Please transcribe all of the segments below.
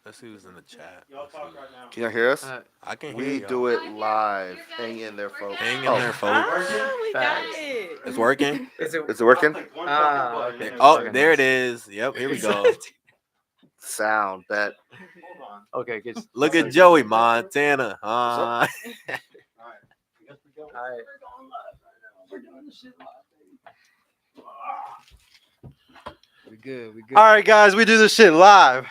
Let's see who's in the chat. Y'all Let's see. talk right now. Can y'all hear us? I can hear We do y'all. it live. Hang in there, folks. Hang in Oh, there, folks. Working? We got Facts. it. It's working. Is it? is it working? I clicked one fucking button Okay. and it Oh, worked. Okay, there it nice. is. Yep, here we go. Sound bet. Hold on. Okay, good. Look So at you Joey can- Montana. What's up? All right. I guess we go. All right. We're going live right now. We're doing this shit live, baby. We good. We good. All right, guys, we do this shit live.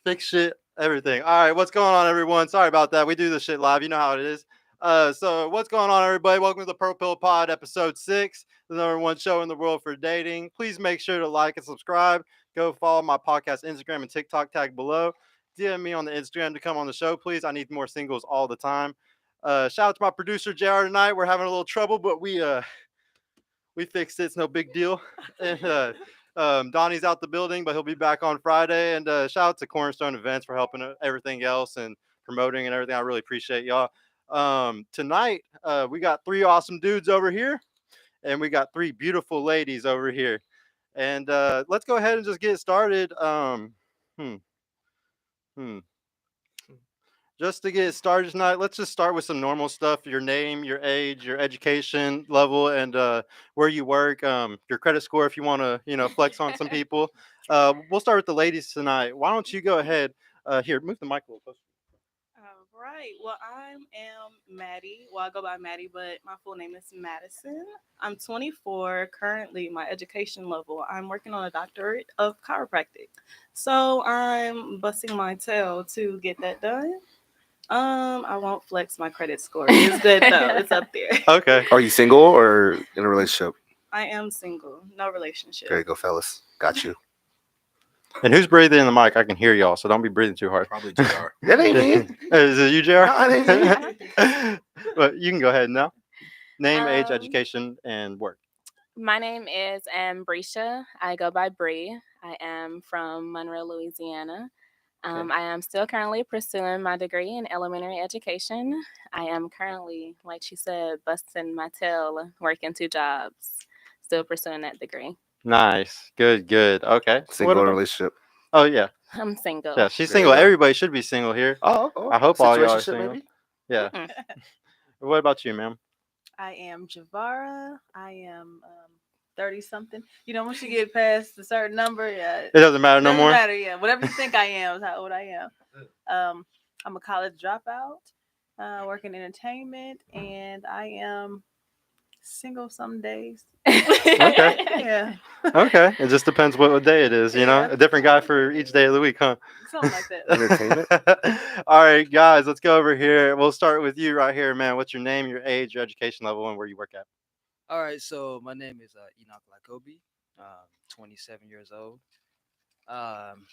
Fix shit, everything. All right, what's going on, everyone? Sorry about that. We do this shit live. You know how it is. So what's going on, everybody? Welcome to the Purple Pill Pod, episode 6, the #1 show in the world for dating. Please make sure to like and subscribe. Go follow my podcast Instagram and TikTok tag below. DM me on the Instagram to come on the show, please. I need more singles all the time. Shout out to my producer JR tonight. We're having a little trouble, but we fixed it. It's no big deal. And Donnie's out the building, but he'll be back on Friday. And shout out to Cornerstone Events for helping everything else and promoting and everything. I really appreciate y'all. Tonight, we got 3 awesome dudes over here, and we got 3 beautiful ladies over here. And let's go ahead and just get started. Hmm, hmm. Just to get started tonight, let's just start with some normal stuff. Your name, your age, your education level, and where you work, your credit score if you want to, flex on some people. We'll start with the ladies tonight. Why don't you go ahead? Here, move the mic a little closer. All right. Well, I am Maddie. Well, I go by Maddie, but my full name is Madison. I'm 24. Currently, my education level, I'm working on a doctorate of chiropractic. So I'm busting my tail to get that done. I won't flex my credit score. It's good though. It's up there. Okay. Are you single or in a relationship? I am single, no relationship. There you go, fellas. Got you. And who's breathing in the mic? I can hear y'all, so don't be breathing too hard. Probably JR. That ain't me. Is it you, JR? No, it ain't me. But you can go ahead now. Name, age, Um, education, and work. my name is Brescia. I go by Bree. I am from Monroe, Louisiana. I am still currently pursuing my degree in elementary education. I am currently, like she said, busting my tail, working 2 jobs, still pursuing that degree. Nice. Good, good. Okay. What Single in a about? relationship. Oh, yeah. I'm single. Yeah, she's There you single. go. Everybody should be single here. Oh, I hope all y'all are situationship, single. maybe? Yeah. Mm-mm. What about you, ma'am? I am Javara. I am 30 something. You know, once you get past a certain number, yeah, It doesn't matter no doesn't more. matter. Yeah, whatever you think I am is how old I am. I'm a college dropout, working in entertainment, and I am single some days. Okay. Yeah, Okay. It just depends what day it is, Yeah. A different guy for each day of the week, huh? something like that. Entertainment? All right, guys, let's go over here. We'll start with you right here, man. What's your name, your age, your education level, and where you work at? All right. So my name is Enoch Lakobi. 27 years old. Um,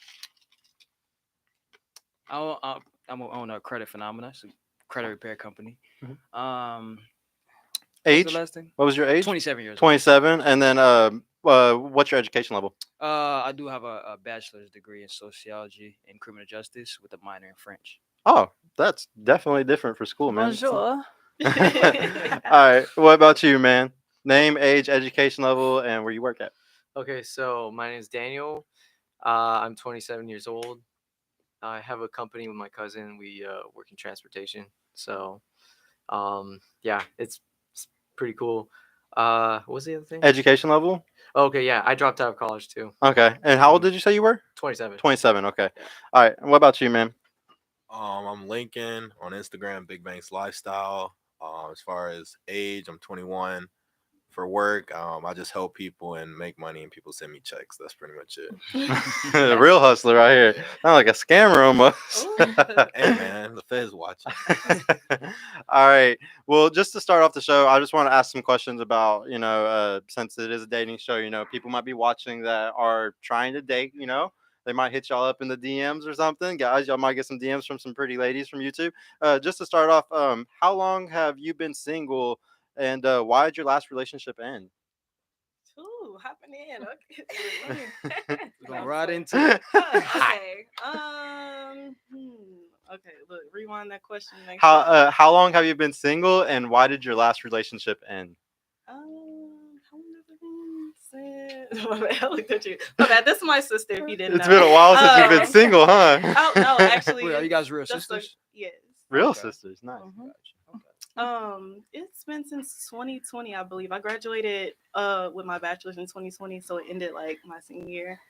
I'm on a credit phenomena, it's a credit repair company. Mhm. What was Age? the last thing? What was your age? 27 years old. 27. And then what's your education level? I do have a bachelor's degree in sociology and criminal justice with a minor in French. Oh, that's definitely different for school, man. Bonjour. All right. What about you, man? Name, age, education level, and where you work at? Okay, so my name is Daniel. I'm 27 years old. I have a company with my cousin. We work in transportation. So, yeah, it's pretty cool. What was the other thing? Education level? Okay, yeah, I dropped out of college too. Okay. And how old did you say you were? 27. 27. Okay. Yeah. All right. And what about you, man? I'm Lincoln on Instagram, Big Banks Lifestyle. As far as age, I'm 21. For work, I just help people and make money, and people send me checks. That's pretty much it. The real hustler right here. Not like a scammer almost. Hey, man, the Fed's watching. All right. Well, just to start off the show, I just want to ask some questions about, since it is a dating show, people might be watching that are trying to date, They might hit y'all up in the DMs or something. Guys, y'all might get some DMs from some pretty ladies from YouTube. Just to start off, how long have you been single, and why did your last relationship end? Ooh, hopping in. Okay. We're going right into it. Okay. Okay. Look, rewind that question. Make sure. How long have you been single, and why did your last relationship end? How long has it been My bad, I looked at you. My bad. This is my sister. If you didn't It's know. been a while since you've been Um, single, huh? Oh no, actually, Wait, are you it's guys real just a, sisters? yes. Real Okay. sisters, nice. Mhm. Gotcha. Okay. It's been since 2020, I believe. I graduated with my bachelor's in 2020, so it ended like my senior year.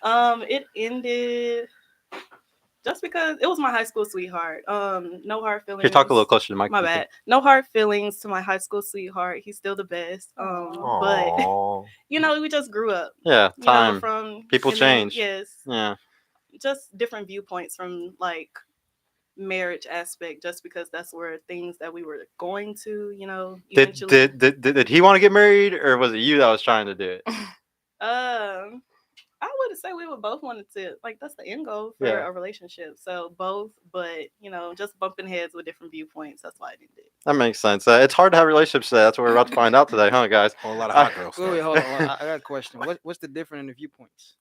It ended just because it was my high school sweetheart. No hard Can you talk a little feelings. closer to the mic? My bad. No hard feelings to my high school sweetheart. He's still the best. But Aww. we just grew up. Yeah, time. From People and then, change. yes, Yeah. just different viewpoints from like marriage aspect. Just because that's where things that we were going to, Did eventually. did he want to get married, or was it you that was trying to do it? Um, I would say we would both wanted to like that's the end goal for Yeah. a relationship. So both, but just bumping heads with different viewpoints. That's why I didn't do it. That makes sense. It's hard to have relationships today. That's what we're about to find out today, huh, guys? Whole lot of Uh, hot girl Wait, stuff. hold on. I got a question. What's the difference in the viewpoints?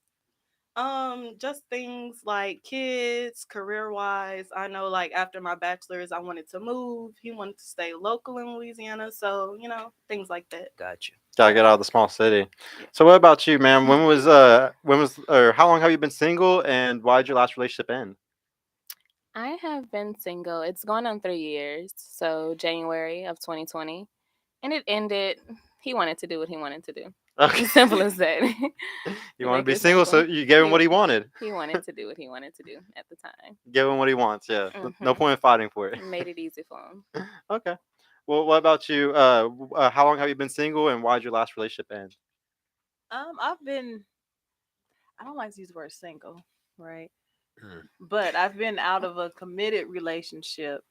Just things like kids, career wise. I know like after my bachelor's I wanted to move. He wanted to stay local in Louisiana. So, things like that. Gotcha. Gotta get out of the small city. Yeah. So, what about you, man? Or how long have you been single, and why did your last relationship end? I have been single. It's going on 3 years. So January of 2020. And it ended. He wanted to do what he wanted to do. Okay. Simple as that. You To want to make be it single, so simple. you gave him what he wanted. He wanted to do what he wanted to do at the time. Give him what he wants. Yeah. No Mhm. point in fighting for it. Made it easy for him. Okay. Well, what about you? How long have you been single, and why did your last relationship end? I've been. I don't like to use the word single, right? Mm. But I've been out of a committed relationship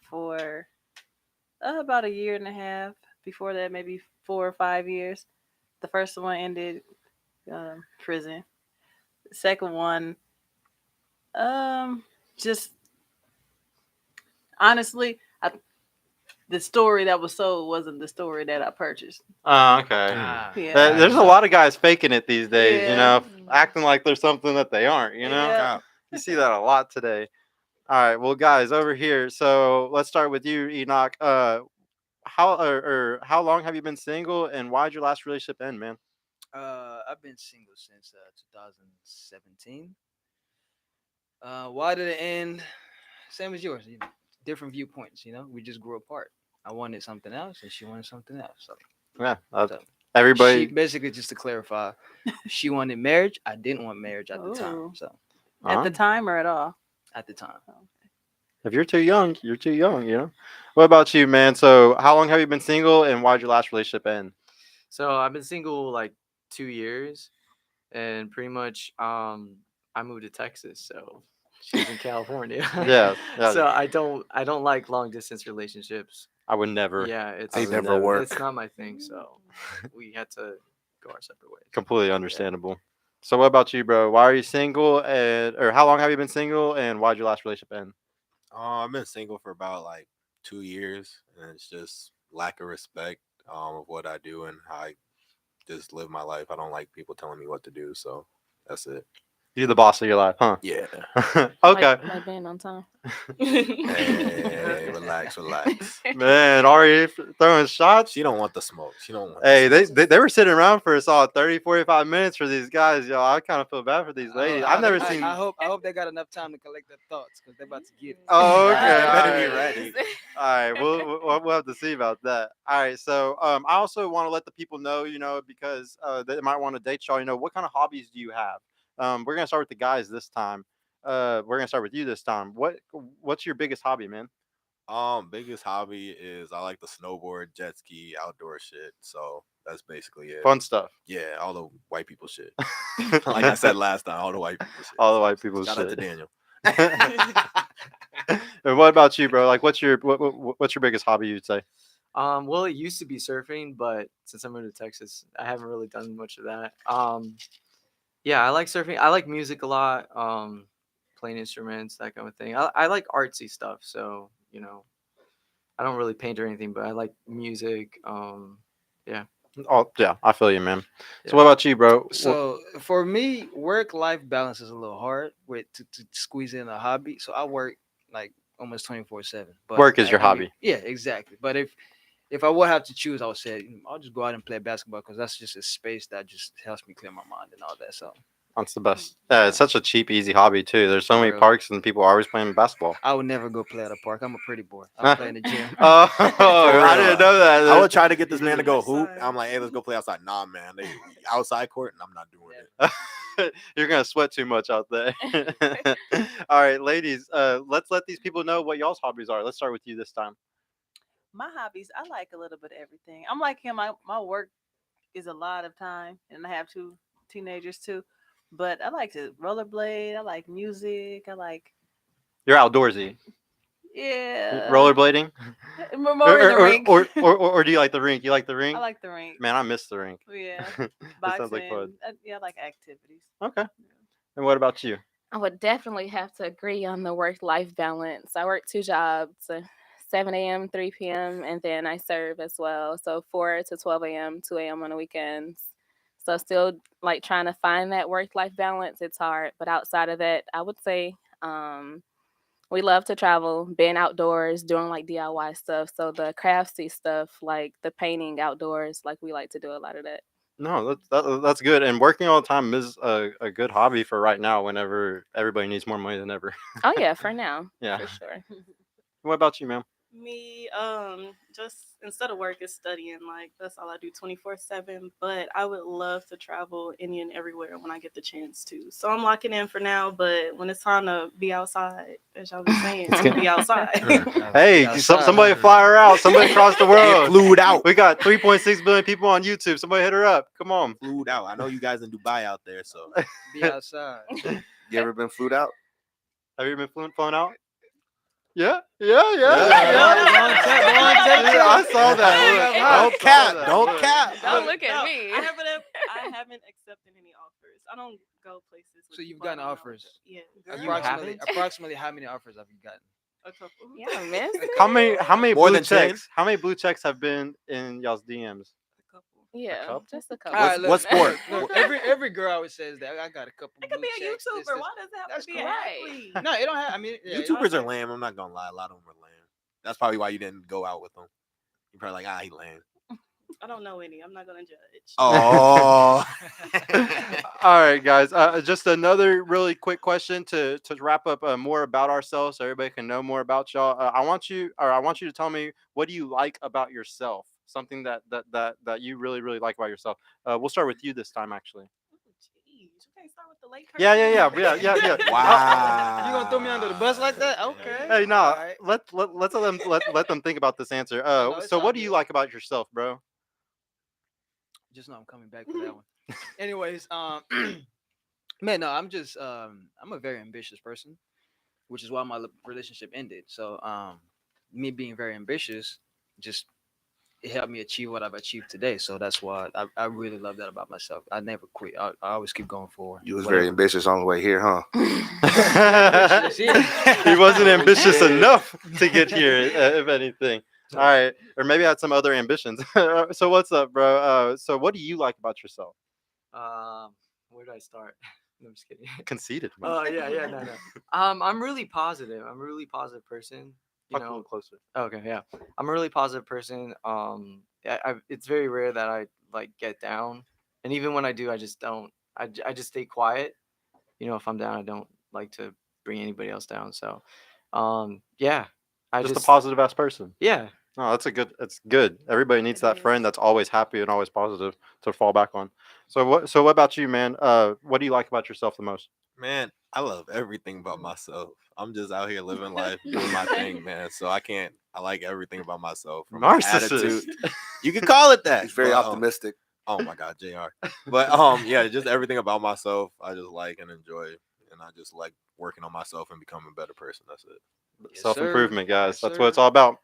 for about a year and a half. Before that, maybe 4 or 5 years. The first one ended prison. The second one, just honestly, the story that was sold wasn't the story that I purchased. Oh, okay. Ah, Yeah. There's a lot of guys faking it these days, Yeah. acting like there's something that they aren't, Yeah. Cop. You see that a lot today. All right, well, guys, over here. So let's start with you, Enoch. How long have you been single, and why did your last relationship end, man? I've been single since 2017. Why did it end? Same as yours. Different viewpoints. We just grew apart. I wanted something else, and she wanted something else. So, Yeah, so everybody. she basically, just to clarify, she wanted marriage. I didn't want marriage at the time. Ooh. So At the time or at all? at the time, If you're too young, you're too young. What about you, man? So how long have you been single, and why did your last relationship end? So I've been single like 2 years, and pretty much I moved to Texas, so she's in California. Yeah, So I don't like long distance relationships. I would never. Yeah, it's They never work. It's not my thing, so we had to go our separate ways. Completely understandable. So what about you, bro? Why are you single, or how long have you been single, and why did your last relationship end? I've been single for about like 2 years, and it's just lack of respect of what I do and how I just live my life. I don't like people telling me what to do, so that's it. You're the boss of your life, huh? Yeah. Okay. Like being on time. Hey, relax. Man, Ari throwing shots. She don't want the smoke. She don't want. Hey, the smoke. they were sitting around for a solid 30, 45 minutes for these guys, y'all. I kind of feel bad for these ladies. I've never seen. I hope they got enough time to collect their thoughts because they're about to get it. Oh, okay. Better be All right. ready. All right, we'll have to see about that. All right, so I also want to let the people know, because they might want to date y'all. What kind of hobbies do you have? We're gonna start with the guys this time. We're gonna start with you this time. What's your biggest hobby, man? Biggest hobby is I like to snowboard, jet ski, outdoor shit. So that's basically it. Fun stuff. Yeah, all the white people shit. Like I said last time, all the white people shit. All the white people Shout out to shit. Daniel. And what about you, bro? Like, what's your biggest hobby? You'd say? Well, it used to be surfing, but since I moved to Texas, I haven't really done much of that. Yeah, I like surfing. I like music a lot. Playing instruments, that kind of thing. I like artsy stuff. So I don't really paint or anything, but I like music. Yeah. Oh yeah, I feel you, man. Yeah. So what about you, bro? So for me, work-life balance is a little hard to squeeze in a hobby. So I work like almost 24/7. But Work is your hobby. Yeah, exactly. But if if I would have to choose, I would say I'll just go out and play basketball because that's just a space that just helps me clear my mind and all that. So That's the best. Yeah, it's such a cheap, easy hobby too. There's so For many real. parks and people are always playing basketball. I would never go play at a park. I'm a pretty boy. Huh? I'll play in the gym. Oh, For I real. didn't know that. I would try to get this man to go Outside. hoop. I'm like, hey, let's go play outside. Nah, man, they outside court, and I'm not doing it. You're gonna sweat too much out there. All right, ladies. Let's let these people know what y'all's hobbies are. Let's start with you this time. My hobbies, I like a little bit of everything. I'm like him. My work is a lot of time, and I have two teenagers too. But I like to rollerblade. I like music. I like, You're outdoorsy. yeah, Rollerblading, more in the rink. or do you like the rink? You like the rink? I like the rink. Man, I miss the rink. Yeah, That sounds like fun. boxing. Yeah, I like activities. Okay. And what about you? I would definitely have to agree on the work-life balance. I work two jobs, 7 a.m., 3 p.m., and then I serve as well. So 4 to 12 a.m., 2 a.m. on the weekends. So still like trying to find that work-life balance. It's hard, but outside of that, I would say we love to travel, being outdoors, doing like DIY stuff. So the craftsy stuff, like the painting outdoors, like we like to do a lot of that. No, that's good. And working all the time is a good hobby for right now. Whenever everybody needs more money than ever. Oh yeah, for now, Yeah. for sure. What about you, ma'am? Me, just instead of work is studying. Like that's all I do 24/7. But I would love to travel any and everywhere when I get the chance to. So I'm locking in for now. But when it's time to be outside, as y'all been saying, It's to gonna- be outside. Hey, somebody fly her out. Somebody across the Get world. flued out. We got 3.6 billion people on YouTube. Somebody hit her up. Come on. Flued out. I know you guys in Dubai out there, so Be outside. You ever been flued out? Have you been flown out? Yeah. Go on, tell Yeah, I saw that. Don't I saw cap, that. don't Look. cap. Don't look at No, me. I haven't accepted any offers. I don't go places. So with you've people I gotten don't know. offers? Yeah, Approximately how many offers have you gotten? a couple. Yeah, miss. How many More blue than 10? checks? How many blue checks have been in y'all's DMs? A couple. Yeah, couple? just a All couple. right, What sport? Look, every girl always says that. I got a couple. It could blue be a checks, YouTuber. this. Why does it have That's to be an correct. athlete? No, it don't have. I mean, yeah, YouTubers are lame. I'm not gonna lie. A lot of them are lame. That's probably why you didn't go out with them. You're probably like, he lame. I don't know any. I'm not gonna judge. Oh. All right, guys. Just another really quick question to wrap up more about ourselves, so everybody can know more about y'all. I want you to tell me, what do you like about yourself? Something that you really like about yourself. We'll start with you this time, actually. Jeez, you can't start with the late. Yeah. Wow. You gonna throw me under the bus like that? Okay. Hey, no. All right. Let them think about this answer. No, it's So all what do you good. like about yourself, bro? Just know I'm coming back for that one. Anyways, man, no, I'm just I'm a very ambitious person, which is why my relationship ended. So me being very ambitious just it helped me achieve what I've achieved today. So that's why I really love that about myself. I never quit. I alys keep going forward. You was very ambitious on the way here, huh? He wasn't ambitious enough to get here, if anything. All right, or maybe I had some other ambitions. So what's up, bro? So what do you like about yourself? Where do I start? No, I'm just kidding. Conceited. Man. Oh yeah, no. I'm really positive. I'm a really positive person. You Talk a know. little closer. Okay, yeah. I'm a really positive person. It's very rare that I like get down, and even when I do, I just don't. I just stay quiet. You know, if I'm down, I don't like to bring anybody else down. So, yeah. I Just just a positive ass person. Yeah. No, that's good. Everybody needs It that is. friend that's always happy and always positive to fall back on. So what about you, man? What do you like about yourself the most? Man, I love everything about myself. I'm just out here living life, doing my thing, man. So I like everything about myself. From my attitude. Narcissist. You can call it that. He's very but, optimistic. Oh my God, JR. But yeah, just everything about myself I just like and enjoy. And I just like working on myself and becoming a better person. That's it. Yes, Self improvement, sir. guys. Yes, That's what it's sir. all about.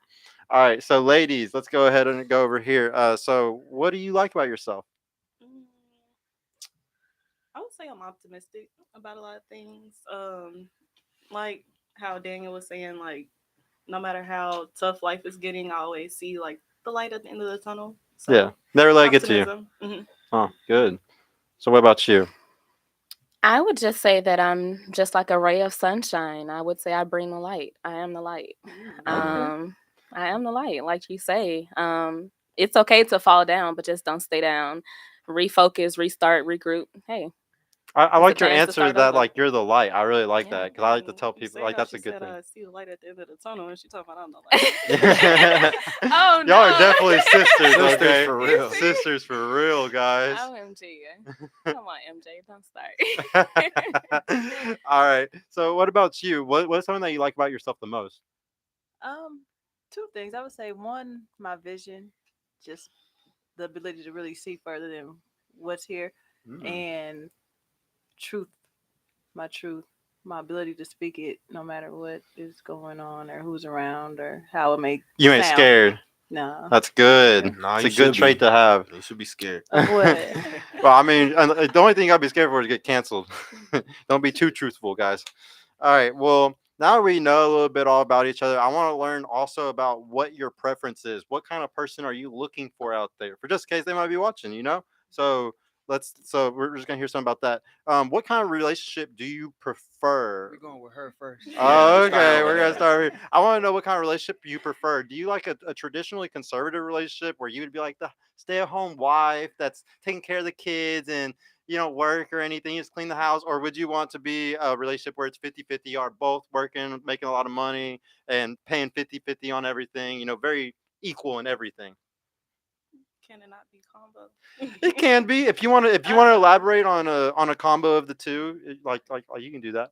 All right, so ladies, let's go ahead and go over here. So what do you like about yourself? Mm, I would say I'm optimistic about a lot of things. Like how Daniel was saying, like no matter how tough life is getting, I always see like the light at the end of the tunnel. So Yeah, never let it get to you. optimism. Mhm. Oh, good. So what about you? I would just say that I'm just like a ray of sunshine. I would say I bring the light. I am the light. Mm, Okay. Um, I am the light, like you say. It's okay to fall down, but just don't stay down. Refocus, restart, regroup. Hey, I it's a like your chance to answer start that over. like you're the light. I really like Yeah. that because I like to tell You people say like how that's a she good said, thing. I see the light at the end of the tunnel, and she talking about I'm the light. Oh Y'all are no. definitely sisters, Sisters okay? for real. Sisters for real, guys. OMG. Come on, MJ, don't start. All right. So, what about you? What's something that you like about yourself the most? Um, two things. I would say one, my vision, just the ability to really see further than what's here, Mm. and truth, my truth, my ability to speak it no matter what is going on or who's around or how it may You ain't sound. scared. No. That's good. Nah, It's you a good should trait be. to have. You should be scared. Of what? Well, I mean, the only thing I'd be scared for is get canceled. Don't be too truthful, guys. All right. Well, now we know a little bit all about each other. I want to learn also about what your preference is. What kind of person are you looking for out there? For just in case they might be watching, you know. So So we're just gonna hear something about that. What kind of relationship do you prefer? We're going with her first. Yeah, Oh, we're starting okay, over we're gonna there. start here. I want to know what kind of relationship you prefer. Do you like a traditionally conservative relationship where you would be like the stay-at-home wife that's taking care of the kids and you don't work or anything, you just clean the house? Or would you want to be a relationship where it's 50-50, you are both working, making a lot of money, and paying 50-50 on everything, very equal in everything? Can it not be combo? It can be if you want to. If you want to elaborate on a combo of the two, like you can do that.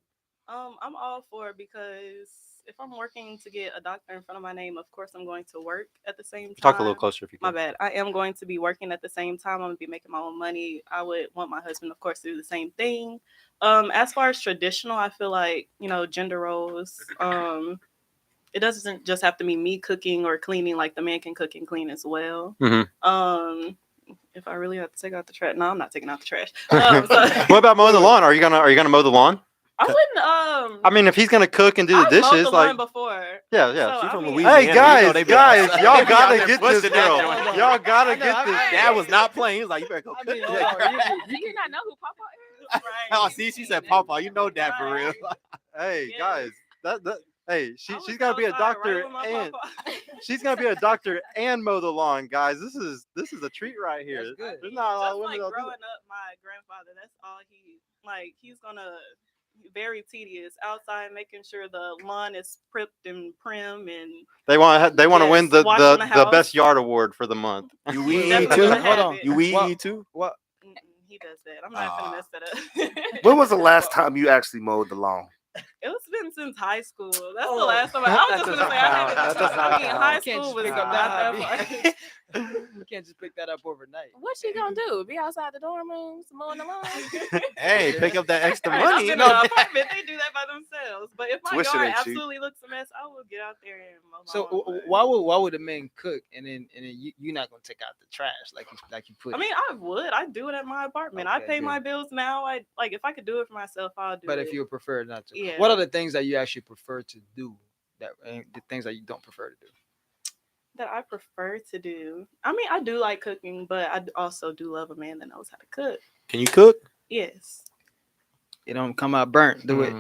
I'm all for it because if I'm working to get a doctor in front of my name, of course I'm going to work at the same Talk a little time. closer if you My can. bad. I am going to be working at the same time. I'm gonna be making my own money. I would want my husband, of course, to do the same thing. As far as traditional, I feel like gender roles. It doesn't just have to be me cooking or cleaning. Like the man can cook and clean as well. Mm-hmm. If I really have to take out the trash, no, I'm not taking out the trash. What about mowing the lawn? Are you gonna mow the lawn? I wouldn't. I mean, if he's gonna cook and do the I've mowed dishes, the like lawn before. yeah, yeah. So, She I from mean, Louisiana. Hey guys, they be guys, outside. y'all They be out gotta there get this pushing that girl. joint. Y'all gotta I know, get this Dad girl. was not playing. He was like, "You better go I cook." mean, that." hold on, Do you not know who Papa is? Right. Oh, see, she said, "Papa, you know Dad for real." Hey Yes. guys, hey, I she's was gotta be a outside right doctor with my and papa. she's gonna be a doctor and mow the lawn, guys. This is a treat right here. That's good. There's not a lot of Just women like that'll do growing that. up, my grandfather, that's all he's gonna very tedious outside making sure the lawn is pripped and prim and They want to win yes, washing the the house. best yard award for the month. You He's weed eat definitely too? gonna Hold have on. it. You weed What? eat too? What? He does that. I'm not gonna Ah. mess that up. When was the last time you actually mowed the lawn? It's been since high school. That's the Oh, last time. I was that just gonna doesn't say I count. haven't. That does not I mean, count. high You can't school just was pick not up that that hobby. far. You can't just pick that up overnight. What she gonna do? Be outside the dorm rooms mowing the lawn? Hey, pick up that extra Right, I'm money. in an apartment. They do that by themselves. But if my Tuition yard ain't cheap. absolutely looks a mess, I will get out there and mow my So own lawn. why would the men cook and then you're not gonna take out the trash like you put? I mean, I would. I do it at my apartment. I Okay, pay good. my bills now. I like if I could do it for myself, I'll do But it. if you prefer not to, Yeah. what are the things that you actually prefer to do? The things that you don't prefer to do? that I prefer to do. I mean, I do like cooking, but I also do love a man that knows how to cook. Can you cook? Yes. It don't come out burnt, do it?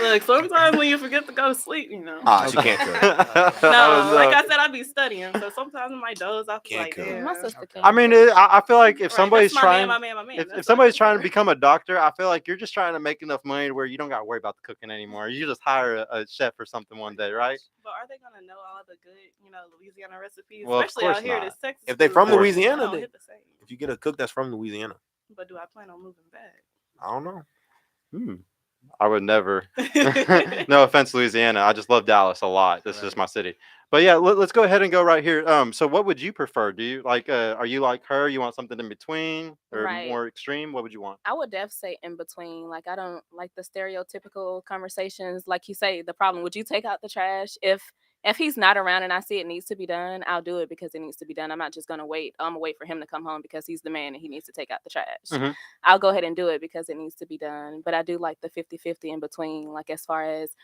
Look, sometimes when you forget to go to sleep, you know. Ah, she can't cook. No, like I said, I be studying, so sometimes I might doze off. Can't Like, cook. damn. My sister Okay. can. I mean, I feel like if Right, somebody's that's my trying, man, my man, my man. if That's what I somebody's trying to prefer. become a doctor, I feel like you're just trying to make enough money where you don't got to worry about the cooking anymore. You just hire a chef or something one day, right? But are they gonna know all the good, Louisiana recipes? Well, of Especially out course here, not. this Texas. If they food, from they Louisiana, don't then hit the same. if you get a cook that's from Louisiana, But do I plan on moving back? I don't know. I would never. No offense, Louisiana. I just love Dallas a lot. This is just my city. But yeah, let's go ahead and go right here. So what would you prefer? Do you like? Are you like her? You want something in between or Right. more extreme? What would you want? I would def say in between. Like I don't like the stereotypical conversations. Like you say, the problem. Would you take out the trash if he's not around and I see it needs to be done? I'll do it because it needs to be done. I'm not just gonna wait. I'm gonna wait for him to come home because he's the man and he needs to take out the trash. Mhm. I'll go ahead and do it because it needs to be done. But I do like the 50-50 in between. Like as far as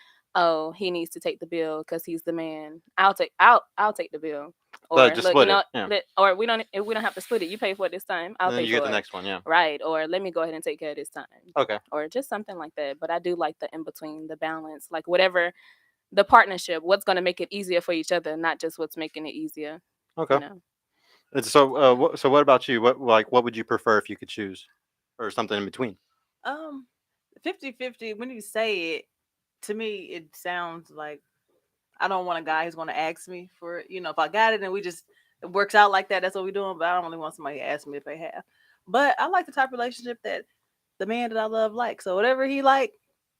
he needs to take the bill because he's the man. I'll take the bill. Or Just look, split it, yeah. or we don't have to split it. You pay for it this time. I'll And then pay you for get the it. next one, yeah. Right. Or let me go ahead and take care of this time. Okay. Or just something like that. But I do like the in between, the balance. Like whatever the partnership, what's going to make it easier for each other, not just what's making it easier. Okay. You know. And so what about you? What would you prefer if you could choose, or something in between? Um, 50-50. When you say it, to me, it sounds like I don't want a guy who's going to ask me for it. If I got it and we just it works out like that, that's what we're doing. But I don't really want somebody to ask me if they have. But I like the type of relationship that the man that I love like. So whatever he like,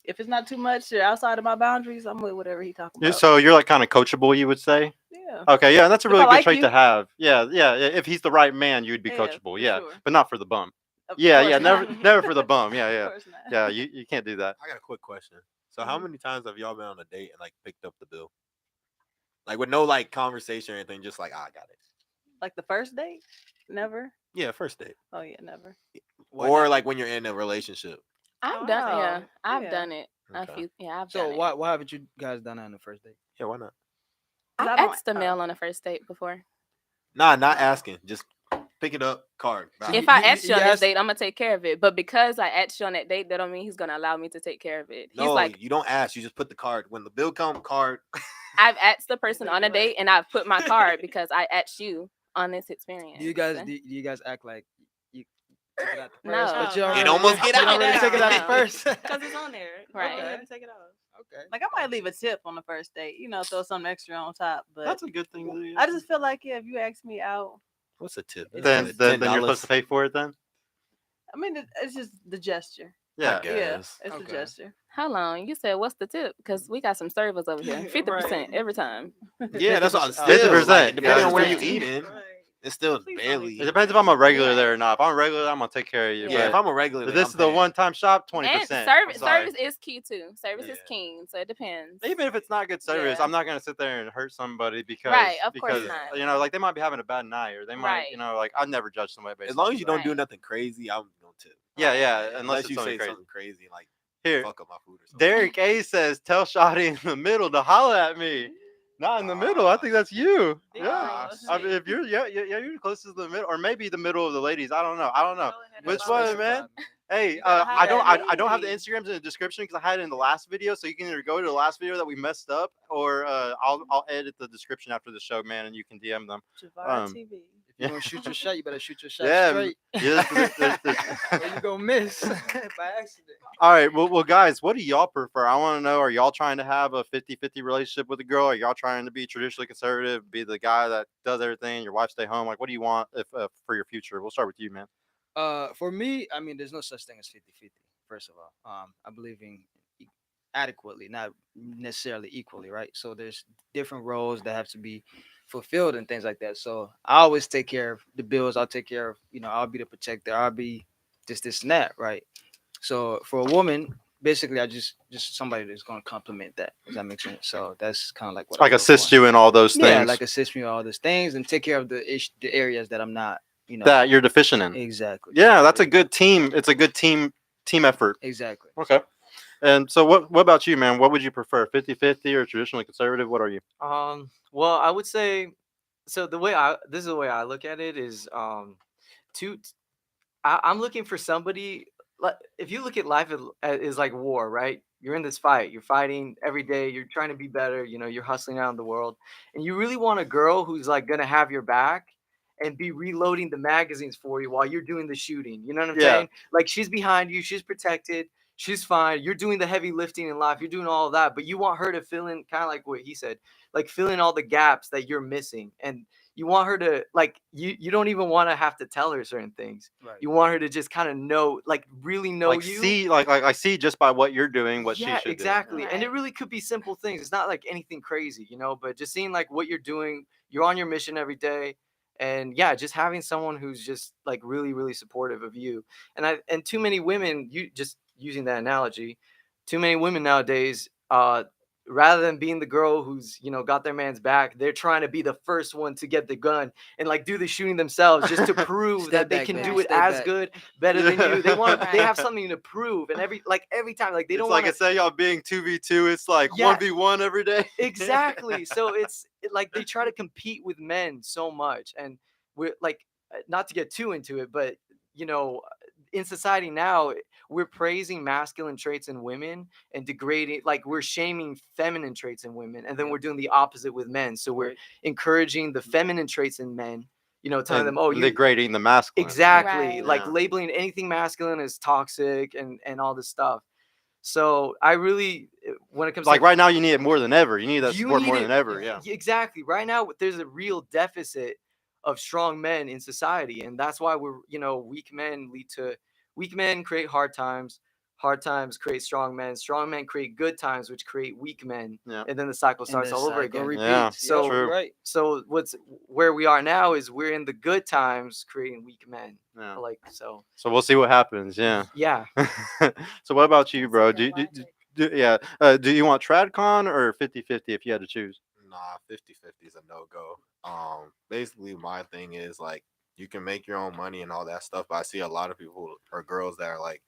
if it's not too much or outside of my boundaries, I'm with whatever he talking about. So you're like kind of coachable, you would say. Yeah. Okay, yeah, that's a If really I good like trait you, to have. Yeah, yeah. If he's the right man, you'd be yeah, coachable. for Yeah, sure. but not for the bum. Of Yeah, course yeah. Never, not. never for the bum. Yeah, Of yeah, course not. yeah. You can't do that. I got a quick question. So how Mhm. many times have y'all been on a date and like picked up the bill? Like with no like conversation or anything, just like, I got it. Like the first date? Never. Yeah, first date. Oh yeah, never. Why Or not? like when you're in a relationship. I've Oh, done, wow. yeah, I've Yeah. done it a Okay. few. Yeah, I've So done it. why haven't you guys done that on the first date? Yeah, why not? I've I don't. asked a male on a first date before. Nah, not asking. Just pick it up, card. So Bye. If I you- asked you you on this asked- date, I'm gonna take care of it. But because I asked you on that date, that don't mean he's gonna allow me to take care of it. He's No, like, you don't ask. You just put the card. When the bill come, card. I've asked the person on a date, and I've put my card because I asked you on this experience. Do you guys act like you took it out the No. first, but you No. don't It really, almost you get don't out. really take it out the No. first. Because it's on there. Right. Go ahead and take it off. Okay. Like I might leave a tip on the first date, throw something extra on top. But That's a good thing to do. I just feel like if you ask me out, What's a tip? then It's then, then you're $10. supposed to pay for it then. I mean, it's just the gesture. Yeah. Okay. Yeah, Yes. it's the Okay. gesture. How long? You said what's the tip? Because we got some servers over here. 50% every time. Yeah, that's what I'm 50%. still. 50%, Like, depending on where you 50%. eating, Right. it's still Please don't barely. leave It depends if I'm a regular Right. there or not. If I'm a regular, I'm gonna take care of you. Yeah, if but I'm a regular, if then this I'm is the paying. one-time shop, 20%. And I'm sorry. service is key too. Service is Yeah. king, so it depends. Even if it's not good service, Yeah. I'm not gonna sit there and hurt somebody because Right, of course because not. like they might be having a bad night or they might Right. like I'd never judge somebody based As long off as you of that. don't do Right. nothing crazy, I'm gonna tip. Yeah, Right. yeah. Unless Unless it's you something say crazy. something crazy like Here, fuck up my food or something. Derek A says, "Tell Shotty in the middle to holler at me." Not in the middle. I think that's you. Yeah. Ah, I mean, if you're you're closest to the middle, or maybe the middle of the ladies. I don't know. I don't know. Go ahead and Which follow one, us. man? Hey, You gotta I don't holler at I don't have the me. Instagrams in the description because I had it in the last video. So you can either go to the last video that we messed up, or I'll edit the description after the show, man, and you can DM them. Javara Um, TV. If you're gonna shoot your shot, you better shoot your shot Yeah, straight. yeah, there's- Or you gonna miss by accident. All right, well, guys, what do y'all prefer? I want to know, are y'all trying to have a 50-50 relationship with a girl? Are y'all trying to be traditionally conservative, be the guy that does everything, your wife stay home? Like, what do you want if for your future? We'll start with you, man. For me, I mean, there's no such thing as 50-50, first of all. I believe in adequately, not necessarily equally, right? So there's different roles that have to be fulfilled and things like that. So I always take care of the bills. I'll take care of, I'll be the protector. I'll be this and that, right? So for a woman, basically, I just somebody that's gonna complement that. Does that make sense? So that's kind of like what Like I look assist for. you in all those Yeah, things like assist me with all those things and take care of the areas that I'm not, that you're deficient in. exactly. Yeah, that's a good team. It's a good team effort. Exactly. Okay. And so what about you, man? What would you prefer, 50-50 or traditionally conservative? What are you? Well, I would say, so this is the way I look at it is, to I'm looking for somebody. Like, if you look at life as like war, right? You're in this fight. You're fighting every day. You're trying to be better. You're hustling out in the world, and you really want a girl who's like gonna have your back and be reloading the magazines for you while you're doing the shooting. You know what I'm Yeah. saying? Like, she's behind you. She's protected. She's fine. You're doing the heavy lifting in life. You're doing all of that, but you want her to fill in, kind of like what he said, like fill in all the gaps that you're missing. And you want her to, like, you don't even want to have to tell her certain things. Right. You want her to just kind of know, like, really know Like you. see, like I see just by what you're doing, what she Yeah, should exactly. And it Right. really could be simple things. It's not like anything crazy, but just seeing like what you're doing, you're on your mission every day. And yeah, just having someone who's just like really, really supportive of you. And too many women, you just using that analogy, too many women nowadays, rather than being the girl who's, got their man's back, they're trying to be the first one to get the gun and like do the shooting themselves just to prove Step that they back, can man. do it Step as back. good, better than you. They want to, they Right. have something to prove. And every time, like, they It's don't like want to. instead of y'all being 2v2, it's like Yeah. 1v1 every day. Exactly. So like they try to compete with men so much, and we're like, not to get too into it, but in society now, we're praising masculine traits in women and degrading, like we're shaming feminine traits in women, and then we're doing the opposite with men. So we're encouraging the feminine traits in men, telling them, oh, and you degrading the masculine. exactly, Right. like Yeah. labeling anything masculine as toxic and all this stuff. So I really, when it comes Like to right now, you need it more than ever. You need that you support need more it, than ever. Yeah. exactly. Right now, there's a real deficit of strong men in society, and that's why weak men lead to weak men create hard times create strong men create good times, which create weak men, Yeah. and then the cycle And starts the all over cycle again. Yeah, repeats. So- Yep, you're true. right. So where we are now is we're in the good times creating weak men. Yeah. Like so. So we'll see what happens. Yeah. Yeah. So what about you, That's bro? good logic. Do you want TradCon or 50-50 if you had to choose? Nah, 50-50 is a no go. Basically, my thing is like you can make your own money and all that stuff, but I see a lot of people or girls that are like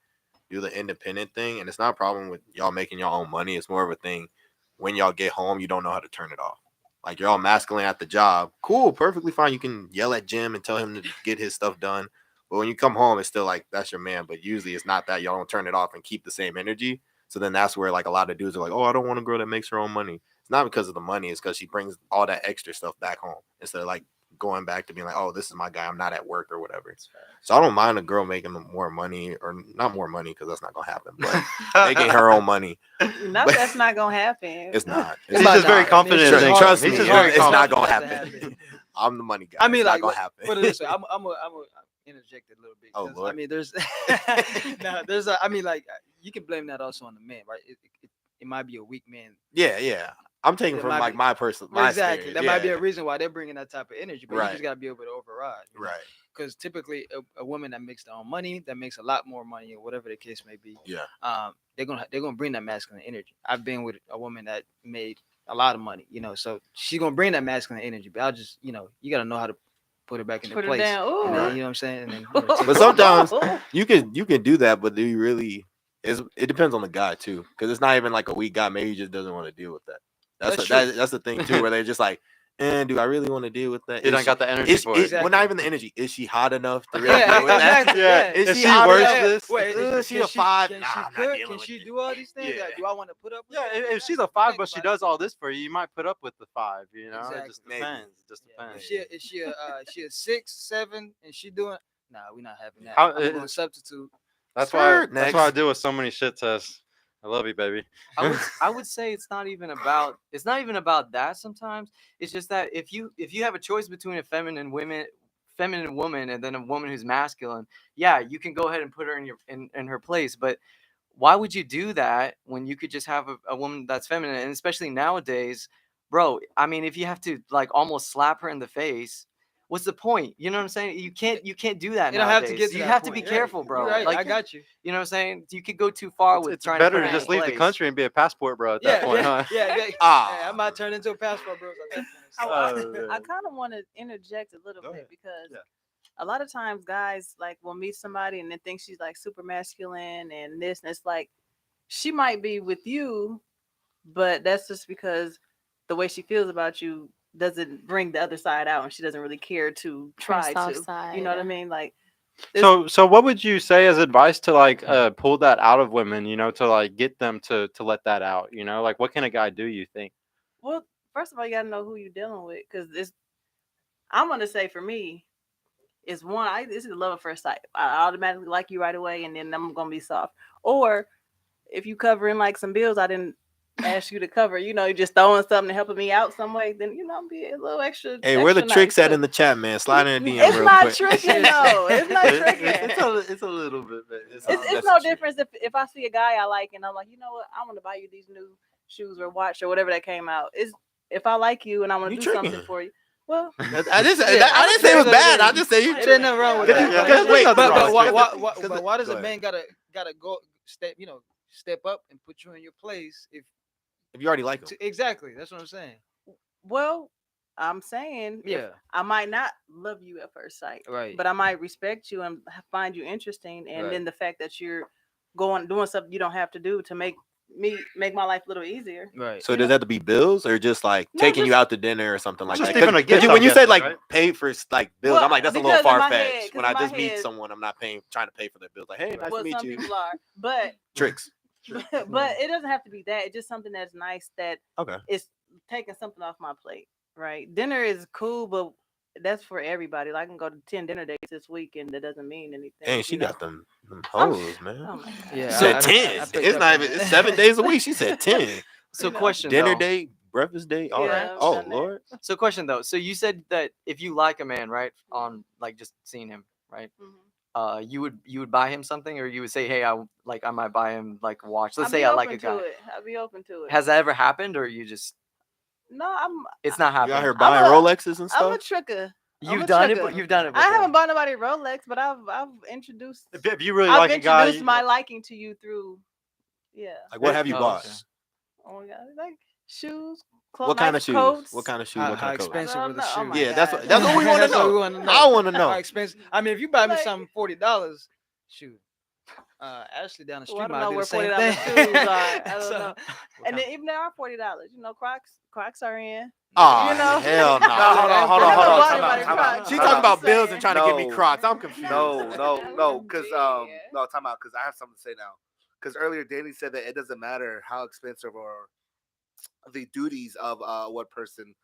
do the independent thing, and it's not a problem with y'all making your own money. It's more of a thing when y'all get home, you don't know how to turn it off. Like you're all masculine at the job, cool, perfectly fine. You can yell at Jim and tell him to get his stuff done, but when you come home, it's still like that's your man. But usually, it's not that y'all don't turn it off and keep the same energy. So then that's where like a lot of dudes are like, oh, I don't want a girl that makes her own money. It's not because of the money. It's because she brings all that extra stuff back home instead of like going back to being like, oh, this is my guy. I'm not at work or whatever. So I don't mind a girl making more money or not more money because that's not gonna happen. But making her own money, No, But- that's not gonna happen. it's not. He's It's just very not. confident in Trust, his trust thinking. me, He's just very it's not confident. gonna It's not happen. happen. I'm the money guy. I mean, it's like, not gonna happen. put it this way, I'm interject a little bit. Oh, 'Cause, I Lord. mean, there's, I mean, like, you can blame that also on the man, right? It might be a weak man. Yeah. I'm taking It from might like be- my personal, my Exactly. experience. That yeah, might be a yeah. reason why they're bringing that type of energy, but you Right. just gotta be able to override. Right. Because typically, a woman that makes their own money, that makes a lot more money, or whatever the case may be, Yeah. they're gonna bring that masculine energy. I've been with a woman that made a lot of money, so she's gonna bring that masculine energy. But I'll just, you gotta know how to put it back into Put her place. down. Ooh. And then, Right. you know what I'm saying? And then, But sometimes you can do that, but do you really? It depends on the guy too, because it's not even like a weak guy. Maybe he just doesn't want to deal with that. That's true. That's the thing too, where they're just like, do I really want to deal with that? He done got the energy for it. Well, not even the energy. Is she hot enough to really Yeah, deal with that? exactly. Yeah. Yeah. Is Is she she hot worth enough? this? Wait, She a 5? Can Nah, she I'm not cook? dealing Can with she it. do all these things? Yeah. Like, do I want to put up with Yeah, that? if she's a 5, Think but she about it. does all this for you, you might put up with the 5. You know, it just Exactly. depends. It just Yeah, depends. she a 6, 7, and she doing? Nah, we're not having that. How- I'm going to substitute. That's why. Skirt, That's why I next. deal with so many shit tests. I love you, baby. I would say it's not even about that sometimes. It's just that if you have a choice between a feminine woman and then a woman who's masculine, yeah, you can go ahead and put her in her place. But why would you do that when you could just have a woman that's feminine? And especially nowadays, bro, I mean, if you have to like almost slap her in the face, what's the point? You know what I'm saying? You can't do that You don't nowadays. have to get to you that have to point. be Right. careful, bro. You're right. Like, I got you. you know what I'm saying? You could go too far with It's trying better to to put her just in leave the place. country and be a passport bro at that Yeah, point, yeah, huh? yeah. Ah, I might turn into a passport, bro. At that point. I man. kind of want to interject a little Go bit ahead. because Yeah. a lot of times guys like will meet somebody and then think she's like super masculine and this, and it's like she might be with you, but that's just because the way she feels about you doesn't bring the other side out, and she doesn't really care to try soft to. side. You know what I mean? Like, So what would you say as advice to like pull that out of women? You know, to like get them to let that out. You know, like what can a guy do? You think? well, first of all, you got to know who you're dealing with because it's. I'm gonna say for me, it's one. This is love at first sight. I automatically like you right away, and then I'm gonna be soft. Or if you covering like some bills I didn't ask you to cover, you're just throwing something to helping me out some way, then be a little extra. Hey, where the extra tricks nice. at in the chat, man? Slide in a DM It's real not quick. tricking though. It's not tricking. It's a little bit. But It's that's no a trick. difference if I see a guy I like and I'm like, you know what, I want to buy you these new shoes or watch or whatever that came out. Is if I like you and I want You to do something tricking. for you. Well, I didn't say Yeah, I didn't say it was bad. I just say you. It ain't nothing wrong with Yeah, that. yeah, But- because wait, but, nothing wrong with why does Go a ahead. man gotta go step up and put you in your place if If you already like them. exactly that's what I'm saying. well, I'm saying if Yeah. I might not love you at first sight, Right. but I might respect you and find you interesting, and Right. then the fact that you're doing something you don't have to do to make make my life a little easier. Right. So does that have to be bills or just like No, taking you just- out to dinner or something like Just that? even a gift, When I'm you say guessing, like right? pay for like bills, Well, I'm like that's a little because in far my head- fetched. 'cause When in I my just meet head- someone, I'm not trying to pay for their bills. Like, hey, nice Well, to meet some you. people are, but Tricks. but it doesn't have to be that. It's just something that's nice that Okay. is taking something off my plate, right? Dinner is cool, but that's for everybody. Like, I can go to 10 dinner dates this week, and that doesn't mean anything. And she you know? got them I'm- hoes, man. Oh my god! Yeah, She said I 10. picked It's up not on even. that. It's 7 days a week. She said 10. So You know, question Dinner though. date, breakfast date, all Yeah, right. I've Oh done that. Lord. So question though. So you said that if you like a man, right, on like just seeing him, right, Mhm. you would buy him something, or you would say, hey, I might buy him like a watch. Let's I'll say be I like a open guy. to it. I'll be open to it. Has that ever happened, or you just No, I'm. it's not You out happening? here buying a- Rolexes and I'm a stuff? tricker. You've done it, but you've done it before. I haven't bought nobody Rolex, but I've introduced. If you really I've like a guy, introduced my liking to you through. Yeah. Like, what have you Oh, bought? okay. Oh my god! Like shoes. What kind of nice shoes? Coats. What kind of shoes? How, What how kind of coats? expensive I were don't the know. Oh shoes? my Yeah, God. that's what we want to That's what we know. wanna know. I want to How know. expensive? I mean, if you buy me Like- something $40, shoot. Ashley down the street Well, I don't might know do where the same $40 thing. shoes are. I don't So- know. And then even there are $40. You know, Crocs are in. Oh, You know? hell no. No, hold on, hold I on, haven't hold on. bought Time out, anybody time out. Crocs. She time talking out. about bills saying. and trying to give me No. Crocs. I'm confused. No, because no, time out, because I have something to say now. Because earlier Danny said that it doesn't matter how expensive or the duties of what person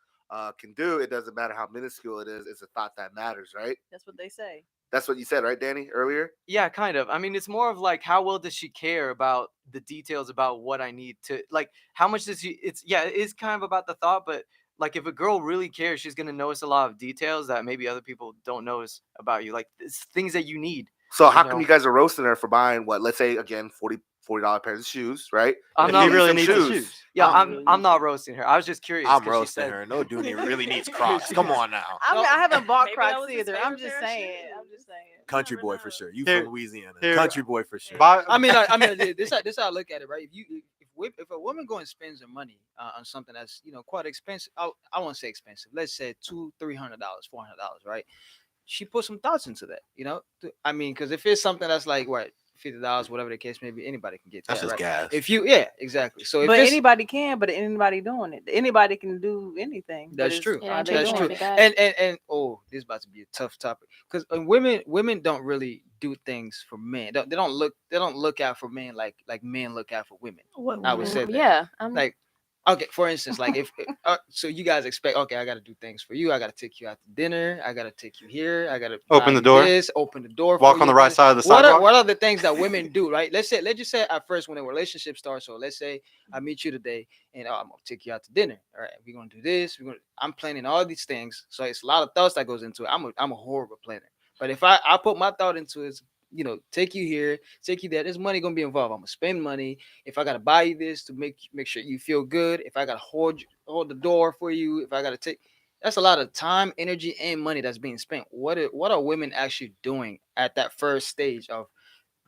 can do. It doesn't matter how minuscule it is. It's a thought that matters, right? That's what they say. That's what you said, right, Danny, earlier? Yeah, kind of. I mean, it's more of like how well does she care about the details about what I need to like how much does she it's yeah, it is kind of about the thought, but like if a girl really cares, she's gonna notice a lot of details that maybe other people don't notice about you. Like it's things that you need. So how You come know. you guys are roasting her for buying what? Let's say again, $40 pairs of shoes, right? I'm If not- you He need really some needs the shoes. Yeah, I don't really I'm need not to. roasting her. I was just curious. I'm 'cause she roasting said- her. No dude really needs Crocs. Come on now. I haven't bought Maybe that Crocs was his either. I'm favorite just pair of saying. shoes. I'm just saying. Country never boy know. for sure. You Here- from Louisiana. here- Country boy for sure. Buy, I mean, this how I look at it, right? If a woman go and spends her money on something that's quite expensive, I won't say expensive. Let's say $200-$300, $400, right? She put some thoughts into that, I mean, because if it's something that's like what $50, whatever the case may be, anybody can get That's that, just right? gas. Yeah, exactly. So if But it's, anybody can, but anybody doing it. Anybody can do anything. but That's it's, true. It are ain't they That's true doing true. for it? guys. And oh, this is about to be a tough topic because women don't really do things for men. They don't look out for men like men look out for women. What I would women? say that. Yeah, Like, okay, for instance, like if so you guys expect, okay, I got to do things for you. I got to take you out to dinner. I got to take you here. I got to Open the door. open the door. walk for on the you. right side of the What sidewalk. are the things that women do, right? Let's just say at first when a relationship starts. So let's say I meet you today, and I'm gonna take you out to dinner. All right, we're gonna do this. I'm planning all these things. So it's a lot of thoughts that goes into it. I'm a horrible planner. But if I put my thought into it, take you here, take you there. There's money gonna be involved. I'm gonna spend money. If I gotta buy you this to make sure you feel good. If I gotta hold the door for you. If I gotta that's a lot of time, energy, and money that's being spent. What are women actually doing at that first stage of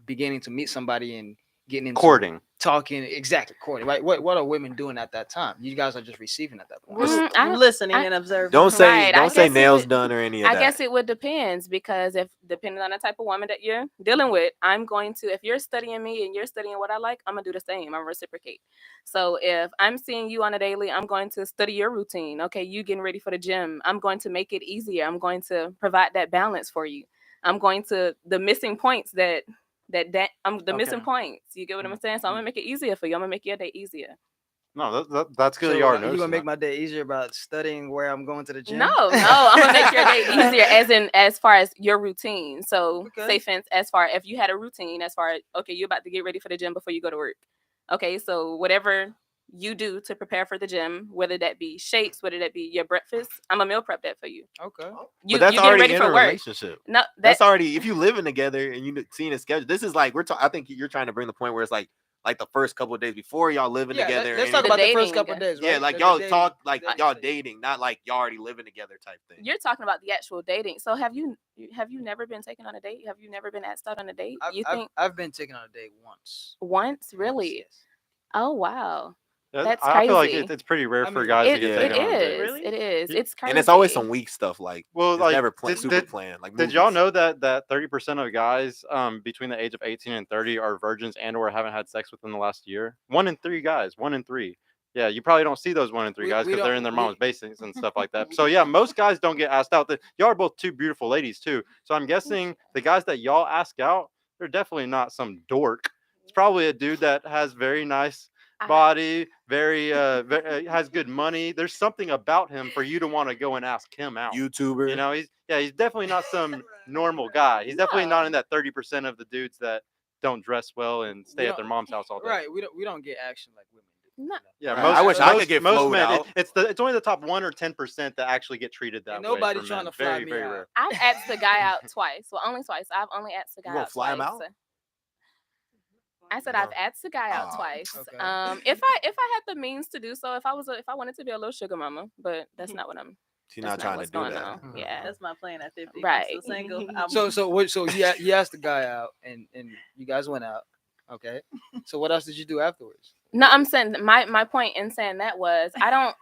beginning to meet somebody and getting into Courting. talking? Exactly, courting, right? What are women doing at that time? You guys are just receiving at that point. We're listening I- and observing. Don't say Right, I don't say guess it nails would- done or any of I that. guess it would depends because if depending on the type of woman that you're dealing with, I'm going to if you're studying me and you're studying what I like, I'm gonna do the same. I'm gonna reciprocate. So if I'm seeing you on a daily, I'm going to study your routine. Okay, you getting ready for the gym. I'm going to make it easier. I'm going to provide that balance for you. I'm going to the missing points that I'm the missing Okay. points. You get what I'm saying? So I'm gonna make it easier for you. I'm gonna make your day easier. No, that's good. So you are you gonna noticing make that. my day easier about studying where I'm going to the gym? No, I'm gonna make your day easier as far as your routine. So Okay. say fence as far if you had a routine as far as okay, you're about to get ready for the gym before you go to work. Okay, so whatever you do to prepare for the gym, whether that be shakes, whether that be your breakfast, I'm a meal prep that for you. Okay. You but that's you getting already ready in for a work. relationship. No, That's already if you living together and you seeing a schedule. This is like I think you're trying to bring the point where it's like the first couple of days before y'all living together. Let's and talk you- about the dating. first couple of days. Right? yeah, like The y'all dating- talk like dating y'all stage. dating, not like y'all already living together type thing. you're talking about the actual dating. So have you never been taken on a date? Have you never been asked out on a date? You think I've been taken on a date once. once, really? Yes. Oh wow. That's I feel like crazy. it's pretty rare I for mean, guys to It, get Yeah. it taken on a date. is. Really? It is. Y- It's crazy. And it's always some weak stuff. Like Well, it's like never super did, planned. Like did y'all movies. know that 30% of guys between the age of 18 and 30 are virgins and or haven't had sex within the last year? 1 in 3 guys. 1 in 3. Yeah, you probably don't see those 1 in 3 guys we because they're don't in their we mom's basements and stuff like that. So yeah, most guys don't get asked out. Y'all are both two beautiful ladies too. So I'm guessing the guys that y'all ask out, they're definitely not some dork. It's probably a dude that has very nice I, body, has good money. There's something about him for you to want to go and ask him out. YouTuber. You know, he's definitely not some normal guy. He's definitely not No. in that 30% of the dudes that don't dress well and stay we at their don't mom's house all day. right. We don't get action like women do. No. Yeah, Right. most, I wish I could most- get most flowed men. out. It's only the top 1 or 10% that actually get treated that Ain't way. nobody for trying men. to fly very, me very out. rare. I've asked the guy out twice. Well, only twice. I've only asked the guy You gonna out fly him twice. out? I said No. I've asked the guy out Oh, twice. okay. If I had the means to do so, if I wanted to be a little sugar mama, but that's not what I'm. She's That's not trying to what's do going that. on. Yeah. That's my plan at 50. Right. I'm still single. So you asked the guy out and you guys went out. Okay. So what else did you do afterwards? No, I'm saying my point in saying that was I don't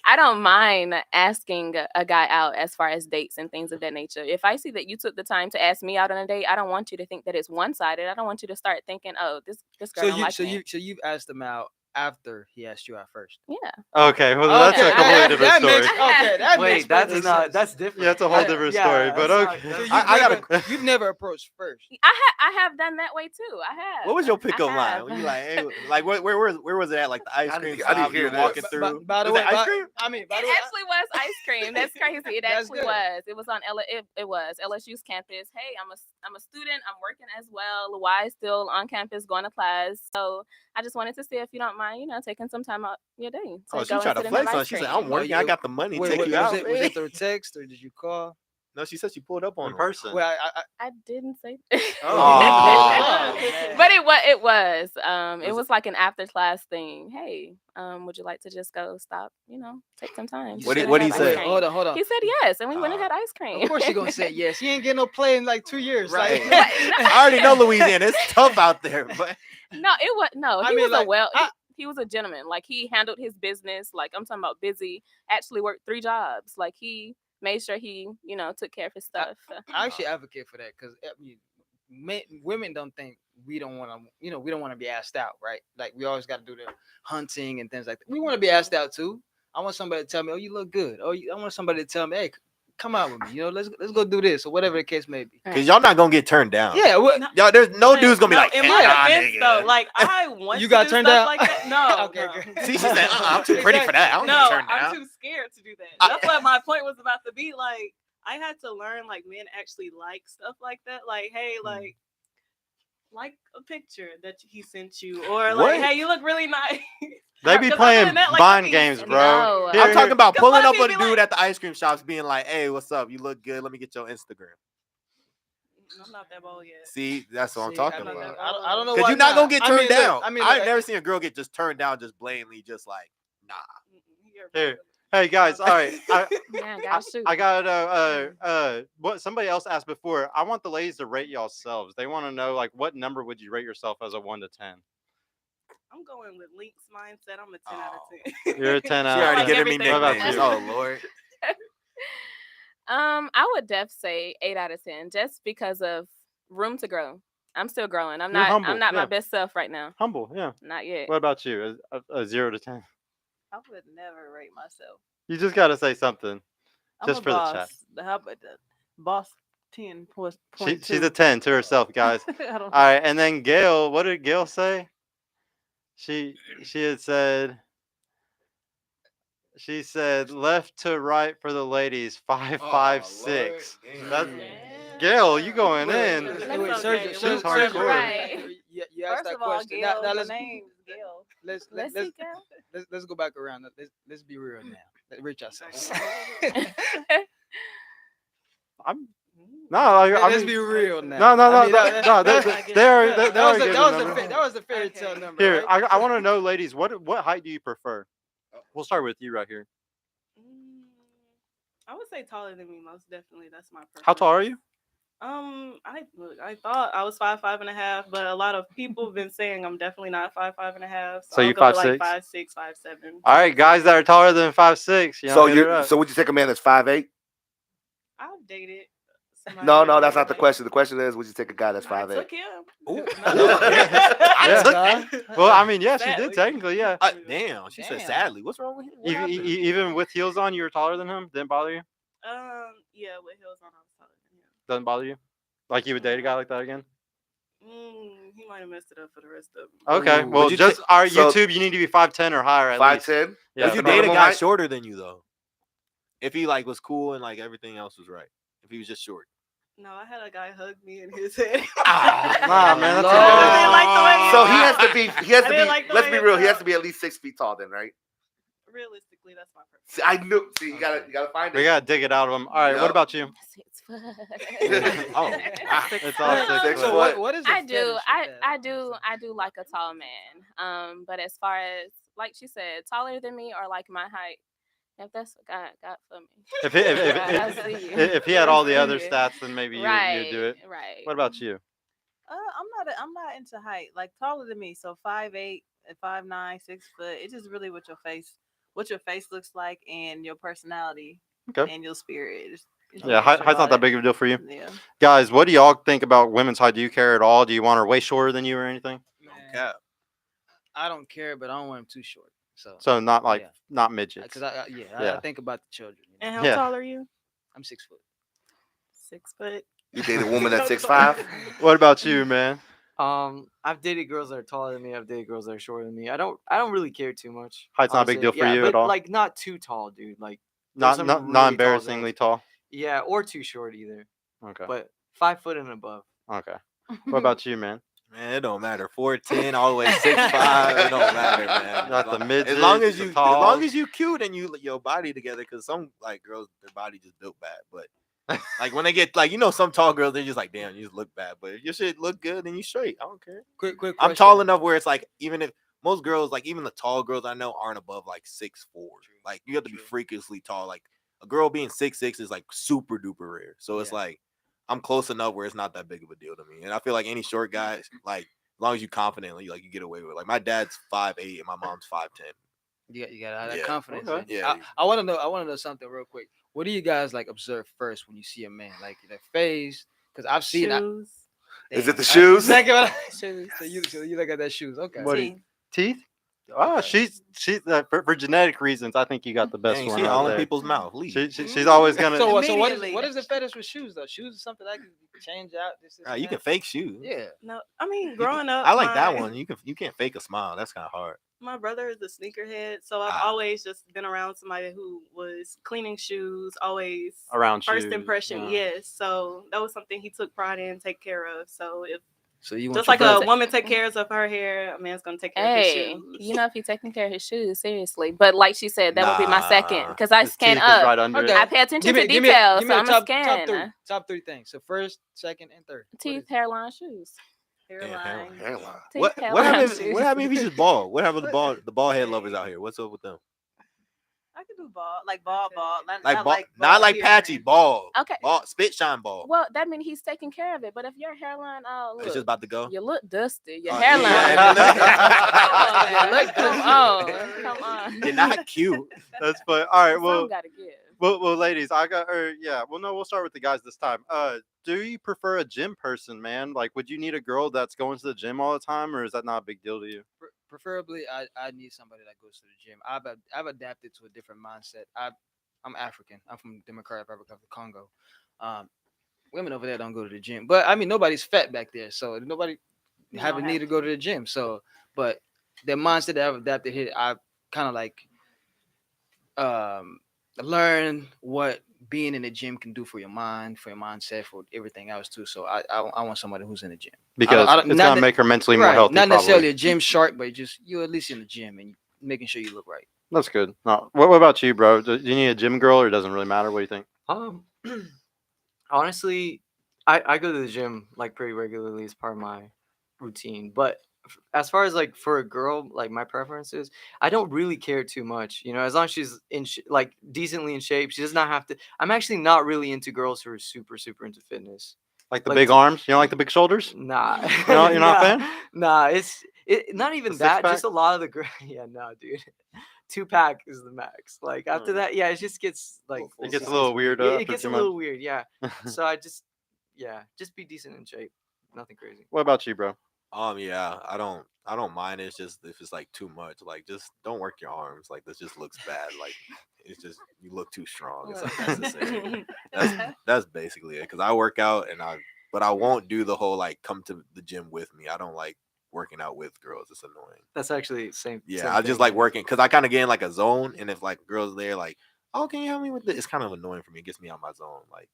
I don't mind asking a guy out as far as dates and things of that nature. If I see that you took the time to ask me out on a date, I don't want you to think that it's one sided. I don't want you to start thinking, oh, this girl don't like me. So you've asked him out after he asked you out first. Yeah. Okay, well that's a Okay, completely different that story. makes okay. That makes Wait, that does perfect not. sense. That's different. Yeah, it's a whole different story. But that's not- okay. So that's- you've I you've never approached first. I have done that way too. I have. What was your I pickup line? have. When you like, hey, like where was it at? Like the ice I cream didn't- I didn't shop hear you that. walking By- through? by the Was way, it ice cream? I mean, by It the way, actually was ice cream. That's crazy. It That's actually good. was. It was on it was LSU's campus. Hey, I'm a student. I'm working as well. Why still on campus going to class? So I just wanted to see if you don't mind, taking some time out your day to Oh, she go tried and to sit and have flex on. ice She cream. said, "I'm working. I got the money. Wait, Take wait, you was out." it was man." it through text or did you call? No, she said she pulled up on In him. person. Well, I didn't say. Aw. But it was like an after class thing. Hey, would you like to just go stop? Take some time. What Sit did and he have say? ice cream. Hold on. He said yes, and we went and had ice cream. Of course you're gonna say yes. You ain't getting no play in like 2 years. Right. Like, I already know Louisiana. It's tough out there, but No, it was no. I He mean, was like, he was a gentleman. Like he handled his business. Like I'm talking about busy. Actually worked 3 jobs. Like he made sure he took care of his stuff. I actually advocate for that because women don't think we don't want to, we don't want to be asked out, right? Like we always got to do the hunting and things like that. We want to be asked out too. I want somebody to tell me, "Oh, you look good." I want somebody to tell me, "Hey, come out with me. Let's go do this," or whatever the case may be. because y'all not gonna get turned down. Yeah, Y'all, there's no dude's gonna be like, in "Nah, my defense nigga." though, like I want You to got do turned stuff down? like that. No, Okay, no. good. See, she said, I'm too pretty for that. I don't No, get turned down. I'm too scared to do that. That's what my point was about to be. Like, I had to learn like men actually like stuff like that. Like, hey, like a picture that he sent you, or like, What? hey, you look really nice. They be 'Cause other playing than that, like, mind I be- games, bro. No, Here, I'm here. talking about Cause pulling what up if on he a be dude like- at the ice cream shops, being like, "Hey, what's up? You look good. Let me get your Instagram." I'm not that bold yet. See, that's what I'm See, talking I'm not about. that I don't know Because why you're not gonna get I turned mean, look, down. I mean, I've look, never seen a girl get just turned down, just blatantly, just like, nah. Here. Hey guys, all right. Yeah, gotta shoot. I got what somebody else asked before. I want the ladies to rate yourselves. They want to know like what number would you rate yourself as a 1 to 10? I'm going with Link's mindset. I'm a 10 out of 10. You're a 10 She out already of 10. giving me everything. What about nicknames. you? Oh Lord. I would def say 8 out of 10, just because of room to grow. I'm still growing. I'm You're not. humble, I'm not yeah. my best self right now. Humble, yeah. Not yet. What about you? A 0 to 10. I would never rate myself. You just got to say something. I'm Just a for the boss. chat. How about that? Boss 10 point She's a 10 to herself, guys. I don't All right, and then Gail, what did Gail say? She had said. She said left to right for the ladies, 556. That, Gail, you going in? That's Wait, okay. Sergio, It's She's Sergio, hardcore. Right. You asked First that of all, question. Gail, Now your name's Gail. Let's see, girl. let's go back around. Let's be real now. Let's reach ourselves. I'm no, I Let's mean, be real now. no, I mean, that was a fairy tale Okay. number. Here, right? I want to know, ladies, what height do you prefer? We'll start with you right here. I would say taller than me, most definitely. That's my preference. How tall are you? I thought I was 5'5.5", but a lot of people have been saying I'm definitely not 5'5.5", so So I'll you go with like 5'6"? 5'6", 5'7". All right, guys that are taller than 5'6", So hit her you up. so would you take a man that's 5'8"? I've dated somebody No, that no, was that's that not the height. question. The question is, would you take a guy that's I 5'8"? took him. Ooh. No. Yeah. God. Well, I mean, yeah, she did Sadly. technically, yeah. Damn, she said Damn. sadly. What's wrong with him? What happened? Even with heels on, you were taller than him. Didn't bother you? Yeah, with heels on, I was taller than him. Doesn't bother you? Like you would date a guy like that again? He might have messed it up for the rest of them. Okay, Ooh. well, Would you just our so- YouTube, you need to be 5'10" or higher at least. 5'10"? Yeah. Would you the date a minimum guy height? shorter than you though? If he like was cool and like everything else was right. If he was just short. No, I had a guy hug me in his head. Nah, man, that's Lord. I didn't like the way he So he looked. has to be. He has I to didn't be. like the Let's way be it real. He has felt. to be at least 6 feet tall, then, right? Realistically, that's my preference. See, I knew. See, you gotta find We it. gotta dig it out of him. All right, what Yup. about you? 6 foot. Oh, wow. It's all 6 Six foot. foot. What is the I do. fetish with I that? I do. I do like a tall man. But as far as like she said, taller than me or like my height, if that's what God got for me, If he, I see you. if he had all the I other see you. stats, then maybe you'd do it. Right. What about you? I'm not into height. Like taller than me, so 5'8", 5'9", 6 foot. It's just really what your face looks like, and your personality, Okay. and your spirit. It's Yeah, really height's not about that it. big of a deal for you. Yeah. Guys, what do y'all think about women's height? Do you care at all? Do you want her way shorter than you or anything? Man, Cap. I don't care, but I don't want him too short. So, So not like Yeah. not midgets. because I Yeah. think about the children. You And know? how Yeah. tall are you? I'm 6 foot. 6 foot. You date a woman that's 6'5"? What about you, man? I've dated girls that are taller than me. I've dated girls that are shorter than me. I don't really care too much. Height's not a big honestly. deal for Yeah, you but at all? like not too tall, dude. Like there's some Not really embarrassingly tall. tall. Yeah, or too short either. Okay. But 5 foot and above. Okay. What about you, man? Man, it don't matter. 4'10", all the way 6'5". It don't matter, man. Not the midgets, As long the as you, talls. cute and you your body together, because some like girls, their body just built bad. But like when they get like some tall girls, they're just like, damn, you just look bad. But if your shit look good, then you straight. I don't care. Quick I'm question. tall enough where it's like even if most girls, like even the tall girls I know, aren't above like 6'4". Like you have to be freakishly tall. Like a girl being 6'6" is like super duper rare. So it's Yeah. like I'm close enough where it's not that big of a deal to me. And I feel like any short guys, like as long as you confidently like you get away with it. Like my dad's 5'8" and my mom's 5'10". You got to have that Yeah. confidence. Okay. in. Yeah. I want to know. I want to know something real quick. What do you guys like observe first when you see a man? Like their face? Because I've seen. Shoes. Is it the That's shoes? exactly what Shoes. so you look at that shoes. Okay. What do you- Teeth. Teeth? Oh, Okay. she's for genetic reasons. I think you got the best Dang, one she out all in there. people's mouth. Leave. She's always gonna. So what is Immediately. the fetish with shoes though? Shoes is something I can change out. This Right, you and can that. fake shoes. Yeah. No, I mean You growing can- up, I like that one. You can't fake a smile. That's kind of hard. My brother is a sneakerhead, so I've Ah. always just been around somebody who was cleaning shoes, always Around first shoes, impression. yeah. Yes, so that was something he took pride in, take care of. So if So you want just your like a brother- woman take care of her hair, a man's gonna take care of his Hey, shoes. you know if he's taking care of his shoes, seriously. But like she said, that would be my second Nah. because I His scan teeth is up. right under Okay. it. I pay attention to details, so I'm a scan. top three things. So first, second, and third. What Teeth, is it? hairline, shoes. Hairline. Hairline. Teeth, What hairline, happens? shoes. What happens if he's just bald? What happened to the bald head lovers out here? What's up with them? I can do bald, like bald. Like Not bald, like not like here. patchy, bald. Okay. Bald, spit shine bald. Well, that means he's taking care of it. But if your hairline, oh look, It's just about to go. you look dusty. Your Oh, hairline. yeah. Come on, come on. You're not cute. That's fun. All right. Some Well, gotta give. well, ladies, I got. Yeah. Well, no, we'll start with the guys this time. Do you prefer a gym person, man? Like, would you need a girl that's going to the gym all the time, or is that not a big deal to you? Preferably, I need somebody that goes to the gym. I've adapted to a different mindset. I'm African. I'm from Democratic Republic of the Congo. Women over there don't go to the gym, but I mean nobody's fat back there, so nobody have a don't need have to go to the gym. So, but the mindset that I've adapted here, I kind of like learn what being in the gym can do for your mind, for your mindset, for everything else too. So I want somebody who's in the gym Because I don't- it's not gonna that- make her mentally more right, healthy. not necessarily probably. a gym shark, but just you at least in the gym and making sure you look right. That's good. No, what about you, bro? Do you need a gym girl, or it doesn't really matter? What do you think? Honestly, I go to the gym like pretty regularly as part of my routine. But as far as like for a girl, like my preferences, I don't really care too much. You know, as long as she's like decently in shape, she does not have to. I'm actually not really into girls who are super into fitness. Like the Like big to- arms? You don't like the big shoulders? Nah, You're not a nah, fan? nah. It's not even The that. six-pack? Just a lot of the yeah, no, dude. 2 pack is the max. Like after that, yeah, it just gets like It gets a just little weird Yeah, after it gets a a few little months. weird. Yeah. So I just just be decent in shape. Nothing crazy. What about you, bro? Yeah, I don't mind. It's just if it's like too much, like just don't work your arms. Like this just looks bad. Like it's just you look too strong. It's unnecessary. That's basically it. Cause I work out but I won't do the whole like come to the gym with me. I don't like working out with girls. It's annoying. That's actually same. Yeah, same I just thing, like yeah. working because I kind of get in like a zone, and if like girls there like, oh, can you help me with this? It's kind of annoying for me. It gets me out my zone. Like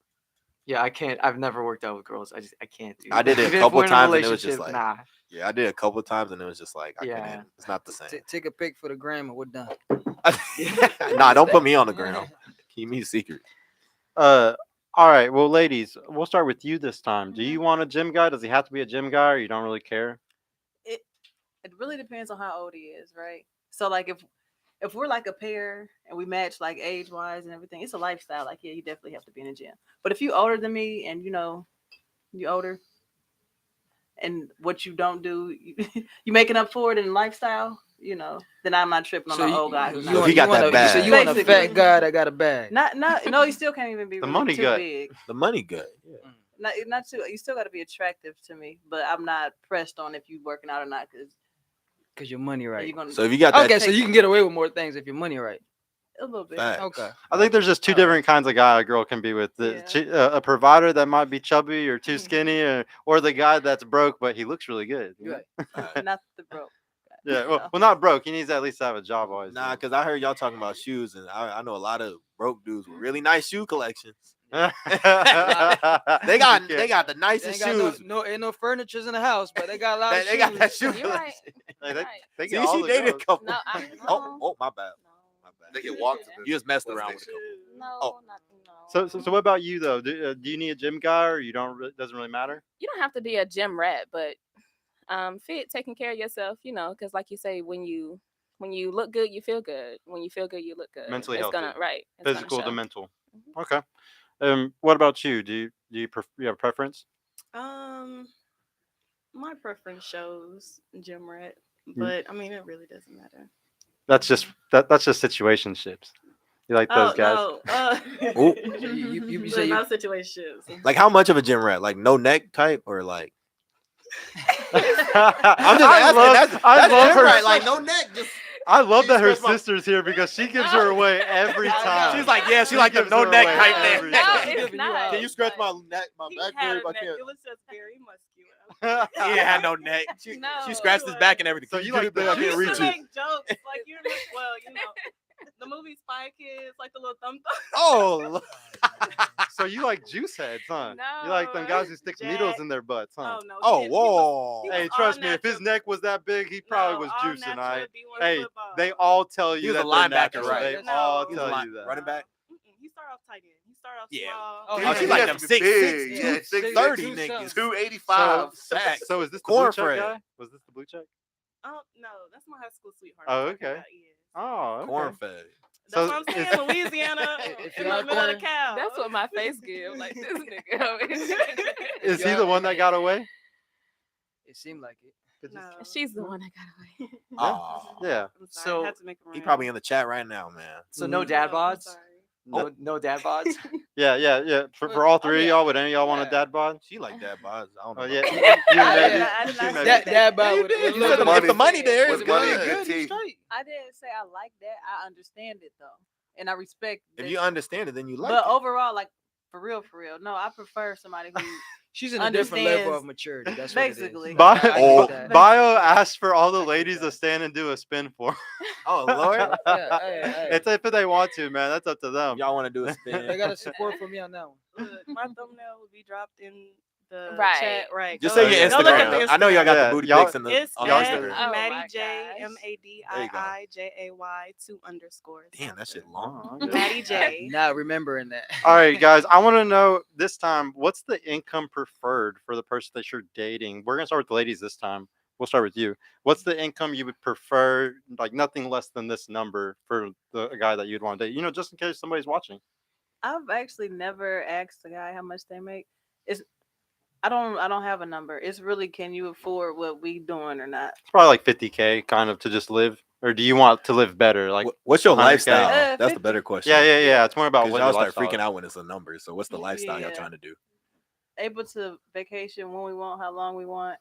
Yeah, I can't. I've never worked out with girls. I can't do. I did it a Even if couple we're in a times, and it was just relationship, like, nah. yeah, I did it a couple times, and it was just like I Yeah. couldn't. It's not the same. Take a pic for the gram and we're done. Nah, don't put me on the ground. Keep me secret. All right. Well, ladies, we'll start with you this time. Do you want a gym guy? Does he have to be a gym guy, or you don't really care? It it really depends on how old he is, right? So like if we're like a pair and we match like age wise and everything, it's a lifestyle. Like yeah, you definitely have to be in the gym. But if you older than me and you older and what you don't do, you making up for it in lifestyle, then I'm not tripping on So an you, old guy. you, who's you not If he got that want bag. so you want a Basically. fat guy that got a bag. not no, he still can't even be The really money too gut. big. The money good. Yeah. Not too. You still got to be attractive to me, but I'm not pressed on if you working out or not Cause your money right. you're gonna So if you got that, Okay, so you can get away with more things if your money right. a little bit. facts. Okay. I think there's just two different kinds of guy a girl can be with. A provider that might be chubby or too skinny, or the guy that's broke but he looks really good. you know? Right. Facts. Not the broke. Yeah. No. Well, not broke. He needs to at least have a job always. Nah, because I heard y'all talking about shoes, and I know a lot of broke dudes with really nice shoe collections. they They got Yeah. they got the They nicest ain't got shoes. ain't no furnitures in the house, but they got a lot of They got that shoes. shoe You're right. collection. Like, You're right. they See, get all she the dated a girls. couple. No, I Oh, my bad. no. My bad. They get walked to this. You just messed What's around the with a couple. No, Oh. not no. So what about you though? Do you need a gym guy, or you don't? Doesn't really matter. You don't have to be a gym rat, but fit, taking care of yourself, because like you say, when you look good, you feel good. When you feel good, you look good. Mentally it's healthy. gonna right. It's Physical to gonna show. mental. Okay. What about you? Do you have a preference? My preference shows gym rat, but I mean it really doesn't matter. That's just that's just situationships. You like those guys? No, Ooh. You but say you, not situations. Like how much of a gym rat? Like no neck type or like? I'm just I asking. love, That's I love gym her. rat. Like no neck. Just I love that her scratched my- sister's here because she gives her away every time. she's like, yeah, she like the gives no her neck away type every neck. No, time. it's not. Can you scratch but- my neck, my He back had rib? a I neck. can't. It was just very muscular. He ain't had no neck. She No. scratched his back and everything. So Can you do like this, the I We can't used reach to it. make jokes like the movie Spy Kids, like the little thumb thumb. Oh, So you like juice heads, huh? You like them No. guys who stick Jack. needles in their butts, huh? Oh no! oh, he whoa. was Hey, all trust me, if his natural. neck was that big, he probably was all juicing. natural All right. D1 Hey, football. they all tell you He was that a they're linebacker, natural. right? They No. all He was a tell you that. running back? He started off tight end. He started off Yeah. small. Oh, Oh, yeah, she he like has them to be 6'6", big. Yeah, 230 6'6", niggas. 285. So is this the blue check Cornbread. guy? Was this the blue check? Oh no, that's my high school sweetheart. Oh, I'm talking okay. about, yes. Oh, okay. Corn fed. That's So what I'm saying. is- Louisiana If in you're the out middle of there- the cow. That's what my face give. Like this nigga. Is he the one that got away? It seemed like it. No. She's the one that got away. Oh, Yeah. I'm sorry. So, I had to make a he run. probably in the chat right now, man. So no Oh, dad I'm bods. sorry. No dad bods. Yeah. For all three of yeah. y'all, would any of y'all want a Yeah. dad bod? She like that, bods. I don't know. Oh about yeah, that. you and Yeah. maybe. I did you not maybe. say Dad bod You with did. a You little said bit if the money there, With it's money good. and good It's teeth. straight. I didn't say I like that. I understand it though, and I respect. If that. you understand it, then you like but it. overall, like for real, no, I prefer somebody who She's in a different level of understands, maturity. That's basically. What it is. Bio, I Oh. get that. Bio asked for all the ladies to stand and do a spin for. Oh Lord, Yeah, hey. It's if they want to, man. That's up to them. y'all want to do a They spin? got a support from me on that one. Look, my thumbnail will be dropped in the Right. chat. Right. Just Go- say your Go go look at Instagram. the I know y'all got Yeah, the booty y'all- pics in the It's on y'all at Instagram. Oh Maddie my J gosh. MADIIJAY 2 underscores. Damn, that shit long. Oh, okay. Maddie J. Not remembering that. All right, guys. I want to know this time what's the income preferred for the person that you're dating. We're gonna start with the ladies this time. We'll start with you. What's the income you would prefer? Like nothing less than this number for the guy that you'd want to date. Just in case somebody's watching. I've actually never asked a guy how much they make. It's I don't have a number. It's really, can you afford what we doing or not? It's probably like 50K, kind of, to just live, or do you want to live better, like What's your 100K? lifestyle? That's the 50. better Yeah, question. yeah, yeah. It's more about Because what your y'all start lifestyle freaking is. out when it's a number. So what's the lifestyle y'all Yeah. trying to do? Able to vacation when we want, how long we want,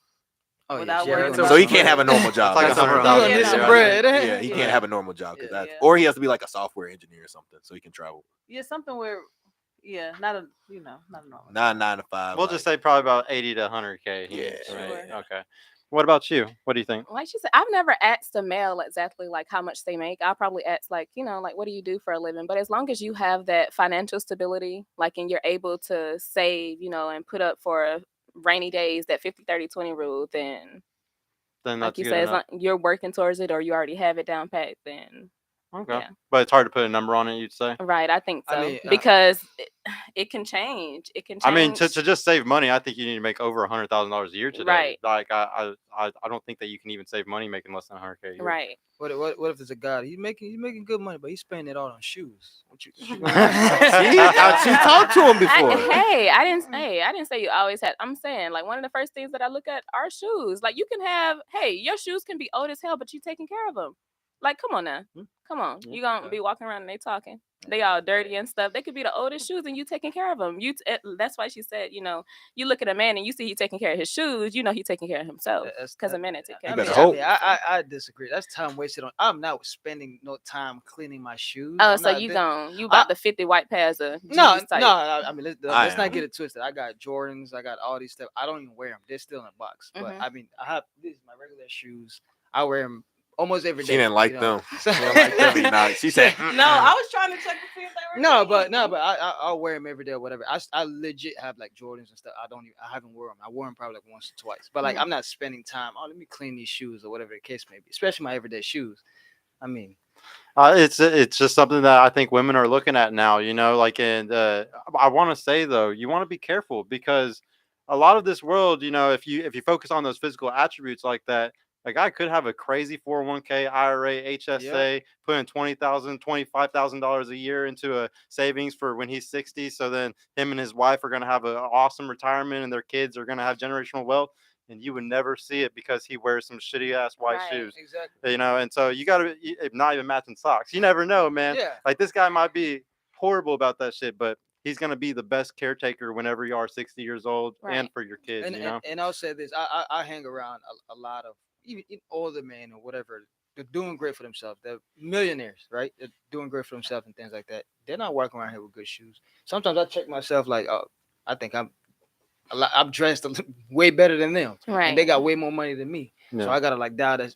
Oh yeah, without yeah, we worrying gonna So about need he some can't money. have a bread. normal That's job. like That's what I'm 100,000 We a gonna Yeah, need year, some I no. think. bread. Yeah, he can't Yeah. have a normal job because Yeah. or he has to be like a software engineer or something so he can travel. Yeah, something where, yeah, not a, not a normal Not job. 9 to 5. We'll just Like, say probably about 80 to 100K. yeah, Right. Sure. yeah. Okay. What about you? What do you think? Like she said, I've never asked a male exactly like how much they make. I'll probably ask like, like what do you do for a living? But as long as you have that financial stability, like and you're able to save, and put up for rainy days, that 50-30-20 rule, then Then like that's you good said, as long enough. you're working towards it or you already have it down pat, then Okay. yeah. But it's hard to put a number on it, you'd say? Right, I think I so. mean, Because it can change. It can I mean, change. to just save money, I think you need to make over $100,000 a year today. Right. Like I don't think that you can even save money making less than 100K a year. Right. what if there's a guy he's making good money, but he's spending it all on shoes? What you See, she talked to him before. I didn't say you always had. I'm saying like one of the first things that I look at are shoes. Like you can have, hey, your shoes can be old as hell, but you taking care of them. Like come on now, come on. Yeah, You gonna okay. be walking around and they talking. They all dirty and stuff. They could be the oldest shoes and you taking care of them. That's why she said, you look at a man and you see he taking care of his shoes. You know he taking care of himself because a man that take care I of mean, better his I hope. mean, shoes. I disagree. That's time wasted on. I'm not spending no time cleaning my shoes. Oh, I'm so not. you I, about the 50 white pairs of no, G's type. no. I mean, I let's not am. get it twisted. I got Jordans. I got all these stuff. I don't even wear them. They're still in a box. But Mhm. I mean, I have these my regular shoes. I wear them almost every She day. didn't like you know? them. So- She didn't like them. She said, No, I was trying to check to see if they were No, clean. but I'll wear them every day or whatever. I legit have like Jordans and stuff. I haven't worn them. I wore them probably like once or twice. But like Mhm. I'm not spending time. Oh, let me clean these shoes or whatever the case may be. Especially my everyday shoes. I mean, it's just something that I think women are looking at now. Like, and I want to say though, you want to be careful because a lot of this world, if you focus on those physical attributes like that, a guy could have a crazy 401k, IRA, yeah. HSA, put in $25,000 a year into a savings for when he's 60. So then him and his wife are going to have an awesome retirement, and their kids are going to have generational wealth. And you would never see it because he wears some shitty ass white Right. shoes. Exactly. And so you got to not even matching socks. You never know, man. Yeah. Like this guy might be horrible about that shit, but he's gonna be the best caretaker whenever you are 60 years old and Right. for your kids. And I'll say this: I hang around a lot of even older men or whatever. They're doing great for themselves. They're millionaires, right? They're doing great for themselves and things like that. They're not walking around here with good shoes. Sometimes I check myself like, oh, I think I'm dressed way better than them, Right. and they got way more money than me. So Yeah. I gotta like dial it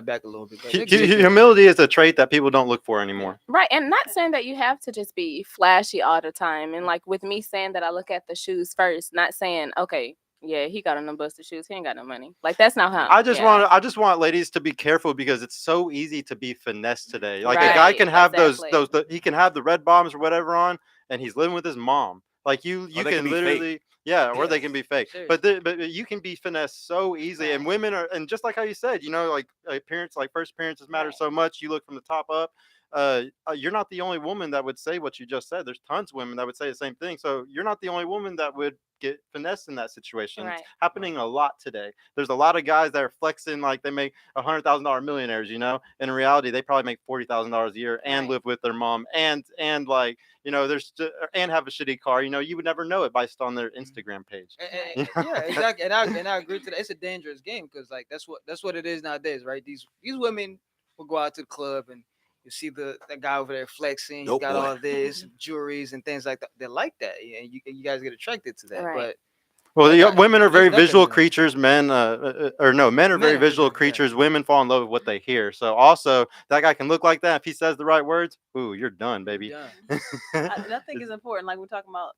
back a little bit. But they're good Humility is a trait that people don't look for anymore. Right. And not saying that you have to just be flashy all the time. And like with me saying that I look at the shoes first, not saying, okay, yeah, he got on them busted shoes. He ain't got no money. Like that's not how I just want ladies to be careful because it's so easy to be finessed today. Like a guy Right, can have exactly. he can have the red bottoms or whatever on, and he's living with his mom. Like you Or they can can be fake. literally, yeah, or Yeah, they can be fake. seriously. But you can be finessed so easily, and Right. women are, and just like how you said, like appearance, like first appearances matter Right. so much. You look from the top up. You're not the only woman that would say what you just said. There's tons of women that would say the same thing. So you're not the only woman that would get finessed in that situation. It's Right. happening a lot today. There's a lot of guys that are flexing like they make $100,000 millionaires. In reality, they probably make $40,000 a year and Right. live with their mom and like there's and have a shitty car. You would never know it based on their Instagram page. Yeah, exactly. And I agree to that. It's a dangerous game because like that's what it is nowadays, right? These women will go out to the club and you see the guy over there flexing. He's Dope got boy. all this jewelries and things like that. They like that, and you guys get attracted to that. Right. Well, But women are there's very nothing visual to it. creatures. Men, or no, men are Men very are visual visual, yeah. creatures. Women fall in love with what they hear. So also, that guy can look like that. If he says the right words, ooh, you're done, baby. Done. And I think it's important, like we're talking about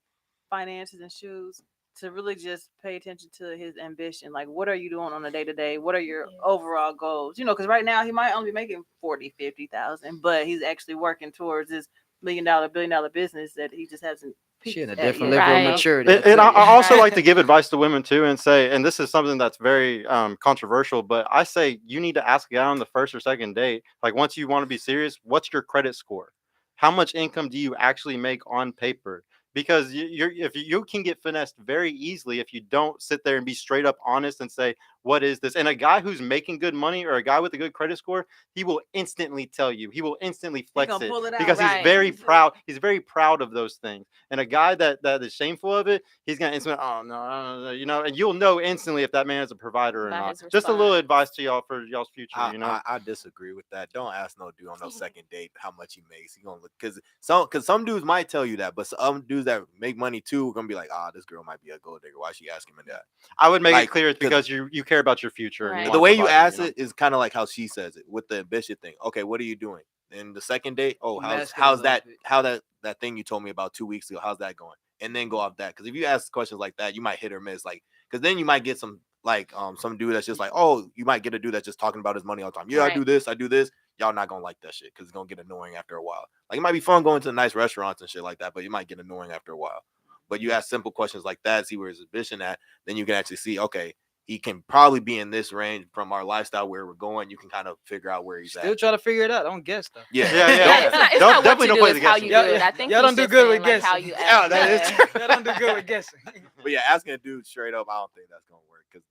finances and shoes, to really just pay attention to his ambition. Like, what are you doing on a day to day? What are your overall goals? Because right now he might only be making 40, 50,000, but he's actually working towards this $1 million, $1 billion business that he just hasn't. She in a peaked at different yet, level Right. of maturity. And I also Right. like to give advice to women too, and say, and this is something that's very controversial, but I say you need to ask a guy on the first or second date, like once you want to be serious, what's your credit score? How much income do you actually make on paper? because you can get finessed very easily if you don't sit there and be straight up honest and say, what is this? And a guy who's making good money or a guy with a good credit score, he will instantly tell you. He will instantly flex gonna it pull it out. because he's Right. very proud. He's very proud of those things. And a guy that is shameful of it, he's gonna instantly, oh no, you know, and you'll know instantly if that man is a provider or By not. his Just a little response. advice to y'all for y'all's future, I, you know. I, I disagree with that. Don't ask no dude on no second date how much he makes. He gonna look because some dudes might tell you that, but some dudes that make money too are gonna be like, this girl might be a gold digger. Why she asking me that? I would make Like, it clear it's because you care about your future. And Right. you the want way to you provide, ask know? it is kind of like how she says it with the ambition thing. Okay, what are you doing? And the second date, Mask it a how's little that bit. how that thing you told me about 2 weeks ago, how's that going? And then go off that. Because if you ask questions like that, you might hit or miss. Like, because then you might get some dude that's just like, you might get a dude that's just talking about his money all the time. Yeah, Right. I do this. Y'all not gonna like that shit because it's gonna get annoying after a while. Like, it might be fun going to nice restaurants and shit like that, but it might get annoying after a while. But you ask simple questions like that, see where his ambition at, then you can actually see, okay, he can probably be in this range from our lifestyle where we're going. You can kind of figure out where he's Still at. try to figure it out. Don't guess though. Yeah, Yeah, yeah. Yeah, it's not. It's Don't- not what definitely you don't do. play It's the how guessing you game. do it. Yeah, I think y'all he's don't do just good saying, with like, how guessing. you Yeah, act. that is Yeah. true. Y'all don't do good with guessing. But yeah, asking a dude straight up, I don't think that's gonna work. Because,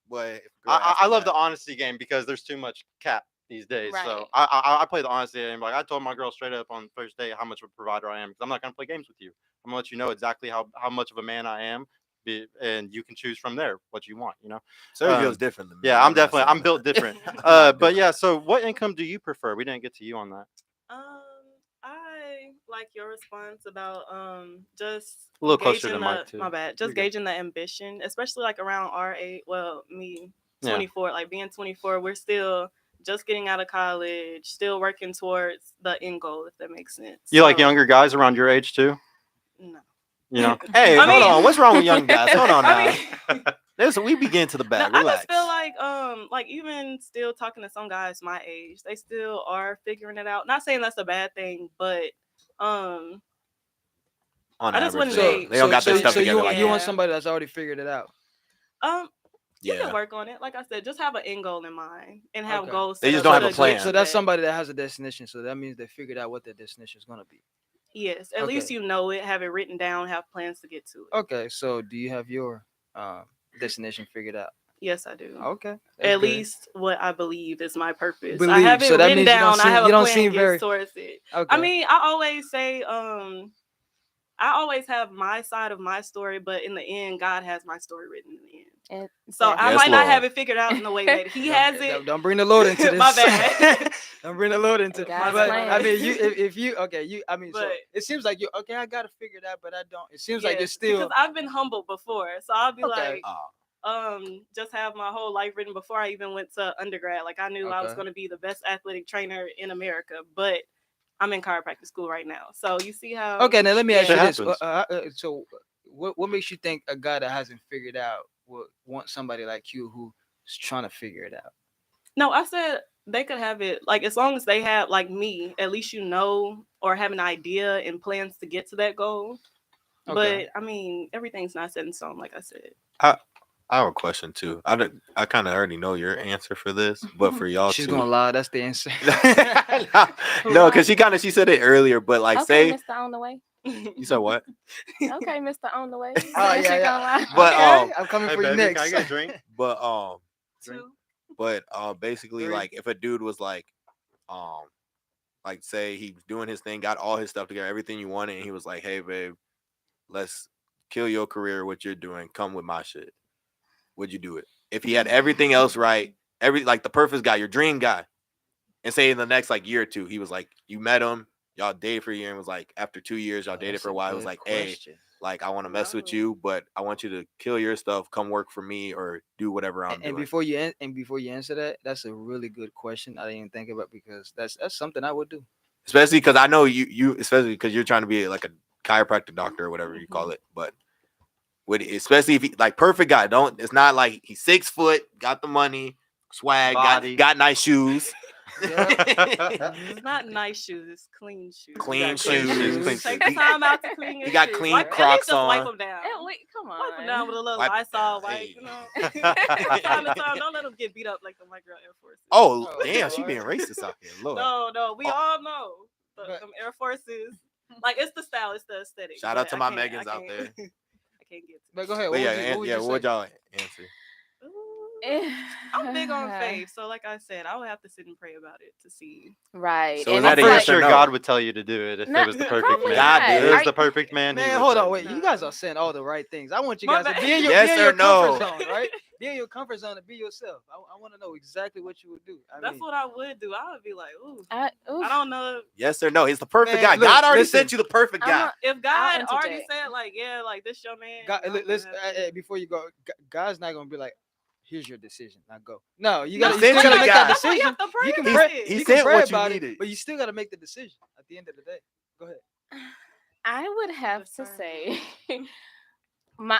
boy, if a girl I asks me love that- the honesty game because there's too much cap these days. So Right. I play the honesty game. Like I told my girl straight up on the first date how much of a provider I am because I'm not gonna play games with you. I'm gonna let you know exactly how much of a man I am, and you can choose from there what you want. You know. Sergio's different than me. Yeah, I'm built that. different. I'm not But doing yeah. that. So what income do you prefer? We didn't get to you on that. I like your response about just A little closer to gauging the mic, the too. my bad, You're just good. gauging the ambition, especially like around our age. Well, me, Yeah. 24, like being 24, we're still just getting out of college, still working towards the end goal, if that makes sense. You like So, younger guys around your age too? No. You know. Hey, I hold mean- on. What's wrong with young guys? Hold on now. I mean, We begin to the no, bag. I Relax. just feel like even still talking to some guys my age, they still are figuring it out. Not saying that's a bad thing, but On I just average, wouldn't they don't got their stuff so together. you like you that. want somebody that's already figured it out. You Yeah. can work on it. Like I said, just have an end goal in mind and have Okay. goals. They set just up don't have to a get plan. to So that's that. somebody that has a destination. So that means they figured out what their destination is gonna be. Yes, at least Okay. you know it, have it written down, have plans to get to it. Okay. So do you have your destination figured out? Yes, I do. Okay. At that's good. least what I believe is my purpose. I Believe. have it So that written means you don't down. I seem- have you a don't plan seem very- towards it. Okay. I mean, I always say, I always have my side of my story, but in the end, God has my story written in the end. So I Yes, might not Lord. have it figured out in the way that He has it. Don't bring the Lord into this. My bad. Don't bring the Lord into it. God's But, plan. I mean, if you okay, I mean, so But- it seems like you okay. I gotta figure that, but I don't. It seems like you're Yes, still because I've been humbled before, so I'll be Okay. like, just have my whole life written before I even went to undergrad. Like I knew I was Okay. going to be the best athletic trainer in America, but I'm in chiropractic school right now. So you see how? okay. Now let me ask Shit you this. happens. So what makes you think a guy that hasn't figured out would want somebody like you who's trying to figure it out? No, I said they could have it. Like as long as they have, like me, at least you know or have an idea and plans to get to that goal. Okay. But I mean, everything's not set in stone, like I said. I have a question too. I kind of already know your answer for this, but for y'all She's too. gonna lie. That's the answer. No, because she said it earlier, but like Okay, say Mr. On the way. you said what? Okay, Mr. On the way. Oh, She yeah, yeah. gonna lie. But Okay, I'm coming Hey, for you baby, next. can I get a drink? But Drink. basically Three. like if a dude was like say he was doing his thing, got all his stuff together, everything you wanted, and he was like, hey babe, let's kill your career, what you're doing, come with my shit. Would you do it? If he had everything else right, like the perfect guy, your dream guy, and say in the next like year or two, he was like, you met him, y'all dated for a year, and was like after 2 years, y'all dated That's for a while, it was good like, hey, question. like I want to mess with No. you, but I want you to kill your stuff, come work for me, or do whatever I'm And doing. before you answer that, that's a really good question. I didn't even think about because that's something I would do. Especially because I know you especially because you're trying to be like a chiropractic doctor or whatever you call it, but especially if he like perfect guy, it's not like he's 6 foot, got the money, swag, Body. got nice shoes. It's not nice shoes, it's clean shoes. Clean You got shoes, clean Take shoes. the time out to clean your He got shoes. clean At least Crocs just wipe on. them down. Wait, come on. Wipe them down with a little Wipe it Lysol down, wipe, hey. you know. From time to time, don't let them get beat up like the white girl Air Forces. Oh, Oh, damn, she Lord. being racist out here. Lord. No, we Oh. all know But- them Air Forces. Like it's the style, it's the aesthetic. Shout out but to I my can't- Megans I out can't- there. I can't get to. But go ahead. But What yeah, would yeah. you What would say? y'all answer? I'm big on faith, so like I said, I would have to sit and pray about it to see. Right. So is and that I'm a it's pretty yes like, or sure no? God would tell you to do it if no, it was the perfect probably man. God not. did. If it was Are- the perfect man, he Man, would hold tell on, you wait. to You do guys it. are saying all the right things. I want you My guys to bad. be in your, Yes be in or your comfort no? zone, right? Be in your comfort zone and be yourself. I want to know exactly what you would do. That's what I would do. I would be like, ooh, I, I don't know. Yes or no? He's the perfect Man, guy. look, God already listen. sent you the perfect guy. If God I'll already interject. said like, yeah, like this your man. God, I'm gonna listen, have to- before you go, God's not gonna be like, "Here's your decision. Now go." No, you No, gotta, you sent still you gotta the make guy. that That's why you decision. have to pray You can about pray, it. He you can sent pray what you about it, needed. but you still gotta make the decision at the end of the day. Go ahead. I would have to Affirm. say my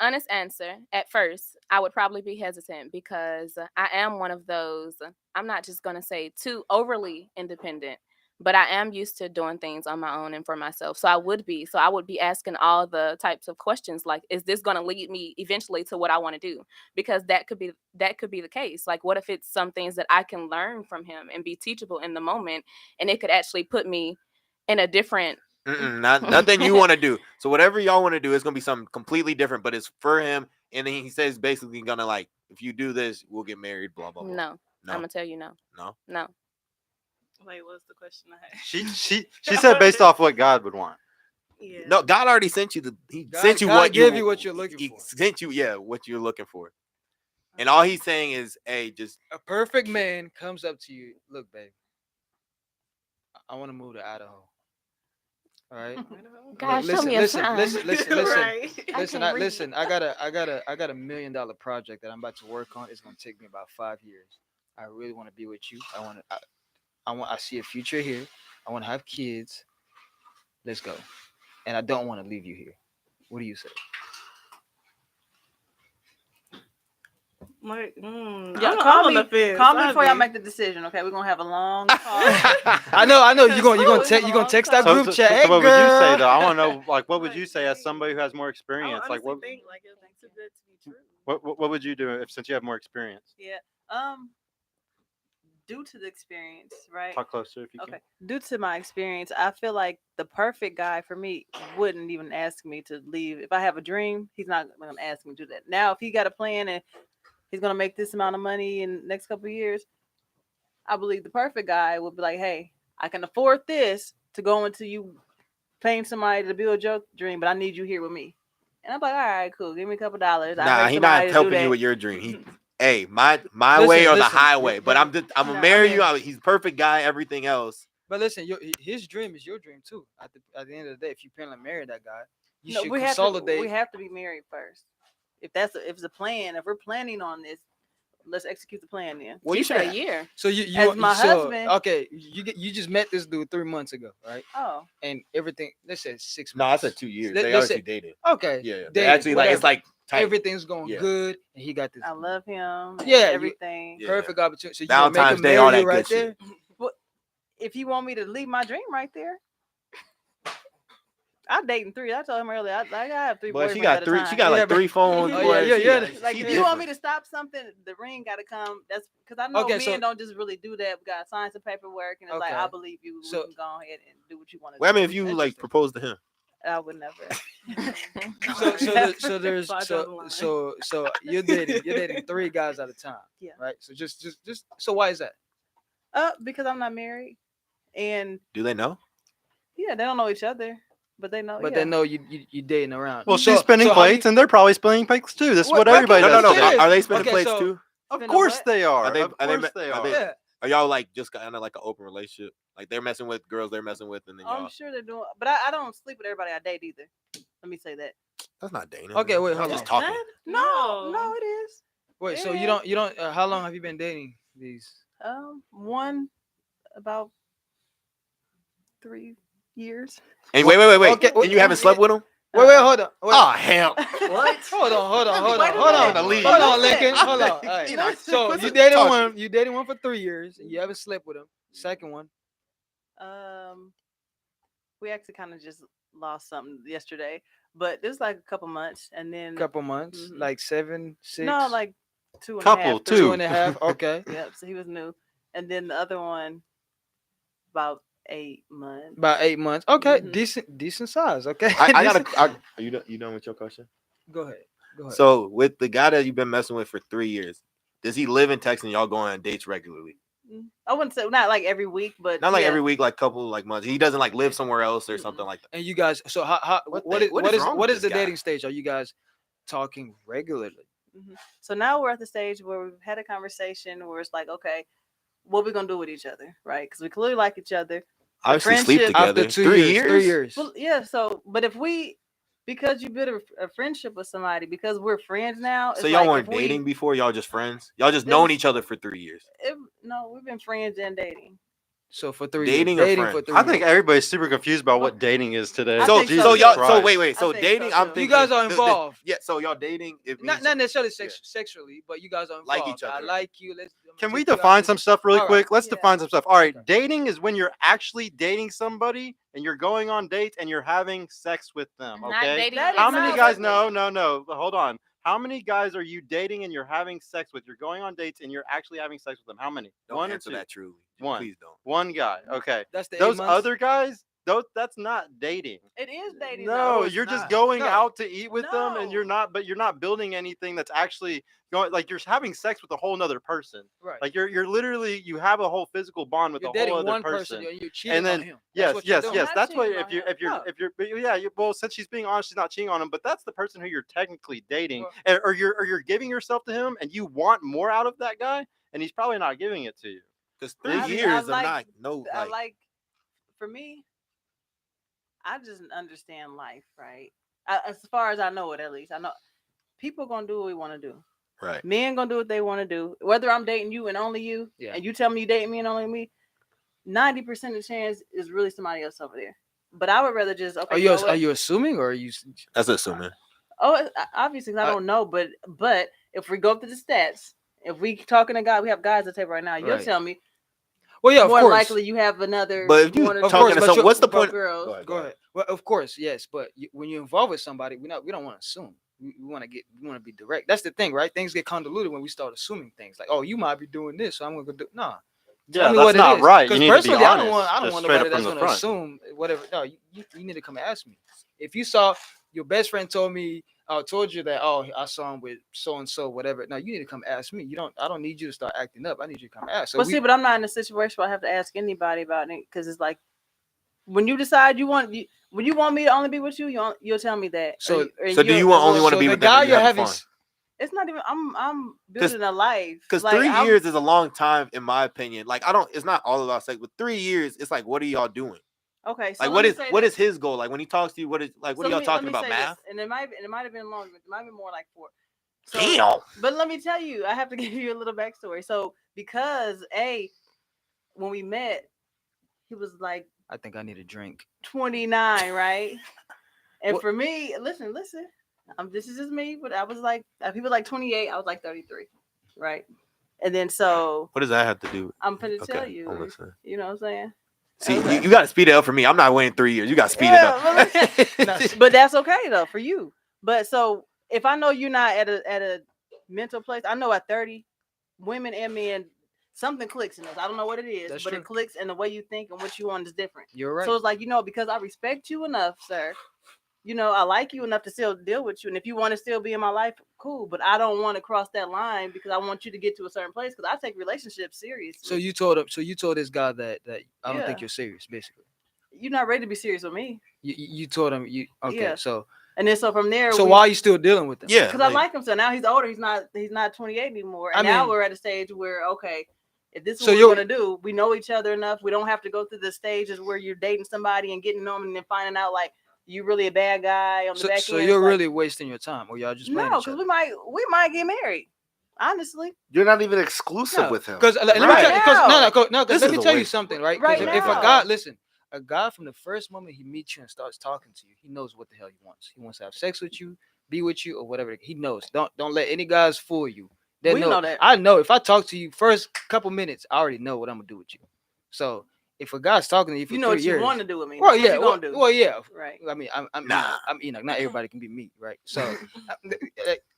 honest answer at first, I would probably be hesitant because I am one of those. I'm not just gonna say too overly independent, but I am used to doing things on my own and for myself. So I would be. So I would be asking all the types of questions like, is this gonna lead me eventually to what I want to do? Because that could be the case. Like, what if it's some things that I can learn from him and be teachable in the moment, and it could actually put me in a different. Nothing you want to do. So whatever y'all want to do, it's gonna be something completely different, but it's for him. And then he says basically gonna like, if you do this, we'll get married. Blah blah blah. No, I'm No, gonna tell you no. no. No. Wait, what's the question I had? She said based off what God would want. Yeah. No, God already sent you the. He God- sent you God what gave you what you're looking he for. Sent you, yeah, what you're looking for. And all he's saying is, hey, just A perfect man comes up to you. Look, babe, I want to move to Idaho. All right. God, show me a sign. Listen. Right. Listen, can't read. listen. I got a $1 million project that I'm about to work on. It's gonna take me about 5 years. I really want to be with you. I see a future here. I want to have kids. Let's go. And I don't want to leave you here. What do you say? Like, Yeah, I'm call on me, the fence. call me I'd before y'all be- make the decision. Okay, we're gonna have a long talk. I know. You're gonna text that So, group chat. so Hey, what would you say girl. though? I want to know, like, what would Like, you say as dang. somebody who has more I would experience? Like, honestly think like it's too good to be true. what would you do if since you have more experience? Yeah. Due to the experience, right? Talk closer if you can. Okay. Due to my experience, I feel like the perfect guy for me wouldn't even ask me to leave. If I have a dream, he's not gonna ask me to do that. Now, if he got a plan and he's gonna make this amount of money in the next couple of years, I believe the perfect guy would be like, hey, I can afford this to go into you paying somebody to build your dream, but I need you here with me. And I'm like, all right, cool. Give me a couple dollars. I nah, pay he not somebody to do helping that. you with your dream. He, hey, my Listen, way or the listen, highway. But I'm No, gonna I marry mean- you. He's the perfect guy. Everything else. But listen, his dream is your dream too. At the end of the day, if you plan to marry that guy, you No, should we consolidate. have to be married first. If it's a plan, if we're planning on this, let's execute the plan then. Well, He you said should. a year. So you As my so, husband- okay, you just met this dude 3 months ago, right? Oh, And everything. Let's say 6 No, I months. said 2 years. Let- They let's actually say- dated. Okay. Yeah, they dating, actually like it's whatever. like tight. Everything's going Yeah. good, and he got this. I love him. and Yeah, you- everything. Yeah. Perfect opportunity. So you gonna make Valentine's him Day, marry all you that right good shit. there? If you want me to leave my dream right there, I'm dating 3. I told him earlier. I have 3 But boyfriends she at got a 3. time. She got Yeah, like but- 3 phones. Oh, boy. yeah, She yeah. got- Like she if you want me different. to stop something, the ring got to come. That's because I know Okay, men so- don't just really do that. We got to sign some paperwork, and it's like Okay. I believe you. So- we can go ahead and do what you want to Well, I do. mean, if you like Interesting. propose to him, I would never. So you're dating 3 guys at a time. Yeah. Right. So just so why is that? Because I'm not married, and do they know? yeah, they don't know each other, but they know. But yeah. they know you dating around. Well, So- she's spinning so how do plates, and they're probably spinning plates too. This is what What- everybody okay, No, does. no, no. It is. Are they spinning Okay, plates so- too? Of Spinning course what? they are. Are they- Of are they course ma- they are are. they- Yeah. Are y'all like just kind of like an open relationship? Like they're messing with girls they're messing with, and then y'all. I'm sure they're doing, but I don't sleep with everybody I date either. Let me say that. That's not dating. Okay, wait, That's hold just on. talking. That? No, it is. Wait, so Yeah. you don't how long have you been dating these? One about 3 years. And wait. Okay, And you haven't slept with him? Wait, hold on. Wait. Oh hell! What? Hold on. Wait a Hold minute. on, Listen. Lincoln. Hold on. All right. You know, So listen, you dated talk one. You dated one for 3 years, and you haven't slept with him. Second one. We actually kind of just lost something yesterday, but it was like a couple months, and then Couple months, Mhm. like 7, 6. no, like 2 and a Couple, half, two. 2.5. Okay. Yep. So he was new, and then the other one about 8 months. About 8 months. Okay, Mhm. decent size. Okay. I got Decent- a. Are you done with your question? Go ahead. Go ahead. So with the guy that you've been messing with for 3 years, does he live in Texas and y'all go on dates regularly? I wouldn't say not like every week, but Not like yeah. every week, like couple like months. He doesn't like live somewhere else or something like that. And you guys, so how What is wrong what with is this the guy? dating stage? Are you guys talking regularly? So now we're at the stage where we've had a conversation where it's like, okay, what we gonna do with each other, right? Because we clearly like each other. The Obviously, sleep friendship- together. After 2 3 years, years. 3 years. Well, yeah. So, but if we, because you build a friendship with somebody, because we're friends now. So it's y'all like weren't if we- dating before. Y'all just friends. Y'all just It known was- each other for 3 years. No, we've been friends and dating. So for 3 Dating years, or dating for friends? 3 I years. think everybody's super confused about what dating is today. I So think so so, y'all. too. So Christ. wait. I So think dating. so, I'm too. thinking You guys are involved. yeah. So y'all dating. It means Not necessarily yeah. sexually, but you guys are involved. Like each I other. like you. Can we take you out define to- some stuff really All right. quick? Let's Yeah. define some stuff. All right, Okay. dating is when you're actually dating somebody and you're going on dates and you're having sex with them. Not Okay. dating. That is How is many not guys? what- No. Hold on. How many guys are you dating and you're having sex with? You're going on dates and you're actually having sex with them. How many? Don't One or answer two? that truly. One. Please don't. One guy. Okay. That's the 8 Those months. other guys, that's not dating. It is dating. No, though. you're just not. going No. out to eat with them, and No. you're not. But you're not building anything that's actually going. Like you're having sex with a whole nother person. Right. Like you're literally you have a whole physical bond with You're a whole dating other one person. and you're cheating And then on him. That's yes, what you're yes, doing. yes. Not That's what cheating on him. if you're but yeah. Well, since she's being honest, she's not cheating on him. But that's the person who you're technically dating, Well- or you're giving yourself to him, and you want more out of that guy, and he's probably not giving it to you. Because I 3 mean, years I like- of not no I like. like, for me, I just understand life, right? As far as I know it, at least I know people gonna do what we want to do. Right. Men gonna do what they want to do. Whether I'm dating you and only you, Yeah. and you tell me you dating me and only me, 90% of the chance is really somebody else over there. But I would rather just okay. Are you know you what? are you assuming or are you? That's assuming. Oh, obviously 'cause I don't know, but if we go up to the stats, if we talking to God, we have guys at the table right now. You'll Right. tell me Well, yeah, of more course. likely you have another. But if you one or Of two course, talking to but someone, you- what's the broke point? girls. Go ahead. Well, of course, yes, but when you're involved with somebody, we don't want to assume. We want to be direct. That's the thing, right? Things get convoluted when we start assuming things like, oh, you might be doing this, so I'm gonna go do. Nah, Yeah, tell me that's what not it is. right. You Because need to be personally, honest. I don't just want straight nobody up from that's the gonna front. assume whatever. No, you need to come ask me. If you saw your best friend told you that, oh, I saw him with so and so, whatever. No, you need to come ask me. I don't need you to start acting up. I need you to come ask. So But see, but I'm not in a situation where I have to ask anybody about it because it's like when you decide when you want me to only be with you, you'll tell me that. So- So do you only want to so be the with them? guy When you're you're having having. fun? It's not even. I'm building a life. Because Like, 3 years is a long time, in my opinion. Like I don't. It's not all about sex, but 3 years. It's like, what are y'all doing? Okay. So Like, let what me is say what this. is his goal? Like when he talks to you, what is like? What So are y'all let me talking about? say Math? this, and it might have been longer. It might have been more like 4. So, Damn. But let me tell you, I have to give you a little backstory. So because when we met, he was like I think I need a drink. 29, right? And What- for me, listen. This is just me, but I was like, he was like 28. I was like 33, right? And then so What does that have to do? I'm finna Okay, tell you. I'm listening. You know what I'm saying? See, Okay. you got to speed it up for me. I'm not waiting 3 years. You got to speed Yeah, it up. But that's okay though for you. But so if I know you're not at a mental place, I know at 30, women and men, something clicks in us. I don't know what it is, That's but true. it clicks, and the way you think and what you want is different. You're right. So it's like, because I respect you enough, sir. I like you enough to still deal with you. And if you want to still be in my life, cool. But I don't want to cross that line because I want you to get to a certain place because I take relationships seriously. So you told him. So you told this guy that I don't Yeah. think you're serious. Basically, you're not ready to be serious with me. you told him you okay. Yeah. So And then so from there, why are you still dealing with him? Yeah, because I like him. So now he's older. He's not 28 anymore. And I now mean- we're at a stage where, okay, if this is So what you're- we're gonna do, we know each other enough. We don't have to go through the stages where you're dating somebody and getting to know them and then finding out like you really a bad guy on the back So end. you're It's like, really wasting your time, or y'all just playing no, each because other? we might get married. Honestly, You're not even exclusive with him. Because let me Right tell you, because now. This let me is a tell you waste. something, right? Right Because if a now. guy, listen, a guy from the first moment he meets you and starts talking to you, he knows what the hell he wants. He wants to have sex with you, be with you, or whatever. He knows. Don't let any guys fool you. They We know that. I know if I talk to you first couple minutes, I already know what I'm gonna do with you. So if a guy's talking to you for you know 3 what years, you want to do with me. well, What yeah, you gonna do? well, yeah. Right. I mean, I'm Nah. Enoch. I'm Enoch. Not everybody can be me, right? So,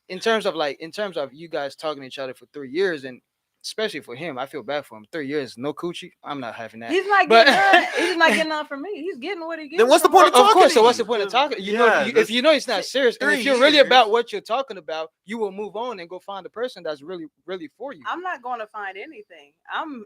in terms of you guys talking to each other for 3 years, and especially for him, I feel bad for him. 3 years, no coochie. I'm not having that. He's not But- getting none. He's just not getting none from me. He's getting what he gets. Then what's the from point her. of talking Of course. to So what's you? the point of talking? You Yeah, know, if that's- you know it's not serious, and 3 if you're really years. about what you're talking about, you will move on and go find a person that's really, really for you. I'm not going to find anything. I'm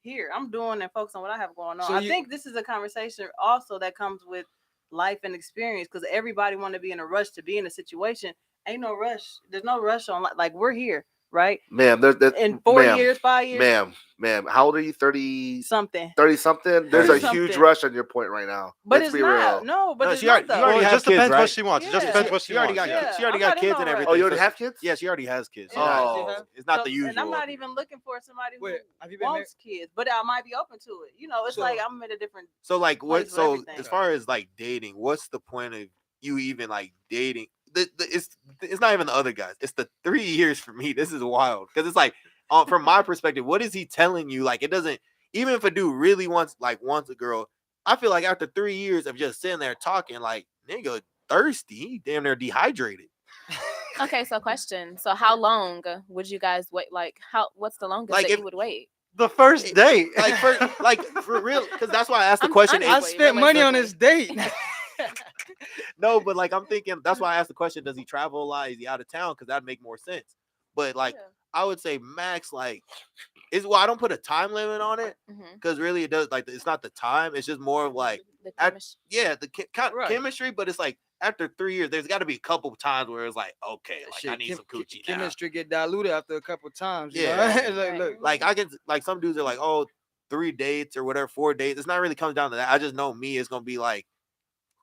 here. I'm doing and focus on what I have going on. So I you- think this is a conversation also that comes with life and experience because everybody want to be in a rush to be in a situation. Ain't no rush. There's no rush on like we're here, right? Ma'am, there's In 4 ma'am, years, 5 years, ma'am. How old are you? 30 something. 30 something? There's a 30 huge something. rush on your point right now. But Let's it's be not. real. No, but No, it's she not already- though. you already Well, it have just kids, depends right? what she wants. It just Yeah. depends what She she already wants. got Yeah, she already I'm got not in kids no and rush. everything. Oh, you already so have she- kids? Yeah, she already has kids. So Yeah. Oh. it's not So- the usual. And I'm not even looking for somebody who Wait, have you been married? wants kids, but I might be open to it. You know, it's So- like I'm in a different. So like what? place with So everything. as far as like dating, what's the point of you even like dating? It's not even the other guys. It's the 3 years for me. This is wild because it's like from my perspective, what is he telling you? Like it doesn't. Even if a dude really wants a girl, I feel like after 3 years of just sitting there talking, like nigga thirsty, he damn near dehydrated. Okay, so question. So how long would you guys wait? Like what's the longest Like that if- you would wait? The first date. Like for real, because that's why I asked the I'm question. honest I if- with you, spent money on realistically. this date. No, but like I'm thinking that's why I asked the question, does he travel a lot? Is he out of town? Because that'd make more sense. But like Yeah. I would say max like I don't put a time limit on it Mhm. because really it does like it's not the time, it's just more of like The at- chemistry. yeah, the Right. chemistry, but it's like after 3 years, there's got to be a couple times where it's like, okay, like Shit, I need some coochie now. chemistry get diluted after a couple times. You Yeah. know? Look, Right. look. Like I can like some dudes are like, oh, 3 dates or whatever, 4 dates. It's not really comes down to that. I just know me, it's gonna be like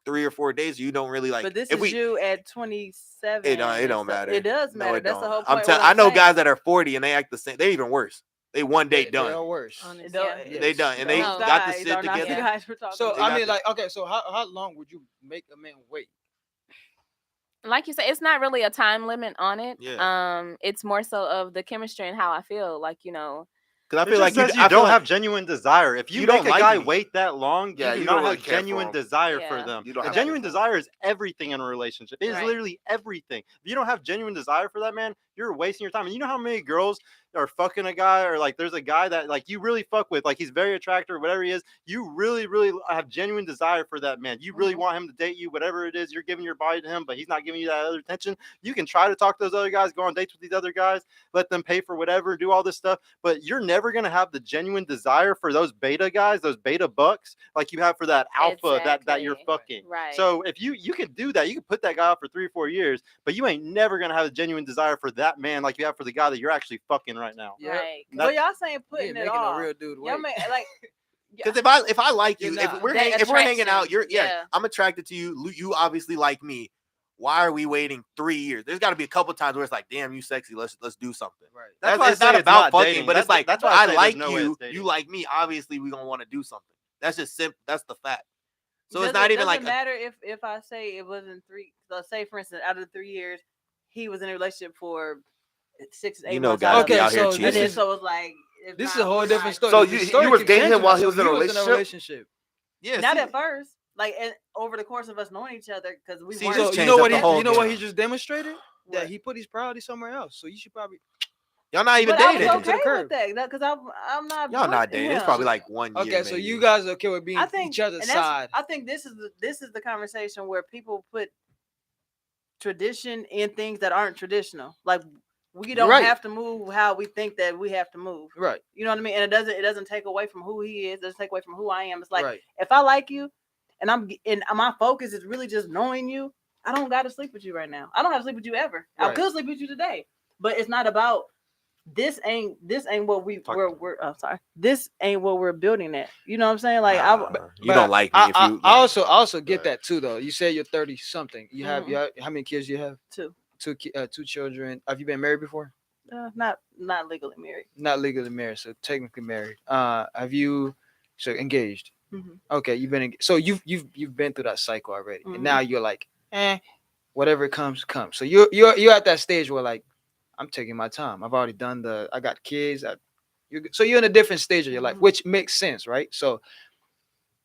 3 or 4 days. You don't really like. But this if is we, you at 27. It and don't so- matter. It does No, matter. it That's the don't. whole I'm point. telling. What I know saying. guys that are 40 and they act the same. They even worse. They one They date done. are worse. Honestly, It don't- yeah. They done and they No. got the Guys shit are not the together. guys we're talking So about. They I got mean, the- like, okay, so how long would you make a man wait? Like you said, it's not really a time limit on it. Yeah. It's more so of the chemistry and how I feel. Like, you know, Because I It feel like just says I you feel don't like- have genuine desire. If you, you make don't a like guy me. wait that long, Yeah, you do you not don't really have care for genuine him. desire for Yeah. them. You don't And have genuine to. desire is everything in a relationship. It is Right. literally everything. If you don't have genuine desire for that man, you're wasting your time. And you know how many girls are fucking a guy, or like there's a guy that like you really fuck with, like he's very attractive or whatever he is. You really, really have genuine desire for that man. You really want him to date you, whatever it is. You're giving your body to him, but he's not giving you that other attention. You can try to talk to those other guys, go on dates with these other guys, let them pay for whatever, do all this stuff, but you're never gonna have the genuine desire for those beta guys, those beta bucks, like you have for that alpha that you're Exactly. fucking. Right. So if you can do that, you can put that guy out for 3 or 4 years, but you ain't never gonna have a genuine desire for that man like you have for the guy that you're actually fucking right now. Yeah. Right. But y'all saying You putting ain't it making off. a real dude Y'all wait. may, like, Because if I like you, You're if not. we're That if we're hanging out, attraction, yeah. I'm attracted to you. You obviously like me. Why are we waiting 3 years? There's got to be a couple times where it's like, damn, you sexy. Let's do something. Right. That's why I it's say not it's about not fucking, dating. but it's like that's why I I say there's like no way you, it's dating. you like me. Obviously, we gonna want to do something. That's just simple. That's the fact. So does it's not it, even does like it matter if I say it wasn't 3. So say for instance, out of the 3 years, he was in a relationship for 6 8 You know, months. guys out of be it. out here so And then cheating. so it's like it's This is not- a whole we're different not- story. So The you story was keeps dating him changing while now. he was So in a you relationship? Yeah, Not see, at first. Like and over the course of us knowing each other, because we See, weren't. this So you changed know up what the he whole you know what he game. just demonstrated? That What? he put his priority somewhere else. So you should probably y'all not even But I dating. was to the okay curb. with that because I'm not. Y'all not pushing dating. It's him. probably like 1 year. okay. So maybe. you guys are okay with being I think each other's and that's- side? I think this is the conversation where people put tradition in things that aren't traditional. Like we don't right. have to move how we think that we have to move. Right. You know what I mean? And it doesn't take away from who he is. It doesn't take away from who I am. It's like right. if I like you, and my focus is really just knowing you, I don't got to sleep with you right now. I don't have to sleep with you ever. I Right. could sleep with you today, but it's not about. This ain't what we're I'm sorry. This ain't what we're building at. You know what I'm saying? Like you But don't like me if you. I also get Right. that too though. You say you're 30 something. You have Mhm. how many kids you have? two. Two children. Have you been married before? Not legally married. Not legally married, so technically married. Have you so engaged? Mhm. Okay, you've been so you've been through that cycle already, Mhm. and now you're like, whatever comes. So you're at that stage where like, I'm taking my time. I've already done I got kids. So you're in a different stage of your life, Mhm. which makes sense, right? So,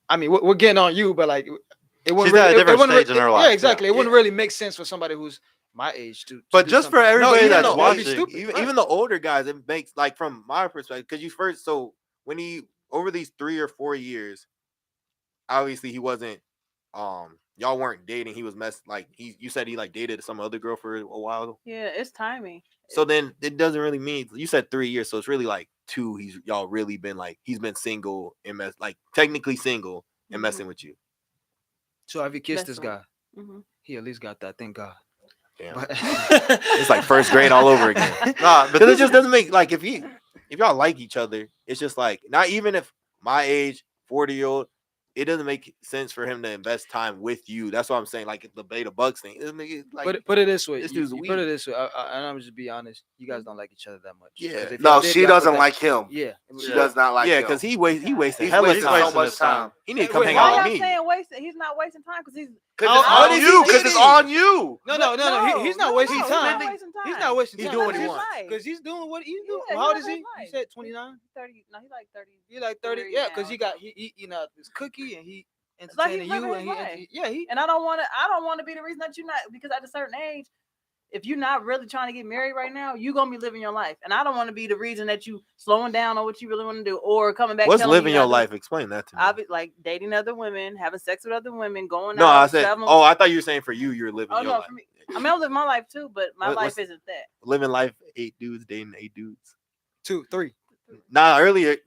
I mean, we're getting on you, but like, it wouldn't She's at a really, different it wouldn't stage in her yeah, life, exactly. yeah. It wouldn't really make sense for somebody who's my age to But do just for something like that. everybody even that's the That'd be watching, stupid. even Right. even the older guys, it makes like from my perspective, because you first so when he over these 3 or 4 years, obviously he wasn't y'all weren't dating. He was like you said he like dated some other girl for a while. Yeah, it's timing. So then it doesn't really mean you said 3 years, so it's really like two. Y'all really been like he's been single and like technically single and messing with you. So have you kissed this Messing guy? with- Mhm. He at least got that. Thank God. Damn. But It's like first grade all over again. nah, but Because it this just doesn't make like if y'all like each other, it's just like not even if my age, 40-year-old, it doesn't make sense for him to invest time with you. That's what I'm saying. Like the Beta Bucks thing. It doesn't make it like put it this way. this You, dude's you weak. put it this way. And I'm just be honest. You guys don't like each other that much. Yeah. 'Cause if No, y'all did, she y'all put doesn't that- like him. Yeah. She does not like yeah, him. because he wasting He's hella wasting time. so much time. He need to come Wait, hang Why out y'all with me. saying wasting? He's not wasting time because he's. Because How- it's how on is he you. Because it's cheating? on you. No, he's not wasting He's time. not wasting time. He's not wasting He's time. doing what he living wants. his life. Because he's doing what he's doing. Yeah, How old he is lives he? his You life. said 29. 30. No, he's like 30. He like 30. Yeah, because he got he eating out this cookie and he Like he's entertaining living you his and life. yeah he. And I don't want to be the reason that you're not, because at a certain age, if you're not really trying to get married right now, you're gonna be living your life. And I don't want to be the reason that you slowing down on what you really want to do or coming back. What's telling living you your not to- life? Explain that to me. I'll be like dating other women, having sex with other women, going No, out, I said. traveling. Oh, I thought you were saying for you're living Oh your no, life. for me, I mean I live my life too, but my What's- life isn't that. Living life, 8 dudes dating 8 dudes. 2, 3. Nah, earlier,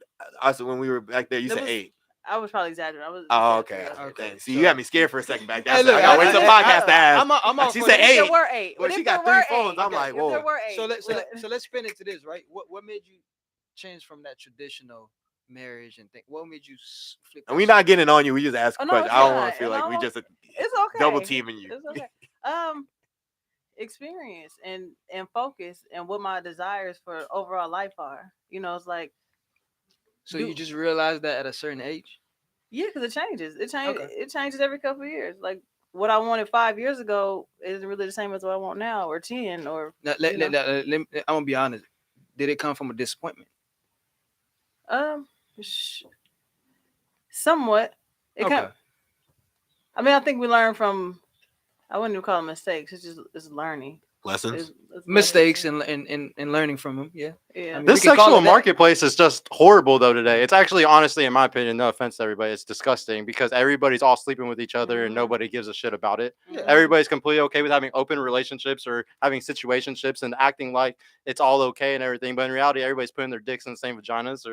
I said when we were back there, you That said was- 8. I was probably exaggerating. I was. Oh, said okay. three. Okay. Dang. See, So- you had me scared for a second back there. Hey, I said, look, I gotta wait till podcast to ask. I'm all She for said that. If there 8. were 8, Well, but she if got there 3 were phones. 8, I'm like, if there whoa. were 8, So let's spin into this, right? What made you change from that traditional marriage and think? What made you flip? And we not getting on you. We just ask Oh, no, questions. it's I don't not. want to feel And like we I just it's okay. double teaming you. It's okay. Experience and focus and what my desires for overall life are. You know, it's like So you just realized that at a certain age? yeah, because it changes. It changes. Okay. It changes every couple of years. Like what I wanted 5 years ago isn't really the same as what I want now, or 10, or Now, you know. I'm gonna be honest. Did it come from a disappointment? um, somewhat. It Okay. kind. I mean, I think we learn from. I wouldn't even call them mistakes. It's learning. Lessons. It's Mistakes learning. and learning from them. Yeah. Yeah. I mean, This we can call sexual it that. marketplace is just horrible though today. It's actually honestly, in my opinion, no offense to everybody, it's disgusting because everybody's all sleeping with each other and Mhm. nobody gives a shit about it. Mhm. Everybody's completely okay with having open relationships or having situationships and acting like it's all okay and everything. But in reality, everybody's putting their dicks in the same vaginas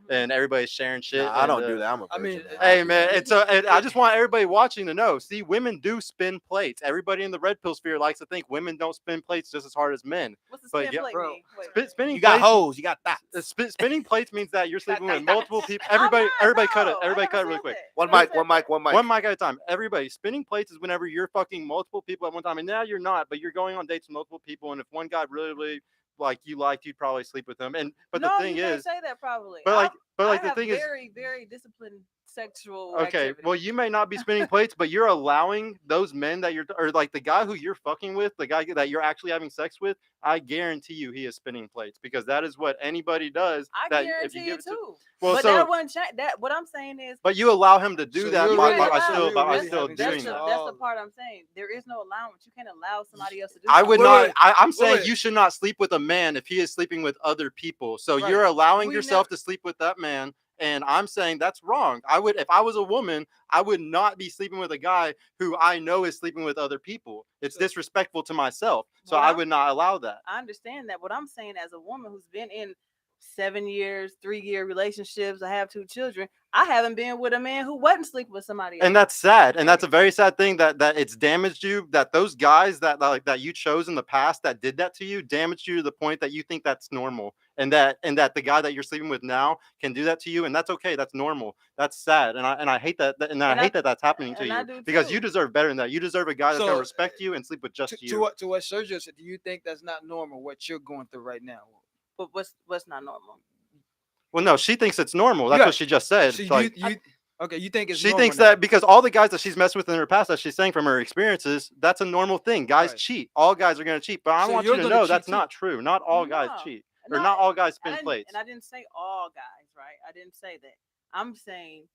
and everybody's sharing shit. Nah, I and, don't do that. I'm a I mean, virgin. Hey man, and I just want everybody watching to know. See, women do spin plates. Everybody in the red pill sphere likes to think women don't spin plates just as hard as men. What's the But spin yeah, plate bro, mean? Wait. Spinning you got plates. hoes. You got that. Spinning plates means that you're sleeping with That- multiple people. I'm Everybody, not, everybody, cut no, it. I Everybody, never cut it really said quick. that. One I never mic, said one mic, that. one mic. One mic at a time. Everybody, spinning plates is whenever you're fucking multiple people at one time. And now you're not, but you're going on dates with multiple people. And if one guy really like you liked, you'd probably sleep with him. And but No, the thing you can't is, say that probably. but like, I the have thing is, very, very disciplined sexual okay, activity. well, you may not be spinning plates, but you're allowing those men that or like the guy who you're fucking with, the guy that you're actually having sex with, I guarantee you he is spinning plates because that is what anybody does. I that if guarantee you give it it to, too. well, But so that wouldn't change. That what I'm saying is. but you allow him to do So that you're by, really- by so still you're by really still having doing sex that. That's the part I'm saying. There is no allowance. You can't allow somebody else to do. I would something. not. wait, I'm saying wait. you should not sleep with a man if he is sleeping with other people. So Right. you're allowing We yourself never- to sleep with that man, and I'm saying that's wrong. I would, if I was a woman, I would not be sleeping with a guy who I know is sleeping with other people. It's disrespectful to myself. So What I I'm- would not allow that. I understand that. What I'm saying as a woman who's been in 7 years, 3-year relationships, I have 2 children. I haven't been with a man who wasn't sleeping with somebody else. And that's sad, and that's a very sad thing that it's damaged you. That those guys that like that you chose in the past that did that to you damaged you to the point that you think that's normal, and that the guy that you're sleeping with now can do that to you, and that's okay. That's normal. That's sad, and I hate that, I hate that that's happening to and I you do because too. you deserve better than that. You deserve a guy that's So, gonna respect you and sleep with just To you. what Sergio said, do you think that's not normal? What you're going through right now? But what's not normal? Well, no, she thinks it's normal. That's Yeah. what she just said. So Like, okay? You think it's she normal thinks now. that because all the guys that she's messed with in her past, as she's saying from her experiences, that's a normal thing. Guys Right. cheat. All guys are going to cheat. But I So want you're you to gonna know cheat that's too. not true. Not all guys No. cheat. No, Or not all guys and spin plates. And I didn't say all guys, right? I didn't say that. I'm saying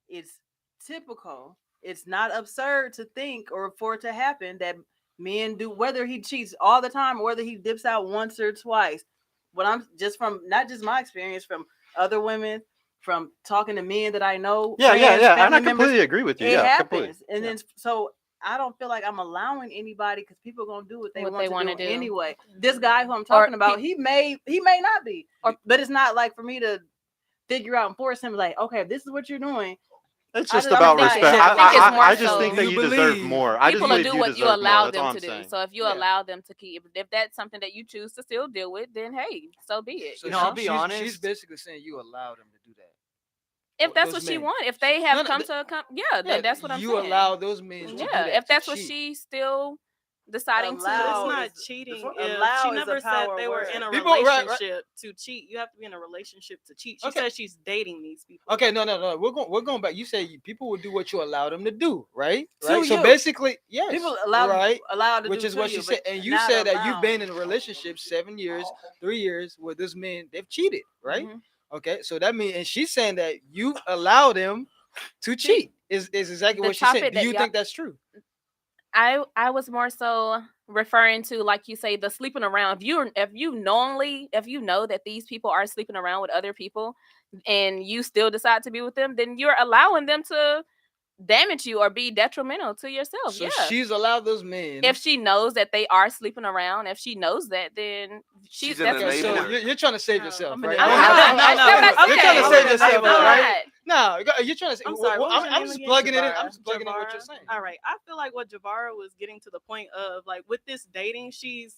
it's typical. It's not absurd to think or for it to happen that men do, whether he cheats all the time or whether he dips out once or twice. What I'm just from, not just my experience, from other women, from talking to men that I know, Yeah, yeah, friends, yeah. And family I members, completely agree with you. it Yeah, completely. happens. And Yeah. then so I don't feel like I'm allowing anybody, because people gonna do what they want to wanna do do. anyway. This guy who I'm Or talking about, he may not be, but it's not like for me to figure out and force him like, okay, if this is what you're doing. It's I just just- I'm about not- respect. I think it's more I just so- think Do that you you deserve believe more. I just People will believe do you what you deserve more. allow That's all them I'm to do. saying. So if you Yeah. allow them to keep, if that's something that you choose to still deal with, then hey, so be it. So You No, I'll know, be she's honest. basically saying you allowed him to do that. if that's Those what she men. wants, if they have No, no, come to a yeah, then that's what I'm you saying. allow those men to do Yeah, that. if that's to what cheat. she's still deciding But it's Allow to. not is- cheating this if allow she is a never said power they were word. in a People- right. relationship to cheat. You have to be in a relationship to cheat. She Okay. says she's dating these people. Okay, no. We're going back. You say people will do what you allow them to do, right? To Right. So you. basically, yes, People right. allowed to Which do is to what you, she said. but And you not said that you've allowed. been in a relationship 7 years, 3 years with this man. They've cheated, right? Mhm. Okay, so that means, and she's saying that you allow them to cheat. Is exactly The what she said. topic Do that you y'all- think that's true? I was more so referring to, like you say, the sleeping around. If you know that these people are sleeping around with other people and you still decide to be with them, then you're allowing them to damage you or be detrimental to yourself. So Yeah. she's allowed those men. If she knows that they are sleeping around, if she knows that, then She's that's an Okay, so enabler. you're trying to save No, yourself, I'm right? an I'm enabler. not. You're trying to Okay. save yourself, I'm right? not. No, you're trying to say. I'm sorry. What was your I'm name just again? plugging it in. I'm Jabara. just plugging in what you're Jabara? saying. All right. I feel like what Jabara was getting to the point of, like, with this dating, she's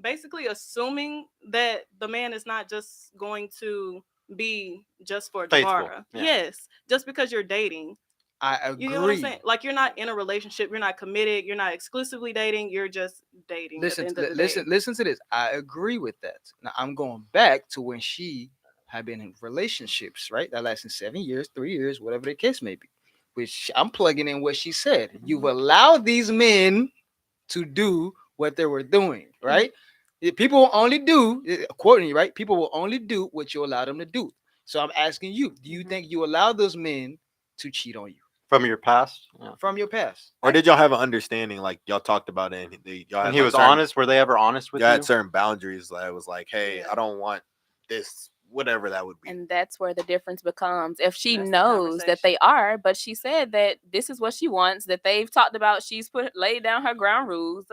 basically assuming that the man is not just going to be just for Faithful, Jabara. yeah. Yes, just because you're dating. I agree. You know what I'm saying? Like, you're not in a relationship, you're not committed, you're not exclusively dating, you're just dating. Listen, at the end of the day. listen to this. I agree with that. Now I'm going back to when she had been in relationships, right? That lasted 7 years, 3 years, whatever the case may be. Which I'm plugging in what she said. You've allowed these men to do what they were doing, right? People will only do, quoting you, right? People will only do what you allow them to do. So I'm asking you, do you think you allow those men to cheat on you From your past. Yeah. from your past? Or did y'all have an understanding, like y'all talked about it, and y'all had And he like was certain, honest. Were they ever honest with y'all you? had certain boundaries that it was like, hey, Yeah. I don't want this, whatever that would be. And that's where the difference becomes. If she That's the knows that they are, but she said that this is what she wants, that they've talked about, she's laid down her ground rules.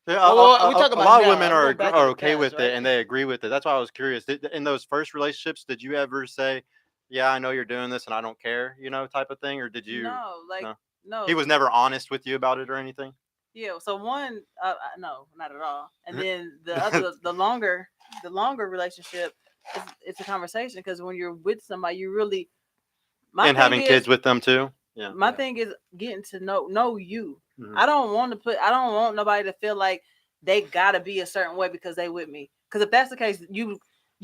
Yeah, Well, we talk a about lot of now. women I'm are going back in are the okay past, with right? it and they agree with it. That's why I was curious. In those first relationships, did you ever say, "Yeah, I know you're doing this and I don't care," type of thing, or did you? No, like No. no. He was never honest with you about it or anything. Yeah. So one, no, not at all. And then the other, the longer relationship, it's a conversation, because when you're with somebody, you really. And having kids with them too. Yeah. My thing is getting to know you. Mhm. I don't want nobody to feel like they gotta be a certain way because they with me. Because if that's the case, you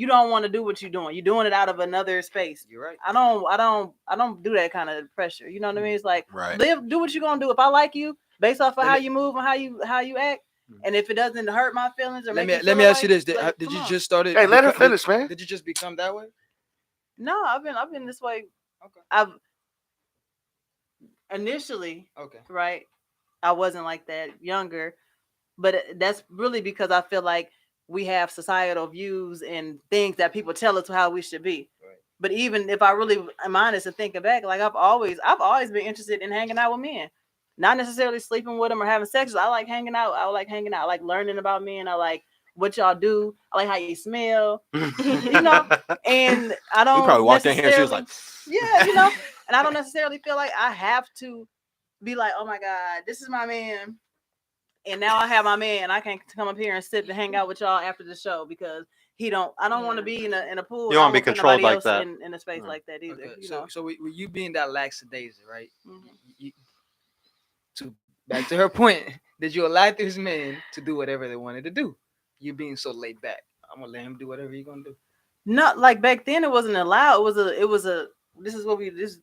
don't want to do what you're doing. You're doing it out of another space. You're right. I don't do that kind of pressure. You know what I mean? It's like Right. do what you're gonna do. If I like you based off of how you move and how you act, Mhm. and if it doesn't hurt my feelings or Let make me me ask you like, this: Did, like, did come you on. just started? Hey, let her finish, man. Did you just become that way? No, I've been this way. Okay. I've initially Okay. right. I wasn't like that younger, but that's really because I feel like we have societal views and things that people tell us how we should be. Right. But even if I really am honest and thinking back, like I've always been interested in hanging out with men, not necessarily sleeping with them or having sex. I like hanging out. I like hanging out. I like learning about men. I like what y'all do. I like how you smell. You know, and I don't. We probably walked in here. She was necessarily- like, yeah, and I don't necessarily feel like I have to be like, oh my God, this is my man. And now I have my man, and I can't come up here and sit and hang out with y'all after the show because I don't want to be in a pool. You don't wanna be I put controlled nobody like else that. in a space Mm. like that either. Okay. You So know. so with you being that lackadaisy, right? Mhm. You, to back to her point, did you allow these men to do whatever they wanted to do? You being so laid back. I'm gonna let him do whatever he's gonna do. Not like back then. It wasn't allowed. It was a. This is what we. This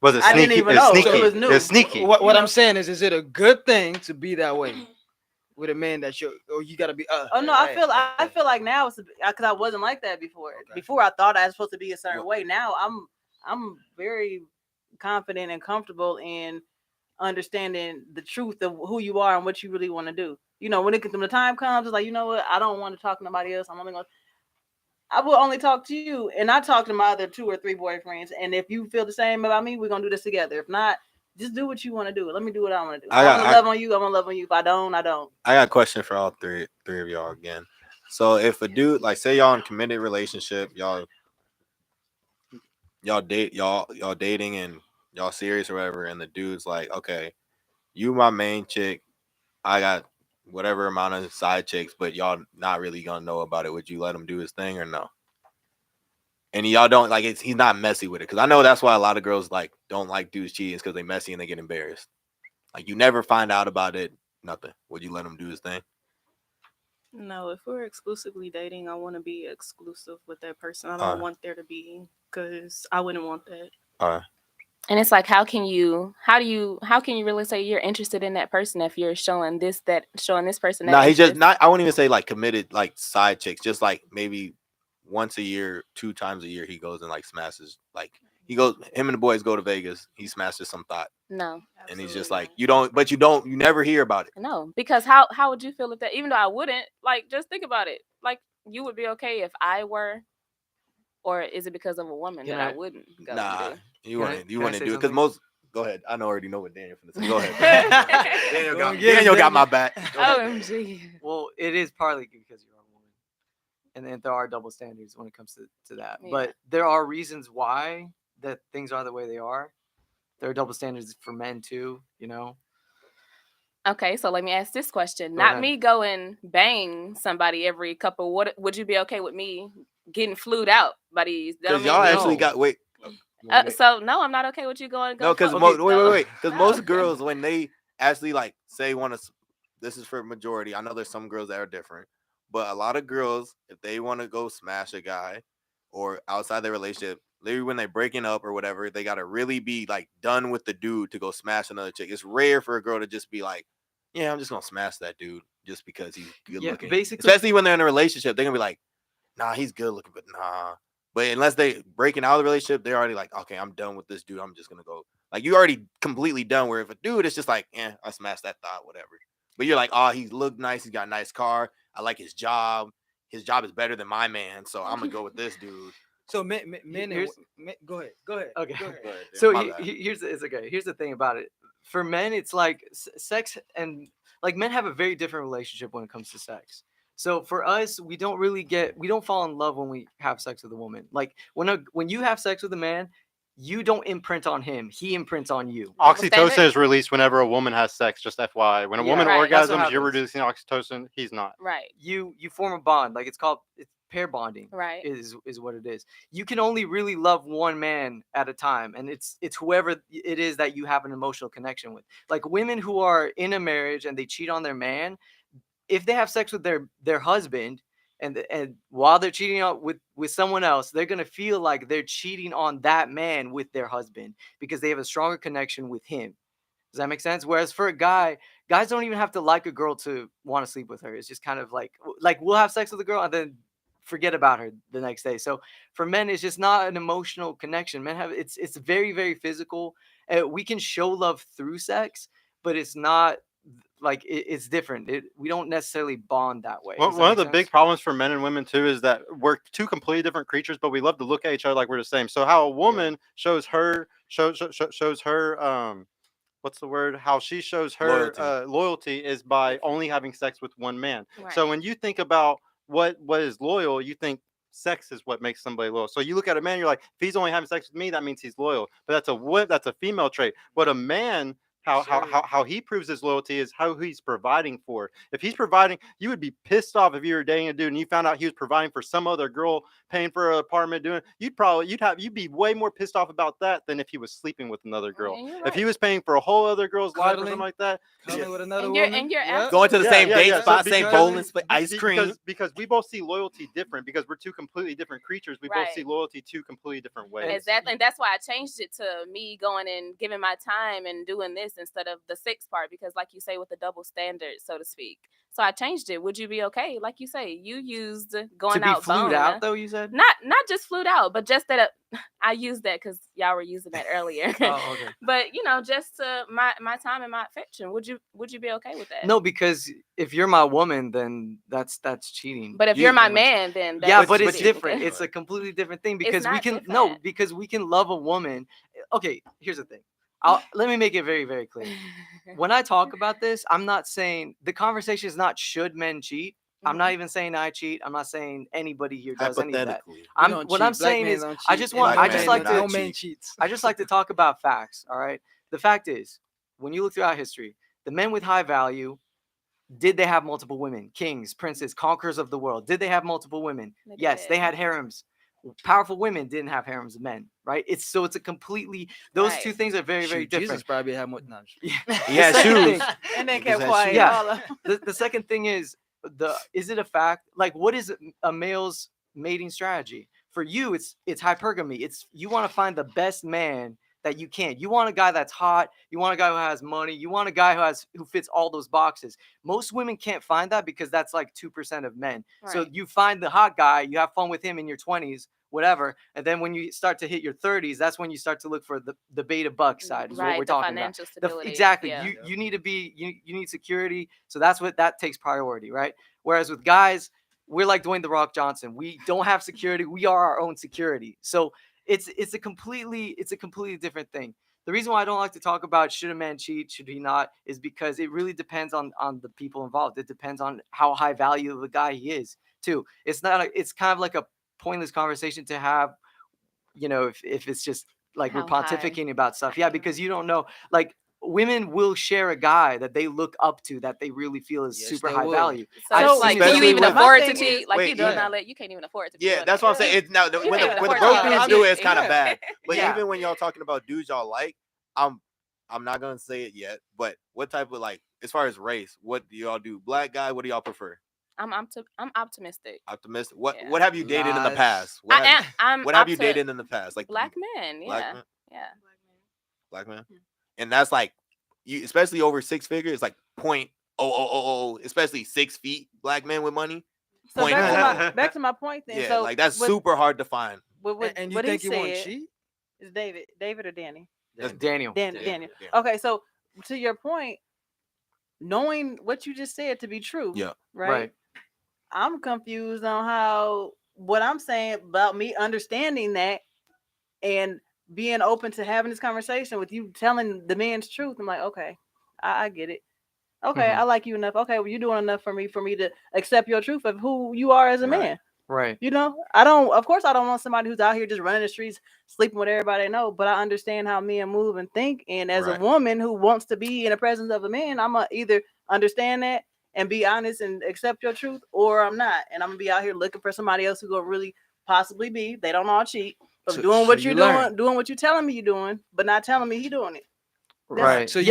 Was it I sneaky? didn't even It's know. sneaky. It was new. It's sneaky. What You I'm know? saying is it a good thing to be that way with a man that you gotta be? Oh no, I feel like now it's because I wasn't like that before. Okay. Before I thought I was supposed to be a certain Well- way. Now I'm very confident and comfortable in understanding the truth of who you are and what you really want to do. You know, when the time comes, it's like, you know what, I don't want to talk to nobody else. I will only talk to you, and I talk to my other 2 or 3 boyfriends. And if you feel the same about me, we're gonna do this together. If not, just do what you want to do. Let me do what I want to do. If I want to love on you, I'm gonna love on you. If I don't, I don't. I got a question for all three of y'all again. So if a dude, like, say y'all in a committed relationship, y'all dating and y'all serious or whatever, and the dude's like, okay, you my main chick, I got whatever amount of side chicks, but y'all not really gonna know about it. Would you let him do his thing or no? And y'all don't like he's not messy with it, because I know that's why a lot of girls like don't like dudes cheating, because they messy and they get embarrassed. Like, you never find out about it, nothing. Would you let him do his thing? No, if we're exclusively dating, I want to be exclusive with that person. I don't want there to be, because I wouldn't want that. And it's like, how can you really say you're interested in that person if you're showing this person that? Nah, he just not. I won't even say like committed, like side chicks. Just like maybe once a year, 2 times a year, he goes and like smashes. Like him and the boys go to Vegas. He smashes some thought. No, and he's just like, you never hear about it. No, because how would you feel if that? Even though I wouldn't, like, just think about it. Like, you would be okay if I were, or is it because of a woman that I wouldn't go? Nah, and do? you wouldn't do it because something? most. Go ahead. I already know what Daniel finna say. Go ahead. Daniel got my back. OMG. Well, it is partly because you're a woman, and there are double standards when it comes to that. Yeah. But there are reasons why that things are the way they are. There are double standards for men too, you know. Okay, so let me ask this question. Go Not ahead. me go and bang somebody every couple. What would you be okay with me getting flued out by these? Because y'all actually got wait. So no, I'm not okay with you going. No, because wait. Because most girls, when they actually like say want to, this is for majority. I know there's some girls that are different, but a lot of girls, if they want to go smash a guy, or outside their relationship, maybe when they're breaking up or whatever, they gotta really be like done with the dude to go smash another chick. It's rare for a girl to just be like, yeah, I'm just gonna smash that dude just because he's good looking. Basically, especially when they're in a relationship, they're gonna be like, nah, he's good looking, but nah. But unless they breaking out of the relationship, they're already like, okay, I'm done with this dude. I'm just gonna go. Like, you already completely done. Where if a dude is just like, I smashed that thought, whatever. But you're like, oh, he looked nice. He's got a nice car. I like his job. His job is better than my man, so I'm gonna go with this dude. So men go ahead. Okay. Go ahead. So here's it's okay. Here's the thing about it. For men, it's like sex, and like men have a very different relationship when it comes to sex. So for us, we don't fall in love when we have sex with a woman. Like when you have sex with a man, you don't imprint on him; he imprints on you. Oxytocin is released whenever a woman has sex. Just FYI, when a woman orgasms, you're reducing oxytocin. He's not. Right. You form a bond. Like it's pair bonding. Right. Is what it is. You can only really love one man at a time, and it's whoever it is that you have an emotional connection with. Like women who are in a marriage and they cheat on their man, if they have sex with their husband and while they're cheating on with someone else, they're gonna feel like they're cheating on that man with their husband because they have a stronger connection with him. Does that make sense? Whereas for a guy, guys don't even have to like a girl to want to sleep with her. It's just kind of like we'll have sex with a girl and then forget about her the next day. So for men, it's just not an emotional connection. Men have it's very, very physical. We can show love through sex, but it's not like it's different. We don't necessarily bond that way. One of the big problems for men and women too is that we're two completely different creatures, but we love to look at each other like we're the same. So how a woman shows her what's the word? How she shows her loyalty is by only having sex with one man. Right. So when you think about what is loyal, you think sex is what makes somebody loyal. So you look at a man, you're like, if he's only having sex with me, that means he's loyal. But that's a female trait. But a man, how he proves his loyalty is how he's providing for. If he's providing, you would be pissed off if you were dating a dude and you found out he was providing for some other girl, paying for an apartment, you'd be way more pissed off about that than if he was sleeping with another girl. Right. If he was paying for a whole other girl's life or something like that, with another woman, and you're going to the same date spot, same bowling, ice cream. Because we both see loyalty different. Because we're two completely different creatures. We both see loyalty two completely different ways. Exactly, and that's why I changed it to me going and giving my time and doing this this instead of the sex part because, like you say, with the double standard, so to speak. So I changed it. Would you be okay? Like you say, you used going To be out flued bone. out, though, you said? Not just flued out, but just that I used that because y'all were using that earlier. Oh, okay. But just my time and my affection. Would you be okay with that? No, because if you're my woman, then that's cheating. But if you're my man, then that's yeah, but it's cheating. different. It's a completely different thing It's because we not can different. because we can love a woman. Okay, here's the thing. Let me make it very, very clear. When I talk about this, I'm not saying the conversation is not should men cheat. I'm not even saying I cheat. I'm not saying anybody here does any of that. Hypothetically. What I'm saying is I just like no to man cheats. I just like to talk about facts. All right. The fact is, when you look throughout history, the men with high value, did they have multiple women? Kings, princes, conquerors of the world. Did they have multiple women? Yes, they had harems. Powerful women didn't have harems of men, right? It's a completely those two things are very, very different. Jesus probably had more. No, He had shoes. And then Niggas kept had quiet. shoes. Yeah. The second thing is is it a fact? Like, what is a male's mating strategy? For you, it's hypergamy. It's you want to find the best man that you can. You want a guy that's hot. You want a guy who has money. You want a guy who fits all those boxes. Most women can't find that because that's like 2% of men. Right. So you find the hot guy, you have fun with him in your 20s, whatever, and then when you start to hit your 30s, that's when you start to look for the beta buck side. Is what we're talking about. Stability. Exactly. Yeah. You need to be you need security. So that takes priority, right? Whereas with guys, we're like Dwayne "The Rock" Johnson. We don't have security. We are our own security. So it's a completely different thing. The reason why I don't like to talk about should a man cheat, should he not, is because it really depends on the people involved. It depends on how high value of a guy he is too. It's kind of like a pointless conversation to have, if it's just like we're pontificating about stuff. Yeah, because you don't know, like, women will share a guy that they look up to, that they really feel is super high value. So, like, can you even afford to cheat? Like, you can't even afford to. Yeah, that's what I'm saying. It's now when the broke dudes do it, it's kind of bad. But even when y'all talking about dudes y'all like, I'm not gonna say it yet. But what type of, like, as far as race, what do y'all do? Black guy, what do y'all prefer? I'm optimistic. Optimistic. What have you dated in the past? What have you dated in the past? Like black men. Yeah. Black men? Yeah. Black man. And that's like, you, especially over 6 figures, like 0.0000, especially 6 feet black men with money. So back to my point then. Yeah, so like that's super hard to find. And you think you want to cheat? Is David or Danny? That's Daniel. Daniel. Okay, so to your point, knowing what you just said to be true. Yeah. Right. I'm confused on what I'm saying about me understanding that and being open to having this conversation with you, telling the man's truth. I'm like, okay, I get it. Okay, I like you enough. Okay, well, you're doing enough for me to accept your truth of who you are as a man. Right. Of course, I don't want somebody who's out here just running the streets, sleeping with everybody I know, but I understand how men move and think. And as a woman who wants to be in the presence of a man, I'm going to either understand that and be honest and accept your truth, or I'm not. And I'm going to be out here looking for somebody else who going to really possibly be, they don't all cheat, but doing what you're doing what you're telling me you're doing, but not telling me he doing it. Right. So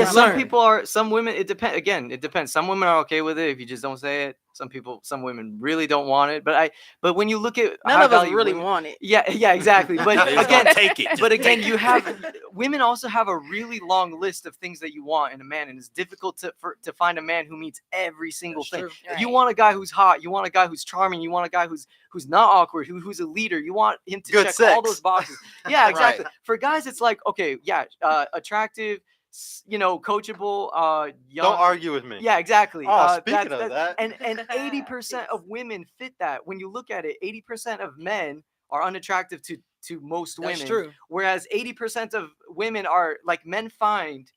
some women, it depends. Again, it depends. Some women are okay with it if you just don't say it. Some women really don't want it. But when you look at none of us really want it. Yeah, exactly. But again, take it. But again, you have women also have a really long list of things that you want in a man, and it's difficult to find a man who meets every single thing. Right. You want a guy who's hot. You want a guy who's charming. You want a guy who's not awkward. Who's a leader. You want him to check all those boxes. Yeah, exactly. For guys, it's like, okay, yeah, attractive, coachable, young. Don't argue with me. Yeah, exactly. Speaking of that. And 80% of women fit that. When you look at it, 80% of men are unattractive to most women. That's true. Whereas 80% of women are, like, men find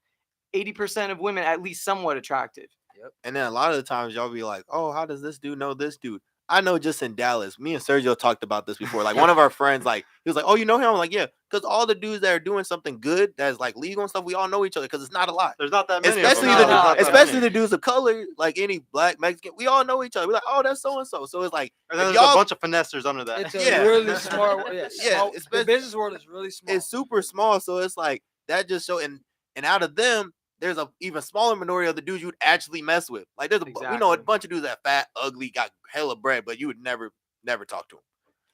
80% of women at least somewhat attractive. Yep. And then a lot of the times y'all be like, oh, how does this dude know this dude? I know just in Dallas, me and Sergio talked about this before. Like, one of our friends, like, he was like, oh, you know him? I'm like, yeah, because all the dudes that are doing something good that's like legal and stuff, we all know each other because it's not a lot. There's not that many. Especially the dudes of color, like any black, Mexican, we all know each other. We're like, oh, that's so and so. So it's like, there's a bunch of finessers under that. It's a really smart. Yeah, the business world is really small. It's super small. So it's like that just show, and out of them, there's a even smaller minority of the dudes you'd actually mess with. Like, there's we know a bunch of dudes that fat, ugly, got hella bread, but you would never talk to him.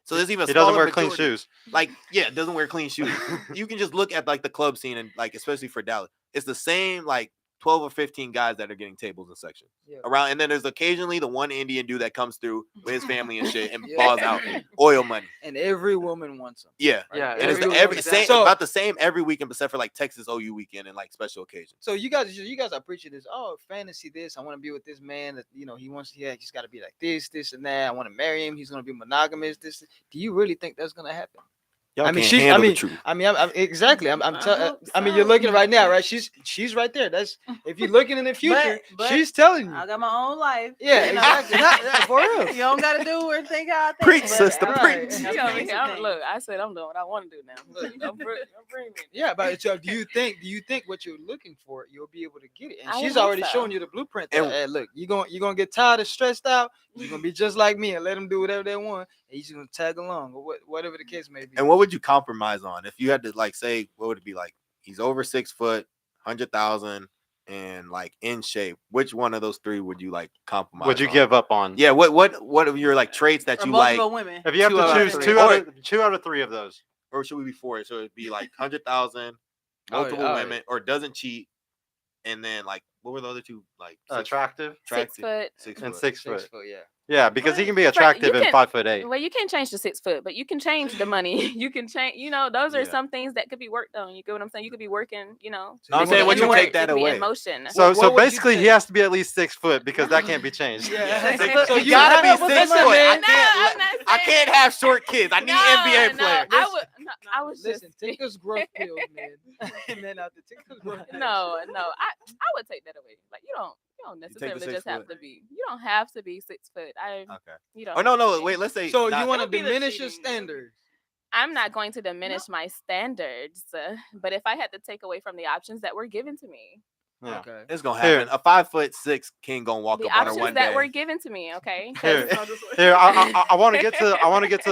So there's even he doesn't wear clean shoes. Like, yeah, doesn't wear clean shoes. You can just look at like the club scene and like, especially for Dallas, it's the same like 12 or 15 guys that are getting tables and sections around, and then there's occasionally the one Indian dude that comes through with his family and shit and balls out oil money. And every woman wants them. Yeah, Yeah, and it's the everyone- same, So- about the same every weekend, except for like Texas OU weekend and like special occasions. So you guys are preaching this. Oh, fantasy this. I want to be with this man. That he's got to be like this, and that. I want to marry him. He's gonna be monogamous. This. Do you really think that's gonna happen? Y'all I mean, can't handle the I'm exactly. I'm hope I mean, you're so. looking right now, right? She's right there. That's if you're looking in the future, But she's telling you. I got my own life. Yeah, You know? exactly. Not for real. You don't gotta do or think how I think. Preach, but- sister, Right. preach. You know me, look, I said I'm doing what I want to do now. Look, don't bring me. Yeah, but so do you think what you're looking for, you'll be able to get it? And I would she's hope already so. showing you the blueprint. That, And- hey, look, you're gonna get tired and stressed out. You're gonna be just like me and let them do whatever they want, and you're just gonna tag along or whatever the case may be. And what would you compromise on if you had to like say what would it be like? He's over 6 foot, 100,000, and like in shape. Which one of those three would you like compromise? Would you on? give up on? Yeah, what are your like traits that Or you like, multiple women. If you have Two to out of choose three. two out of three of those. or should we be four? So it'd be like 100,000, Oh, multiple yeah. women, or doesn't cheat, and then like what were the other two like? Attractive 6 foot. 6 and foot. 6 6 foot. foot, yeah. Yeah, because he can be Right, attractive you and can- 5'8". Well, you can't change the 6 foot, but you can change the money. You can change. Those are Yeah. some things that could be worked on. You get what I'm saying? You could be working. No, So I'm you saying wanna- when you wanna- take that it could be away. in motion. So What so would you basically he think? has to be at least 6 foot because that can't be changed. Yeah. So you you gotta have- be 6 listen, foot. man. No, I'm not I saying can't have short kids. I need NBA players. I was Listen, just take those growth pills, man. Man out there, take those growth pills. no. I would take that away. Like you don't the necessarily 6 just have foot. to be. You don't have to be 6 foot. Okay. You don't. Oh no, have to no, be. wait. Let's say So not- you want to It'll be the diminish your cheating. standards? I'm not going to diminish my standards, but if I had to take away from the options that were given to me, Yeah. Okay. it's gonna Here. happen. A 5'6" king gonna walk the up on her options one that day. were given to me, okay? 'Cause- Here, here, I want to get to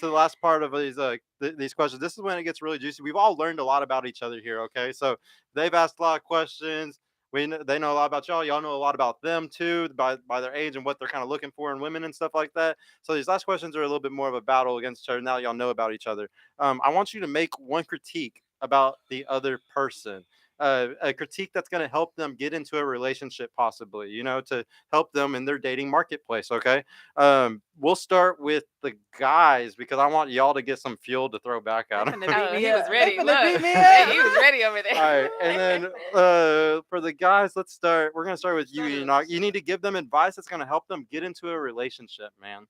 the last part of these questions. This is when it gets really juicy. We've all learned a lot about each other here. Okay, so they've asked a lot of questions. They know a lot about y'all. Y'all know a lot about them too, by their age and what they're kind of looking for in women and stuff like that. So these last questions are a little bit more of a battle against each other. Now y'all know about each other. I want you to make one critique about the other person. A critique that's going to help them get into a relationship, possibly, to help them in their dating marketplace. Okay. We'll start with the guys because I want y'all to get some fuel to throw back at them. Oh, he was ready. They Look, finna beat me yeah, up. he was ready over there. All right, and then for the guys, we're gonna start with you, Enoch. You need to give them advice that's gonna help them get into a relationship, man.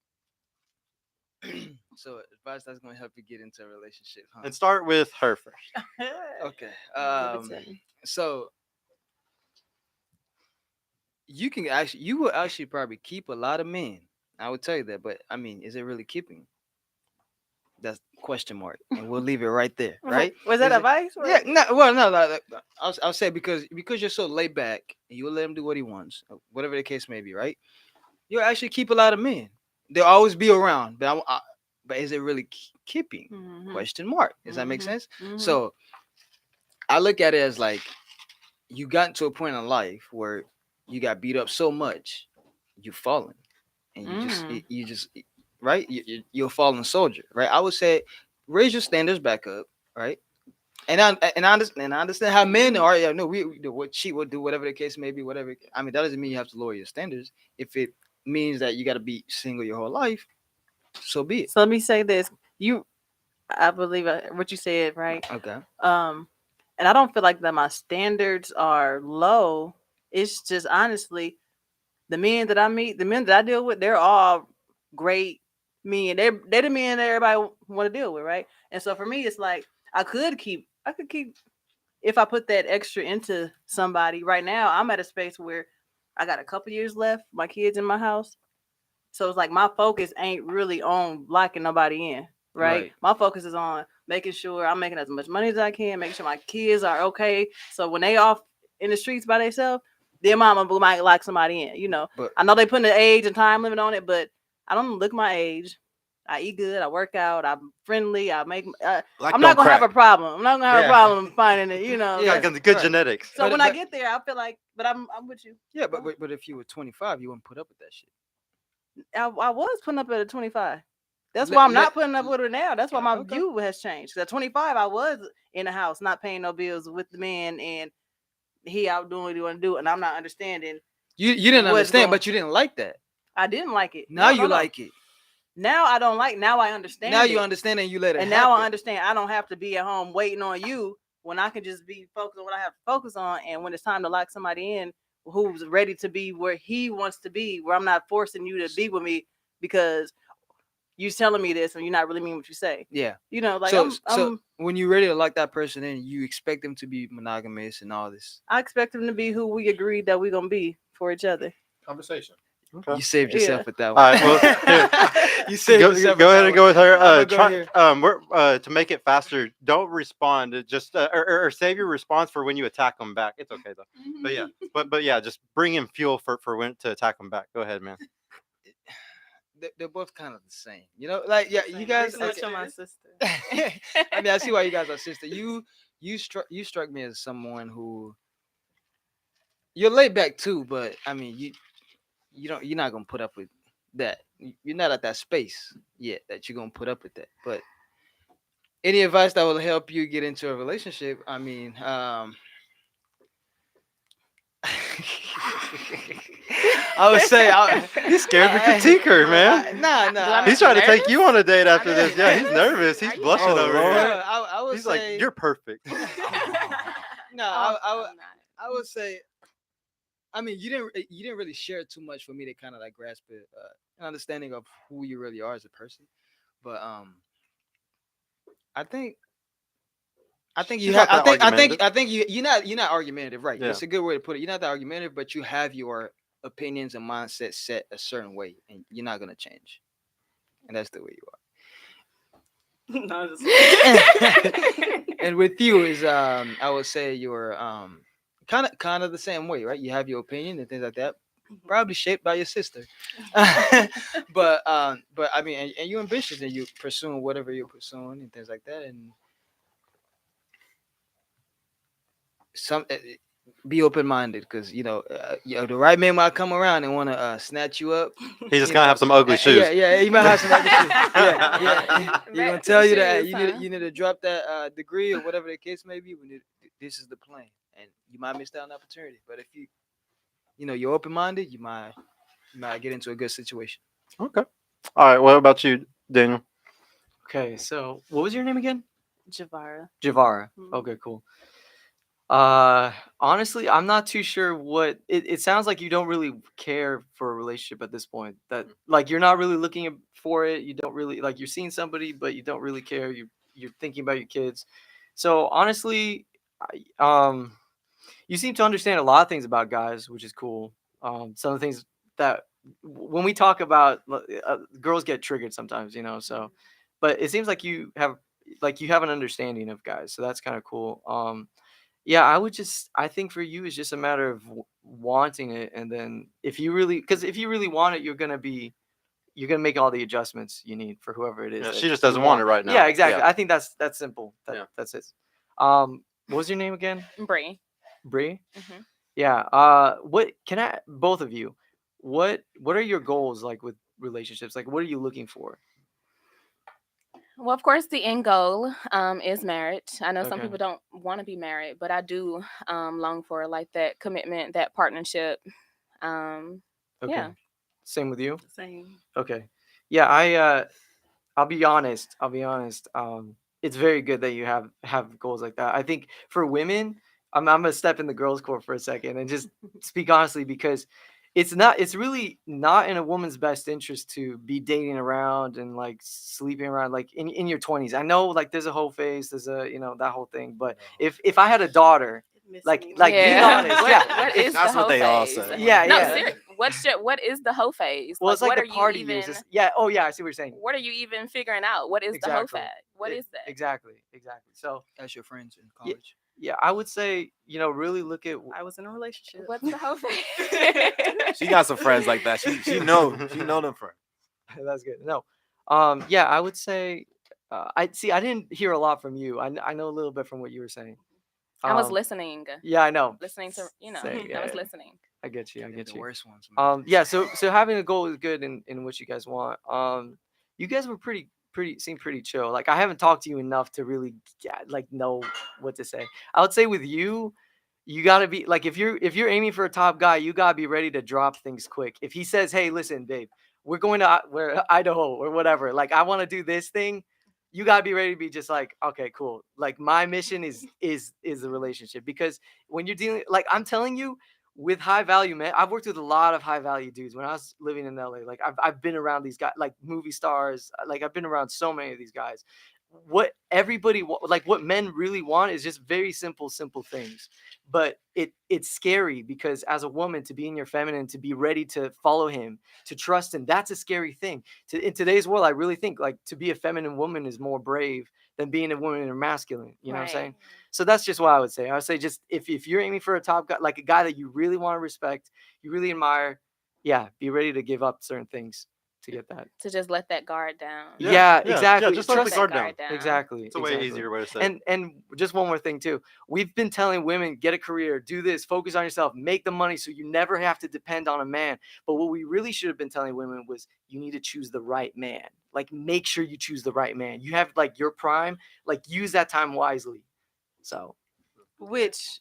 So advice that's gonna help you get into a relationship, huh? And start with her first. Okay. Give it to me. So you will actually probably keep a lot of men. I would tell you that, but I mean, is it really keeping? That's question mark, and we'll leave it right there, right? Was that Is it- advice? or- Yeah, no, well, no, like, I'll say because you're so laid back, and you'll let him do what he wants, whatever the case may be, right? You'll actually keep a lot of men. They'll always be around, but is it really keeping? Mhm, Question mark. Does that make Mhm. sense? mhm. So I look at it as like you got to a point in life where you got beat up so much, you've fallen, and you just right, you're a fallen soldier, right? I would say raise your standards back up, right? And I understand how men are. Yeah, no, we what cheat, will do whatever the case may be, whatever. I mean, that doesn't mean you have to lower your standards. If it means that you got to be single your whole life, so be it. So let me say this: I believe what you said, right? Okay. And I don't feel like that my standards are low. It's just honestly, the men that I meet, the men that I deal with, they're all great men. They're the men that everybody want to deal with, right? And so for me, it's like I could keep if I put that extra into somebody. Right now, I'm at a space where I got a couple years left, my kids in my house. So it's like my focus ain't really on locking nobody in, right? Right. My focus is on making sure I'm making as much money as I can, making sure my kids are okay. So when they off in the streets by themselves, their mama might lock somebody in, But I know they putting an age and time limit on it, but I don't look my age. I eat good. I work out. I'm friendly. I make. Like I'm not don't gonna have crack. a problem. I'm not gonna have Yeah. a problem finding it. Yeah, that's- good right. genetics. So But- when I but- get there, I feel like, but I'm with you. yeah, but if you were 25, you wouldn't put up with that shit. I was putting up at a 25. That's Let- why I'm let- not putting up with her now. That's why my Okay. view has changed. At 25, I was in the house, not paying no bills with the man, and he out doing what he want to do, and I'm not understanding. You didn't What's understand, going- but you didn't like that. I didn't like it. Now No, you no, no. like it. Now I don't like. Now I understand. Now you it. understand and you let it And happen. now I understand I don't have to be at home waiting on you when I can just be focused on what I have to focus on. And when it's time to lock somebody in who's ready to be where he wants to be, where I'm not forcing you to be with me because you're telling me this and you're not really mean what you say. Yeah. You know, like so I'm when you're ready to lock that person in, you expect them to be monogamous and all this. I expect him to be who we agreed that we're gonna be for each other. Conversation. Okay. You saved yourself with that All one. right, well, you saved go yourself. go with ahead that and go one. with her. I'ma go here. We're to make it faster. Don't respond. Just or save your response for when you attack them back. It's okay though. But yeah, but yeah, just bring in fuel for when to attack them back. Go ahead, man. They're both kind of the same, you know. Like yeah, you guys. Much of my sister. I mean, I see why you guys are sister. You struck me as someone who you're laid back too, but I mean you're not gonna put up with that. You're not at that space yet that you're gonna put up with that. But any advice that will help you get into a relationship, I mean, I would say He's scared to critique her, man. Nah. He's trying to take you on a date after I this. know. Yeah, he's nervous. He's Are you blushing nervous? over Oh, here. Lord. I would He's say like, you're perfect. no. I'm not. I would say. I mean, you didn't really share too much for me to kind of like grasp an understanding of who you really are as a person. But I think you She's have. not that argumentative. I think you're not argumentative, right? Yeah. It's a good way to put it. You're not that argumentative, but you have your opinions and mindset set a certain way, and you're not gonna change. And that's the way you No, just are. And with you is I would say you're kind of the same way, right? You have your opinion and things like that, probably shaped by your sister. but I mean, and you're ambitious and you're pursuing whatever you're pursuing and things like that, and some be open minded because you know the right man might come around and want to snatch you up. He's just You gonna know, have some ugly shoes. Yeah, he might have some ugly shoes. Yeah. You're gonna Back to tell the you that shoes, you huh? need to drop that degree or whatever the case may be. This is the plan, and you might miss out on opportunity. But if you're open minded, you might get into a good situation. Okay. All right. What about you, Daniel? Okay, so what was your name again? Javara. Javara. Mhm. Okay, cool. Honestly, I'm not too sure what it sounds like you don't really care for a relationship at this point. That like you're not really looking for it. You don't really like you're seeing somebody, but you don't really care. You're thinking about your kids. So honestly, you seem to understand a lot of things about guys, which is cool. Some of the things that when we talk about girls get triggered sometimes, you know. So, but it seems like you have an understanding of guys, so that's kind of cool. Yeah, I think for you it's just a matter of wanting it, and then because if you really want it, you're gonna make all the adjustments you need for whoever it is. Yeah, that she just you doesn't want it right now. Yeah, exactly. Yeah. I think that's simple. Yeah. That's it. What was your name again? Bree. Bree. Mhm. Yeah. What can I? Both of you. What are your goals like with relationships? Like, what are you looking for? Well, of course, the end goal is marriage. I know some Okay. people don't want to be married, but I do long for like that commitment, that partnership. Okay. Yeah. Same with you. Same. Okay. Yeah. I'll be honest. It's very good that you have goals like that. I think for women, I'm gonna step in the girls' court for a second and just speak honestly because it's really not in a woman's best interest to be dating around and like sleeping around like in your 20s. I know like there's a whole phase, there's a that whole thing. But if I had a daughter, like being Yeah. honest, yeah, What is That's the what hoe they all phase? say. Yeah, No, yeah. seriously. What is the hoe phase? Well, it's like what the are party you years. even? Yeah. Oh, yeah. I see what you're saying. What are you even figuring out? What is the hoe Exactly. phase? What is that? Exactly. So As your friends in college. yeah, I would say really look at. I was in a relationship. What's the hoe phase? She got some friends like that. She know them friends. That's good. No, yeah, I would say. I didn't hear a lot from you. I know a little bit from what you were saying. I was listening. Yeah, I know. Listening to Same, I was yeah. listening. I get you. I They're get the you. worst ones. Man. Yeah. So having a goal is good in what you guys want. You guys were seem pretty chill. Like I haven't talked to you enough to really know what to say. I would say with you, You gotta be like if you're aiming for a top guy, you gotta be ready to drop things quick. If he says, "Hey, listen, babe, we're going to Idaho or whatever. Like I want to do this thing," you gotta be ready to be just like, "Okay, cool." Like my mission is the relationship because when you're dealing, like I'm telling you, with high value men, I've worked with a lot of high value dudes when I was living in LA. Like I've been around these guys, like movie stars. Like I've been around so many of these guys. What everybody like what men really want is just very simple things, but it's scary because as a woman to be in your feminine, to be ready to follow him, to trust him, that's a scary thing in today's world. I really think like to be a feminine woman is more brave than being a woman in a masculine, you know what I'm saying? So that's just what I would say. I would say just if you're aiming for a top guy, like a guy that you really want to respect, you really admire, yeah, be ready to give up certain things to get that. To just let that guard down. Yeah, exactly. Just let the guard down. Exactly. It's a way easier way to say it. And just one more thing too. We've been telling women, get a career, do this, focus on yourself, make the money so you never have to depend on a man. But what we really should have been telling women was you need to choose the right man. Like make sure you choose the right man. You have like your prime, like use that time wisely. So Which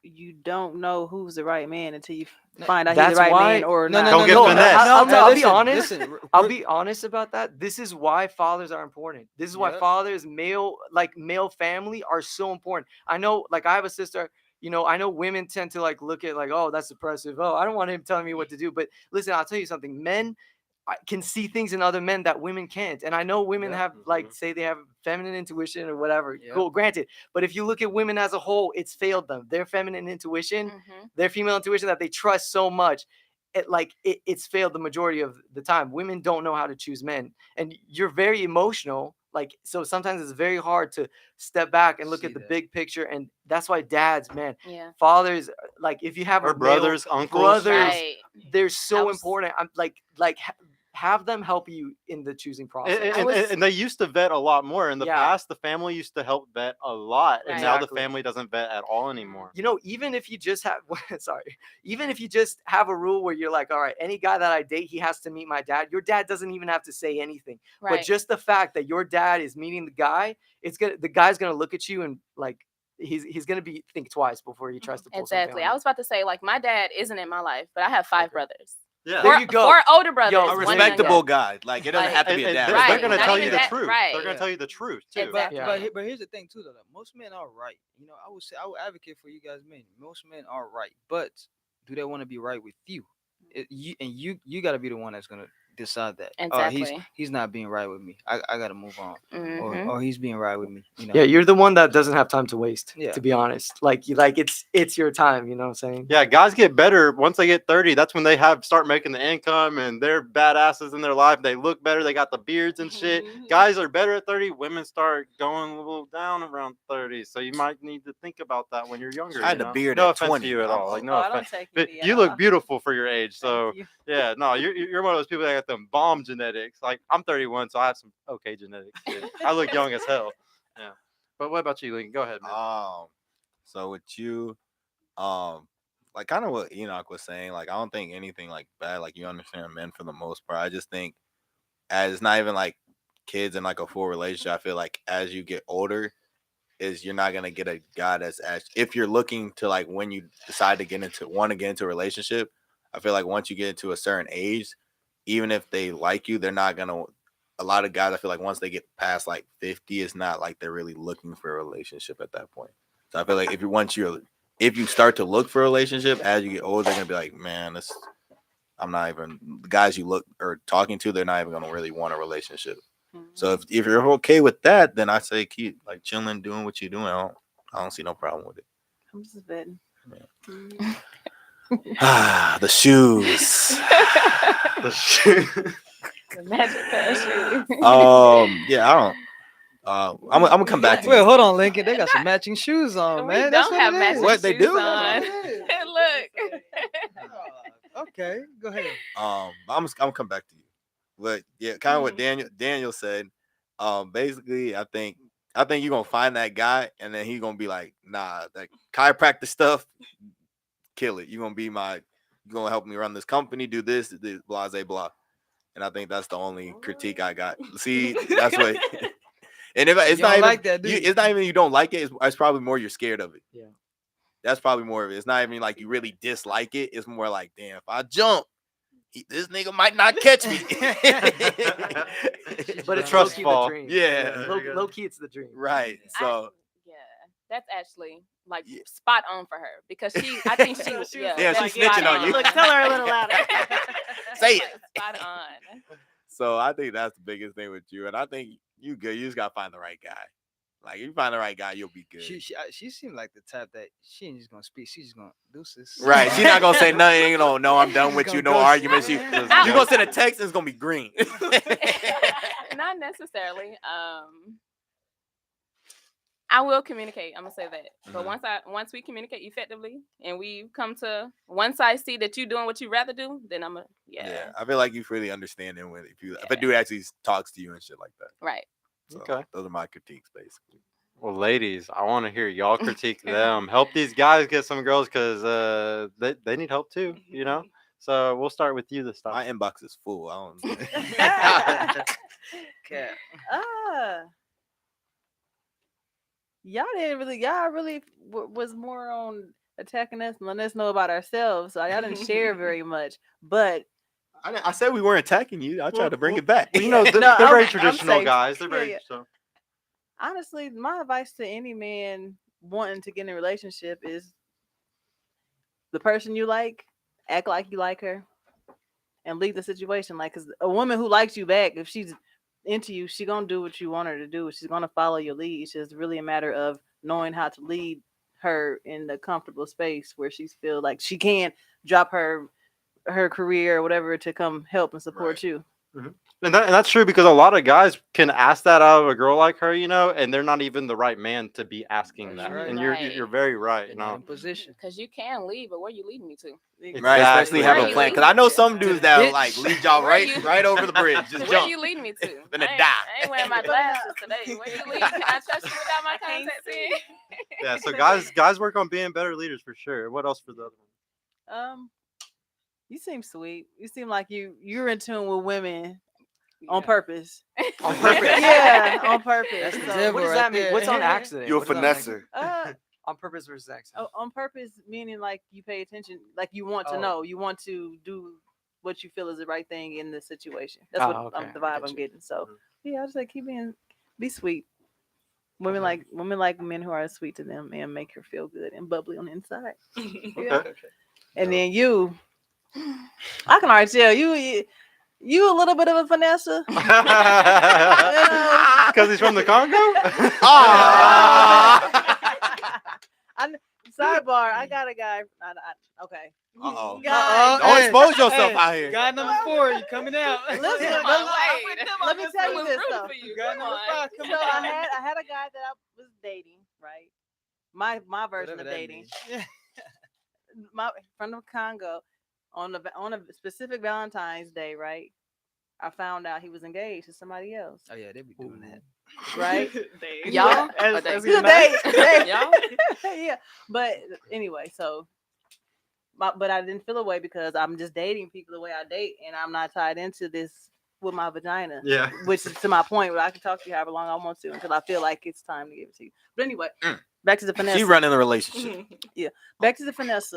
you don't know who's the right man until you find out he's that's the right why man or No, not. no, Don't no, get no, finessed. I'll be listen, honest. listen, I'll be honest about that. This is why fathers are important. This is why Yep. fathers, male family are so important. I know, like I have a sister, you know, I know women tend to like look at like, oh, that's oppressive. Oh, I don't want him telling me what to do. But listen, I'll tell you something. Men can see things in other men that women can't. And I know women Yep. have like say they have feminine intuition or whatever. Yep. Cool, granted. But if you look at women as a whole, it's failed them. Their feminine intuition, their female intuition that they trust so much, it's failed the majority of the time. Women don't know how to choose men, and you're very emotional. Like so, sometimes it's very hard to step back and look See at the that. big picture, and that's why dads, man, Yeah. fathers, like if you have Or a brothers, male, uncles. brothers, Right. they're so was- important. I'm like have them help you in the choosing process. And they used to vet a lot more in the Yeah. past. The family used to help vet a lot, and now the Exactly. family doesn't vet at all anymore. You know, even if you just have even if you just have a rule where you're like, all right, any guy that I date, he has to meet my dad. Your dad doesn't even have to say anything. But Right. just the fact that your dad is meeting the guy, the guy's gonna look at you and like he's gonna think twice before he tries to pull something Exactly. on I you. was about to say, like, my dad isn't in my life, but I have 5 brothers. Yeah. There you go. 4 older brothers. Yo, A one respectable younger. guy. Like it doesn't Like- have to be a And dad. they're Right. gonna Not tell you even the that- truth. right. They're gonna Yeah. tell you the truth too. Exactly. Yeah. But here's the thing too, though. Most men are right. You know, I would advocate for you guys, men. Most men are right, but do they want to be right with you? You got to be the one that's gonna decide that. Exactly. He's not being right with me. I got to move on. Mhm. Or he's being right with me. You know. Yeah, you're the one that doesn't have time to waste. Yeah. To be honest, like it's your time. You know what I'm saying? Yeah, guys get better once they get 30. That's when they start making the income and they're badasses in their life. They look better. They got the beards and shit. Guys are better at 30. Women start going a little down around 30. So you might need to think about that when you're younger. I had you a know? beard No at offense 20. to you at all. Like no Oh, don't offense. take But me you at look all. beautiful for your age. So Thank you. yeah, no, you're one of those people that got them bomb genetics. Like I'm 31, so I have some okay genetics. Too. I look young as hell. Yeah. But what about you, Lincoln? Go ahead, man. So with you, like kind of what Enoch was saying, like I don't think anything like bad, like you understand men for the most part. I just think as it's not even like kids in like a full relationship, I feel like as you get older, is you're not gonna get a guy that's if you're looking to like when you decide to want to get into a relationship, I feel like once you get into a certain age, even if they like you, they're not gonna. A lot of guys, I feel like once they get past like 50, it's not like they're really looking for a relationship at that point. So I feel like if you start to look for a relationship as you get older, they're gonna be like, man, I'm not even the guys you look or talking to, they're not even gonna really want a relationship. So if you're okay with that, then I say keep like chilling, doing what you're doing. I don't see no problem with it. I'm just betting. The shoes. The shit. The magic pair of shoes. Yeah, I don't. I'm gonna come back to Wait, you. hold on, Lincoln. They got some matching shoes on, We man. That's don't what have it matching is. What, they shoes do? on. Look. Okay, go ahead. I'm gonna come back to you. But yeah, kind of what Daniel said. Basically, I think you're gonna find that guy, and then he's gonna be like, nah, that chiropractor stuff, kill it. You're gonna help me run this company, do this, blah, blah, blah. And I think that's the only critique I got. See, that's what. And if it's You not don't even like that, do you? it's not even you don't like it. It's probably more you're scared of it. Yeah. That's probably more of it. It's not even like you really dislike it. It's more like, damn, if I jump, this nigga might not catch me. But it's Trust low-key fall. the dream. Yeah. Low key, it's the dream. Right. So Yeah, that's actually like Yeah. spot on for her because I think she was, She was Yeah, that's she's spot snitching on you. Look, tell her a little louder. Say Like, spot on. So I think that's the biggest thing with you, and I think you good. You just gotta find the right guy. Like if you find the right guy, you'll be good. She seemed like the type that she ain't just gonna speak. She's just gonna deuces. Right? She's not gonna say nothing. You know, no, I'm done with you. Gonna No ghost arguments. you. You gonna send a text and it's gonna be green. Not necessarily. I will communicate. I'm gonna say that. But once we communicate effectively and we come to once I see that you doing what you rather do, then I'm Yeah, I feel like you really understanding when if a Yeah. dude actually talks to you and shit like that. right. So Okay. those are my critiques basically. Well, ladies, I want to hear y'all critique them. Help these guys get some girls because they need help too, you know? So we'll start with you this time. My inbox is full. I don't. Cat. Y'all really was more on attacking us and letting us know about ourselves. So y'all didn't share very much. But I said we weren't attacking you. I tried to bring it back. You know, they're No, very I'm traditional safe. guys. They're Yeah, very yeah. so. honestly, my advice to any man wanting to get in a relationship is the person you like, act like you like her, and leave the situation. Like, cause a woman who likes you back, if she's into you, she gonna do what you want her to do. She's gonna follow your lead. It's just really a matter of knowing how to lead her in the comfortable space where she feel like she can drop her career or whatever to come help and support Right. you. And that's true because a lot of guys can ask that out of a girl like her, you know, and they're not even the right man to be asking That's that. right. And Right. you're very right. You They're not know, in position. Because you can leave, but where you leading me to? Right, especially Exactly. have Where a you plan. leading Because I know me some dudes that Bitch. like lead y'all Where right, you- right over the bridge. Just Where jump. you leading me to? Finna I die. ain't wearing my glasses today. Where you leading? Can I trust you without my I can't contacts see. in? yeah. So guys work on being better leaders for sure. What else for the other one? You seem sweet. You seem like you're in tune with women on Yeah. purpose. On purpose. Yeah, on purpose. That's the So, devil What does right that mean? there. What's on accident? You're a What is on accident? finesser. On purpose versus accident. on purpose meaning like you pay attention, like you want to Oh. know, you want to do what you feel is the right thing in the situation. That's what okay. the I vibe get I'm you. getting. So yeah, I just like be sweet. Women like men who are sweet to them and make her feel good and bubbly on the inside. Yeah. Okay. And then you, I can already tell you a little bit of a finesser. Because he's from the Congo. Sidebar, I got a guy. Okay. Uh-oh. Guy. Don't Hey, expose yourself hey, out here. Guy number 4, you coming out? Listen, Come on, wait. let me tell you I'm this rooting though. for you. Guy Come number on. 5 So coming I out. had a guy that I was dating, right? My version Whatever of that dating. means. From the Congo on a specific Valentine's Day, right? I found out he was engaged to somebody else, Oh yeah, they be doing that. right? Y'all? As, Or they? as they- Y'all? yeah. But anyway, so but I didn't feel away because I'm just dating people the way I date, and I'm not tied into this with my vagina. Yeah. Which is to my point where I can talk to you however long I want to until I feel like it's time to give it to you. But anyway, back to the finesse. She running the relationship. Back to the finesse.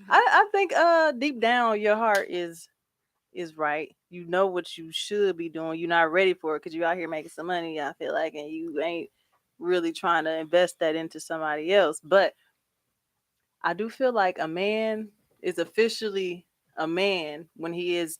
I think deep down your heart is right. You know what you should be doing. You're not ready for it because you're out here making some money, I feel like, and you ain't really trying to invest that into somebody else. But I do feel like a man is officially a man when he is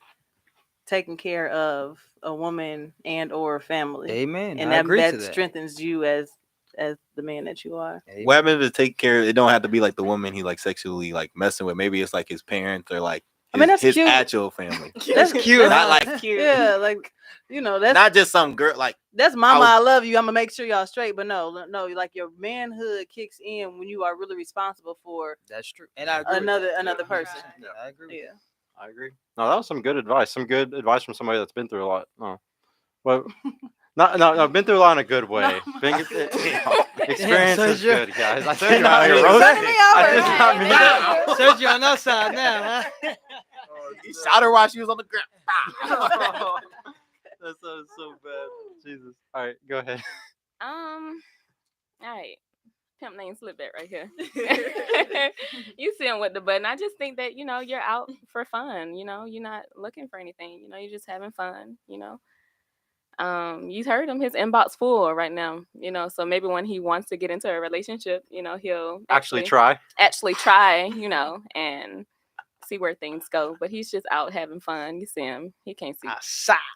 taking care of a woman and or family. Amen. And I agree that to that. strengthens you as the man that you are. What happened to take care? It don't have to be like the woman he like sexually like messing with. Maybe it's like his parents or like I mean, that's his cute. actual family. That's cute. Not like cute. Yeah, like that's not just some girl. Like that's mama, I I love you. I'm gonna make sure y'all straight. But no, like your manhood kicks in when you are really responsible for That's true. And I agree with another that. another 100%. person. Yeah, I agree. With Yeah. I agree. No, that was some good advice. Some good advice from somebody that's been through a lot. No, well, no, been through a lot in a good way. Experience so is you're- good, guys. I So did you're not out here mean roasting. that. Send me over, I did man. not mean that. that. Sergio on our side now, huh? he shot her while she was on the ground. That sounds so bad. Jesus. All right, go ahead. All right. pimp name slip that right here. You see him with the button. I just think that, you're out for fun. You're not looking for anything. You're just having fun. You heard him, his inbox full right now. So maybe when he wants to get into a relationship, he'll Actually try. and see where things go. But he's just out having fun. You see him. He can't see.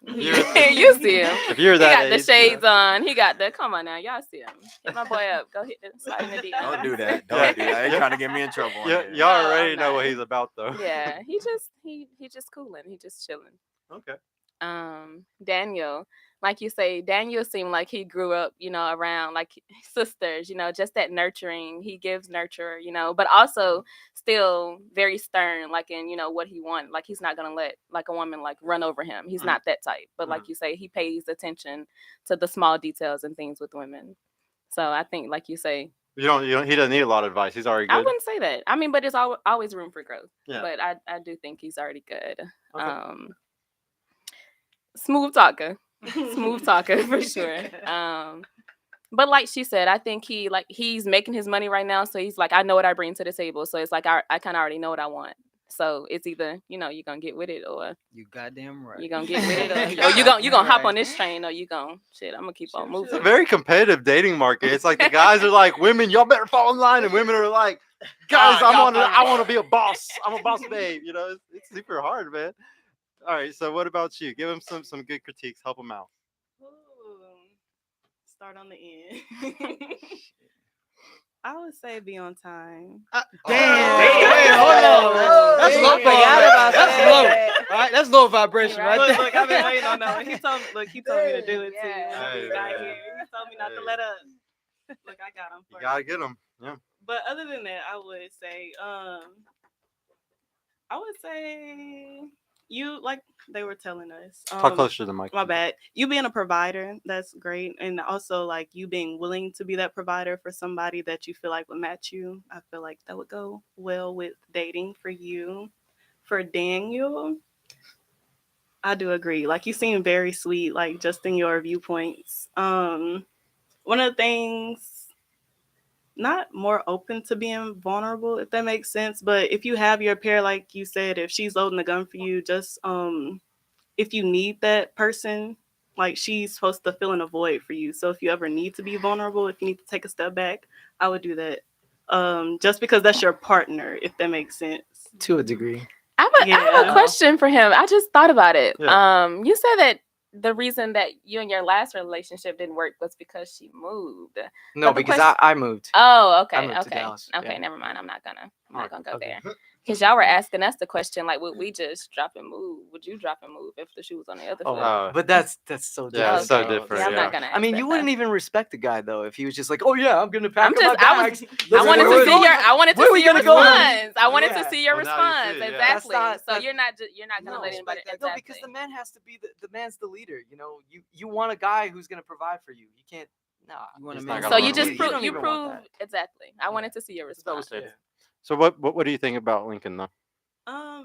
You're- You see him. If you're He that got the age, shades on. He got the. Come on now, y'all see him. Hit my boy up. Go hit the slide in the DM. Don't do that. Don't do that. They're trying to get me in trouble. on Yeah, here. y'all No, already I'm know what not. he's about, though. Yeah, he just cooling. He just chilling. Okay. Daniel, like you say, Daniel seemed like he grew up, around like sisters, just that nurturing. He gives nurture, but also still very stern, like in, what he wants. Like he's not gonna let like a woman like run over him. He's not that type. But like you say, he pays attention to the small details and things with women. So I think, like you say, You don't. He doesn't need a lot of advice. He's already I good. wouldn't say that. I mean, but it's always room for growth. Yeah. But I do think he's already good. Okay. Smooth talker for sure. But like she said, I think he's making his money right now, so he's like, I know what I bring to the table, so it's like I kind of already know what I want. So it's either you're gonna get with it, or You goddamn right. you're gonna get with it, or you gonna hop on this train, or you gonna shit. I'm gonna keep on moving. It's a very competitive dating market. It's like the guys are like, women, y'all better fall in line, and women are like, guys, I want to be a boss. I'm a boss babe. It's super hard, man. All right, so what about you? Give him some good critiques. Help him out. Ooh, start on the end. I would say be on time. Damn, hold on. That's Damn. low. Forgot about That's that. low. All right, that's low vibration right Look, there. look, I've been waiting on that one. He told me to do it too. Yeah. When he got Hey, here. He told me not to hey. let up. Look, I got him. You gotta get him. Yeah. But other than that, I would say you, like they were telling us. Talk closer to the mic. My bad. You being a provider, that's great. And also like you being willing to be that provider for somebody that you feel like would match you. I feel like that would go well with dating for you. For Daniel, I do agree. Like you seem very sweet, like just in your viewpoints. One of the things, not more open to being vulnerable, if that makes sense. But if you have your pair, like you said, if she's loading the gun for you, just if you need that person, like she's supposed to fill in a void for you. So if you ever need to be vulnerable, if you need to take a step back, I would do that. Just because that's your partner, if that makes sense. To a degree. I have a question for him. I just thought about it. Yeah. You said that the reason that you and your last relationship didn't work was because she moved. No, But the because question- I moved. Oh, okay, I moved to okay, Dallas, okay. yeah. Never mind. I'm not gonna go Okay. there. Because y'all were asking us the question, like, would we just drop and move? Would you drop and move if the shoe was on the other foot? But that's so different. Yeah, it's so Okay. different. Yeah, I'm yeah. not gonna. I mean, ask you that, wouldn't though. even respect the guy though if he was just like, "Oh yeah, I'm gonna pack I'm up my just. bags." I wanted to see your. I wanted to Where we see your gonna go? response. I wanted Yeah. to see your Well, now you response. see, yeah. Exactly. That's So not- you're not gonna No, let anybody. no, Exactly. because the man has to be the man's the leader. You want a guy who's gonna provide for you. You can't. Nah. You want a He's man not So gonna you run just with prove. don't You even want prove exactly. I wanted to see your That was response. it. So what do you think about Lincoln though?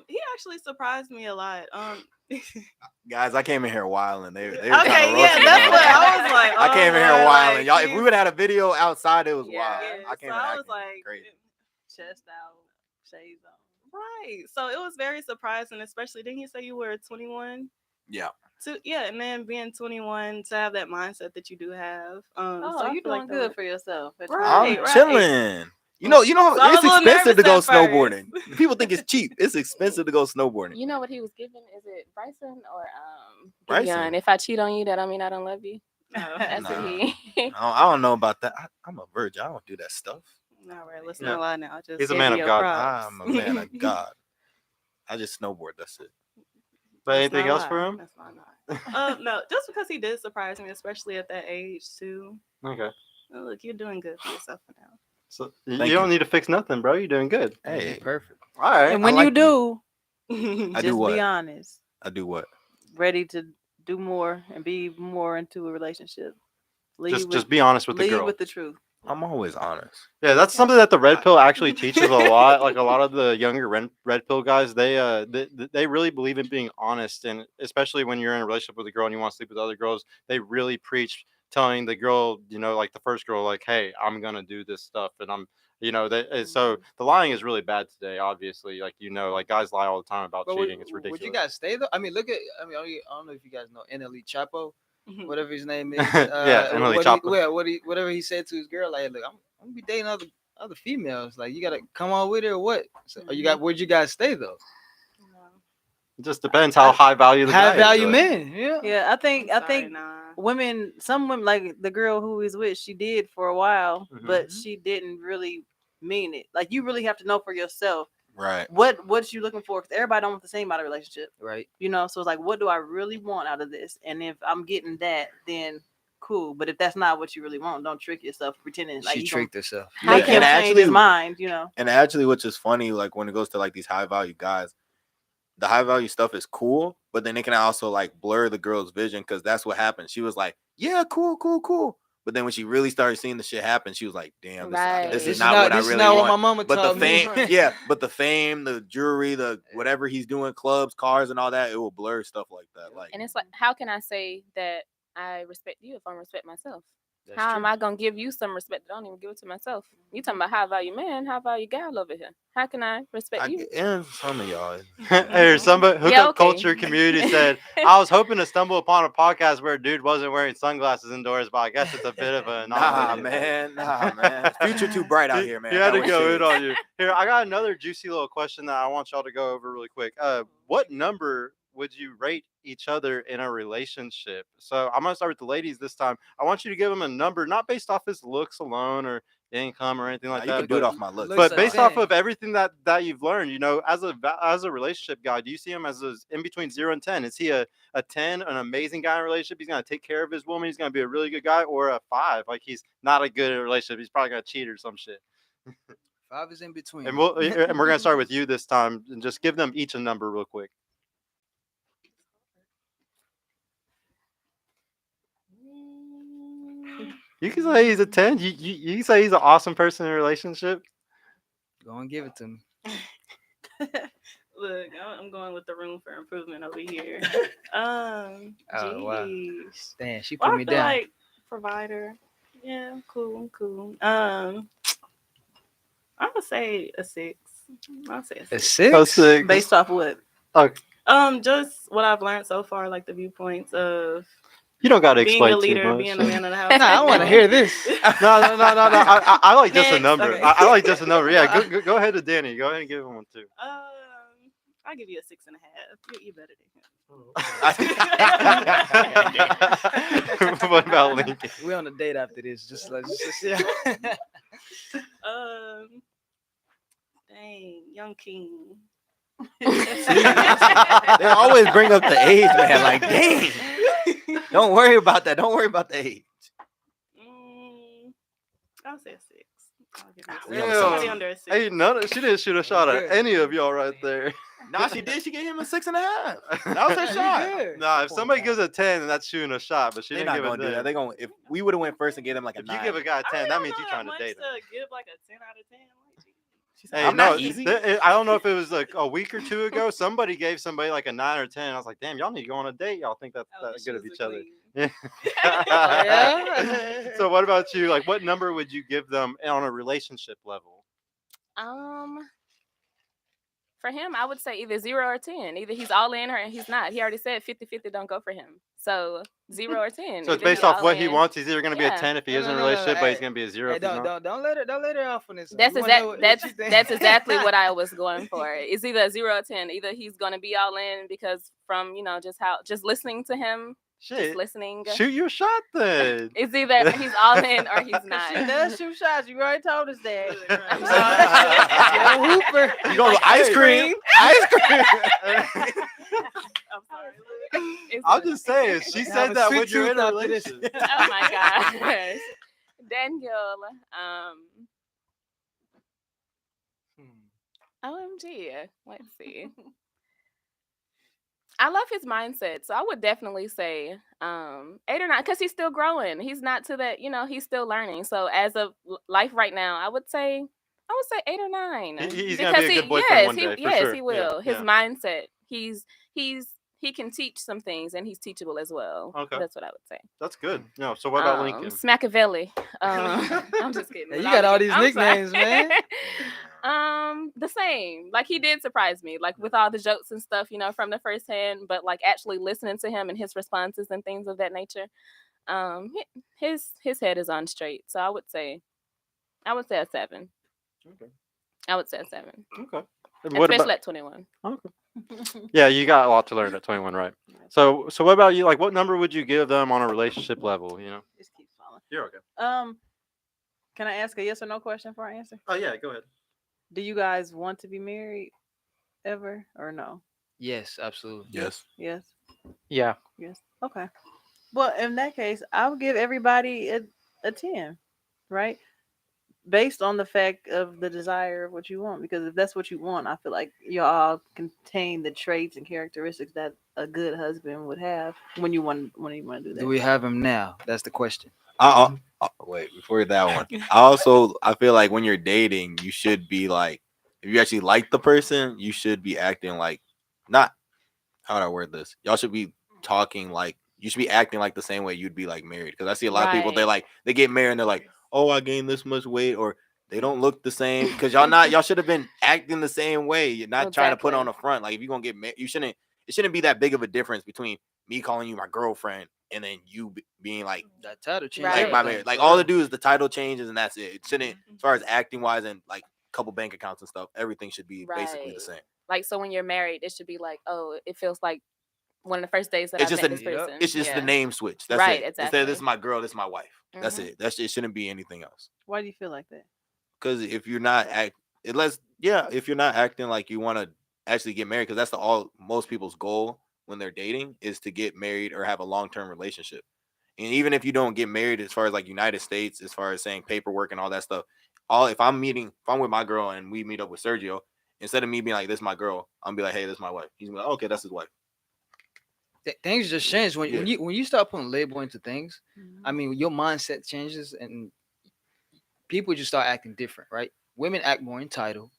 He actually surprised me a lot. Guys, I came in here wilding. They were Okay, trying to roast yeah, me, that's man. what I was like. I came in here Lord, wilding. like, Y'all, if we would have had a video outside, it was Yeah. wild. Yeah, I came so in I acting was like, crazy. Chest out, shades on. right. So it was very surprising, especially didn't you say you were 21? Yeah. Yeah, and then being 21 to have that mindset that you do have. Oh, so I you feel doing like that good would- for yourself. at Right. 21. I'm chilling. You know, So I was it's a little expensive to go nervous at first. snowboarding. People think it's cheap. It's expensive to go snowboarding. You know what he was giving? Is it Bryson or Bryson? Gideon? If I cheat on you, that don't mean I don't love you. No. That's Nah. what he. I don't know about that. I'm a virgin. I don't do that stuff. All right, let's Yeah. not lie now. Just He's a give man me of your God. props. I'm a man of God. I just snowboard. That's it. But Let's anything not else lie. for him? Let's not lie. No, just because he did surprise me, especially at that age too. Okay. Oh, look, you're doing good for yourself for now. So Thank you you. don't need to fix nothing, bro. You're doing good. Hey, Perfect. All right. And when like you do, I just do what? be honest. I do what? Ready to do more and be more into a relationship. Just be honest with the lead girl. with the truth. I'm always honest. Yeah, that's something that the red pill actually teaches a lot. Like a lot of the younger red pill guys, they really believe in being honest, and especially when you're in a relationship with a girl and you want to sleep with other girls, they really preach telling the girl, like the first girl, like, hey, I'm gonna do this stuff, and I'm, so the lying is really bad today. Obviously, like like guys lie all the time about But cheating. It's would ridiculous. you guys stay though? I mean, look at. I mean, I don't know if you guys know NLE Chapo, Mhm. whatever his name is. Yeah, Emily what Chapo. whatever he said to his girl, like, look, I'm gonna be dating other females. Like, you gotta come on with it or what? So, where'd you guys stay though? It just depends how high value the guy High value is. men. Yeah. Yeah, I think Nah. women, some women, like the girl who he's with, she did for a while, Mhm. but she didn't really mean it. Like, you really have to know for yourself Right. what you looking for, because everybody don't want the same out of relationship, Right. so it's like, what do I really want out of this? And if I'm getting that, then cool. But if that's not what you really want, don't trick yourself pretending like She you tricked herself. make Yeah, him and change his mind. And actually, which is funny, like when it goes to like these high value guys, the high value stuff is cool, but then it can also like blur the girl's vision, because that's what happened. She was like, yeah, cool, cool, cool. But then when she really started seeing the shit happen, she was like, damn, this is not what I really want. What my mama But the told fame, me. yeah, but the fame, the jewelry, the whatever he's doing, clubs, cars, and all that, it will blur stuff like that. Like, And it's like, how can I say that I respect you if I don't respect myself? That's How true. am I gonna give you some respect that I don't even give it to myself? You talking about high value man, high value gal over here. How can I respect you? and some of y'all. Hey, somebody hookup Yeah, okay. culture community said, I was hoping to stumble upon a podcast where a dude wasn't wearing sunglasses indoors, but I guess it's a bit of an Nah, anomaly. man. Future too bright out here, man. He had to Gotta go wear in on you. Here, I got another juicy little question that I want y'all to go over really quick. What number would you rate each other in a relationship? So I'm gonna start with the ladies this time. I want you to give them a number, not based off his looks alone or income or anything like you that. can do it off my looks. But Looks based like off of everything that you've learned, as a relationship guy, do you see him as in between 0 and 10? Is he a 10, an amazing guy in a relationship? He's gonna take care of his woman. He's gonna be a really good guy, or a 5, like he's not a good in a relationship. He's probably gonna cheat or some shit. 5 is in between. And we're gonna start with you this time, and just give them each a number real quick. You can say he's a 10. You can say he's an awesome person in a relationship. Go and give it to me. Look, I'm going with the room for improvement over here. Oh, wow. Jeez. Damn, she Well, put I me feel down. like provider. Yeah, cool. I'm gonna say a 6. I'll say a 6. A 6? Based off what? Okay. Just what I've learned so far, like the viewpoints of You don't gotta being a explain leader, too much. being a man of the house. Nah, I want to hear this. No. I like just a Next, number. okay. I like just a number. Yeah, go ahead to Danny. Go ahead and give him one too. I'll give you a 6.5. You're better than him. What about Lincoln? We on a date after this. Just yeah. Dang, young king. They always bring up the age, man. Like, dang. Don't worry about that. Don't worry about the age. I'll say a 6. I'll give We you on a the 6. same Somebody team. under a 6. Hey, she didn't shoot a shot at any of y'all right there. Nah, she did. She gave him a 6.5. That was her shot. Nah, if somebody gives a 10, then that's shooting a shot. But she They're didn't not give a gonna do 10. that. They gonna, if we would have went first and gave them like a If 9. you give a guy a 10, that means you you're trying to date him. To give like a 10 out of 10. She said, Hey, I'm not easy. I don't know if it was like a week or two ago. Somebody gave somebody like a 9 or 10. I was like, damn, y'all need to go on a date. Y'all think that's that good of each other. Yeah. Yeah. So what about you? Like, what number would you give them on a relationship level? For him, I would say either 0 or 10. Either he's all in or he's not. He already said 50-50 don't go for him. So 0 or 10. So it's Either based he off all what he in- wants. He's either going to be a Yeah. 10 if he is in a No, relationship, but he's hey, going to be a 0 Hey, if he's not. don't let her off on this. That's We wanna know exact. what you think. That's exactly what I was going for. It's either a 0 or 10. Either he's gonna be all in because from just listening to him, Shit. just listening. Shoot your shot then. It's either he's all in or he's not. She does shoot shots. You already told us that. Yeah, Hooper. You going to ice cream? Ice cream. I'm sorry. I'm just saying, she Have said a that sweet when you're in tooth a after this. relationship. Oh my gosh. Daniel. OMG. Let's see. I love his mindset. So I would definitely say 8 or 9 because he's still growing. He's not to that, he's still learning. So as of life right now, I would say 8 or 9. He's gonna be a good boyfriend one day, for yes, sure. he will. Yeah, His yeah. mindset. He's he can teach some things, and he's teachable as well. Okay. That's what I would say. That's good. No, so what about Lincoln? Smackavelli. I'm just kidding. Hey, but you got all these I'm sorry. nicknames, man. The same. Like he did surprise me, like with all the jokes and stuff, from the first hand. But like actually listening to him and his responses and things of that nature, his head is on straight. So I would say a 7. Okay. I would say a 7, Okay. And what especially about? at 21. Okay. Yeah, you got a lot to learn at 21, right? So what about you? Like, what number would you give them on a relationship level? You know? Just keep falling. You're okay. Can I ask a yes or no question for our answer? Oh yeah, go ahead. Do you guys want to be married ever or no? Yes, absolutely. Yes. Yes. Yeah. Yes. Okay. Well, in that case, I would give everybody a 10, right? Based on the fact of the desire of what you want. Because if that's what you want, I feel like you all contain the traits and characteristics that a good husband would have when you want to do that. Do we have him now? That's the question. Wait, before that one, I feel like when you're dating, you should be like, if you actually like the person, you should be acting like, not, how do I word this? Y'all should be talking like, you should be acting like the same way you'd be like married. Because I see a lot of people, Right. they get married and they're like, oh, I gained this much weight, or they don't look the same. Because y'all should have been acting the same way. You're not trying to put on Exactly. a front. Like if you're gonna get married, it shouldn't be that big of a difference between me calling you my girlfriend and then you being like That title change. Right. like my everything, marriage. Like for all real. to do is the title changes and that's it. It shouldn't, as far as acting wise and like couple bank accounts and stuff, everything should be basically the Right. same. Like so when you're married, it should be like, oh, it feels like one of the first days that It's I've just met this Yep. person. it's just the Yeah. name switch. That's Right. it. Instead of this Exactly. is my girl, this is my wife. That's Mhm. it. It shouldn't be anything else. Why do you feel like that? Because if you're not if you're not acting like you want to actually get married, because that's most people's goal when they're dating is to get married or have a long-term relationship. And even if you don't get married, as far as like United States, as far as saying paperwork and all that stuff, if I'm with my girl and we meet up with Sergio, instead of me being like, this is my girl, I'm gonna be like, hey, this is my wife. He's gonna be like, okay, that's his wife. Things just change when Yeah. you start putting label into things. I Mm-hmm. mean, your mindset changes and people just start acting different, right? Women act more entitled.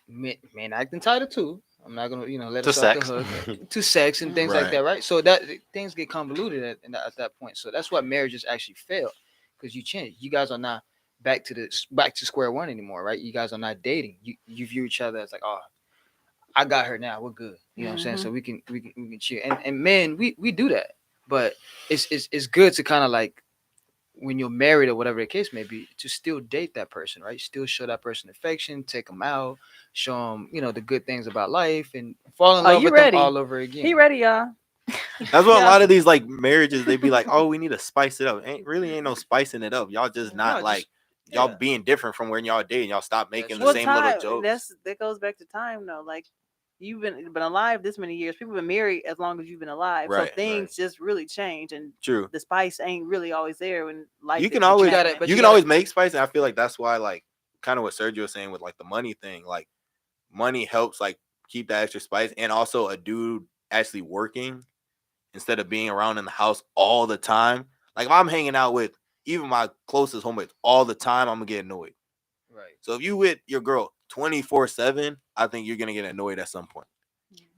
Men act entitled too. I'm not gonna, let To us off the sex. hook to sex and things like Right. that, right? So that things get convoluted at that point. So that's why marriages actually fail because you change. You guys are not back to square one anymore, right? You guys are not dating. You view each other as like, oh, I got her now. We're good. You know what I'm saying? Mhm. So we can chill. And men, we do that, but it's good to kind of like when you're married or whatever the case may be, to still date that person, right? Still show that person affection, take them out, show them, the good things about life, and fall in Are love you with them ready? all over again. He ready, y'all. That's what a Yeah. lot of these like marriages they be like, oh, we need to spice it up. Ain't no spicing it up. Y'all just not No, like just y'all yeah. being different from when y'all dating. Y'all stop making That's the Well, true. same little time jokes. that goes back to time though. Like you've been alive this many years. People been married as long as you've been alive. So Right. things just really change, and True. the spice ain't really always there when life You is can just always gotta- happening. but you you can gotta- always make spice, and I feel like that's why like kind of what Sergio was saying with like the money thing. Like money helps like keep that extra spice, and also a dude actually working instead of being around in the house all the time. Like if I'm hanging out with even my closest homies all the time, I'm gonna get annoyed. Right. So if you with your girl 24/7, I think you're gonna get annoyed at some point.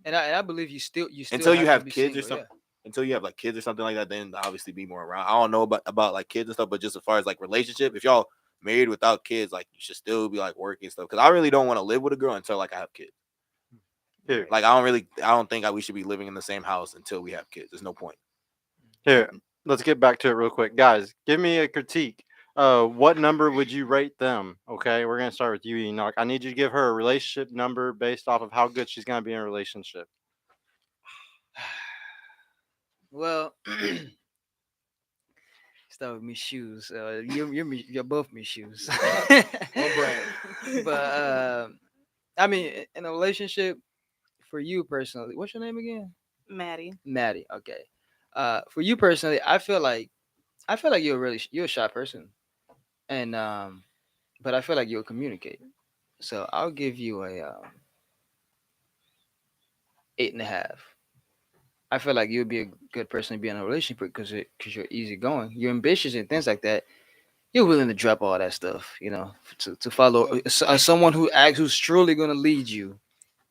And I believe you still Until you have to have be kids or single. something. Until you have like kids or something like that, then obviously be more around. I don't know about like kids and stuff, but just as far as like relationship, if y'all married without kids, like you should still be like working and stuff. Because I really don't want to live with a girl until like I have kids. Here, Like I don't think we should be living in the same house until we have kids. There's no point. here. Let's get back to it real quick, guys. Give me a critique. What number would you rate them? Okay, we're gonna start with you, Enoch. I need you to give her a relationship number based off of how good she's gonna be in a relationship. Well, start with me shoes. You're both me shoes. One brand. But I mean, in a relationship, for you personally, what's your name again? Maddie. Maddie. Okay. For you personally, I feel like you're a shy person, and but I feel like you'll communicate. So I'll give you a 8.5. I feel like you'll be a good person to be in a relationship because you're easygoing, you're ambitious and things like that. You're willing to drop all that stuff, to follow someone who's truly going to lead you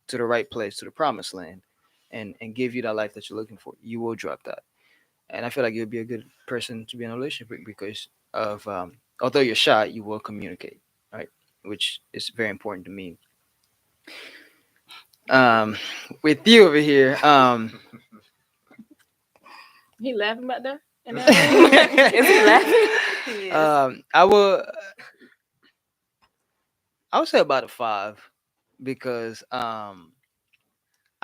to the right place, to the promised land. and give you that life that you're looking for, you will drop that. And I feel like you'll be a good person to be in a relationship with because of although you're shy, you will communicate, right? Which is very important to me. Um, with you over here, He laughing back there in that room. Is he laughing? Yes. I will. I would say about a 5 because I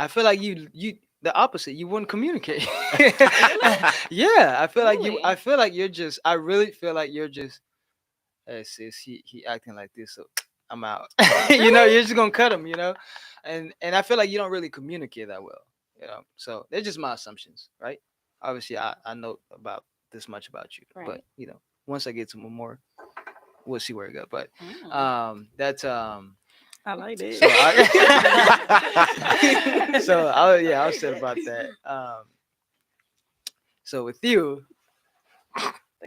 feel like you the opposite. You wouldn't communicate. Yeah, I feel like you. Really? I feel like you're just. I really feel like you're just. Hey sis, he acting like this, so I'm out. You know, you're just gonna cut him. You know, and I feel like you don't really communicate that well. You know, so they're just my assumptions, right? Obviously, I know about this much about you, but Right. you know, once I get to more, we'll see where it goes. But Mm. that's I like that. so I so I'll say about that. So with you,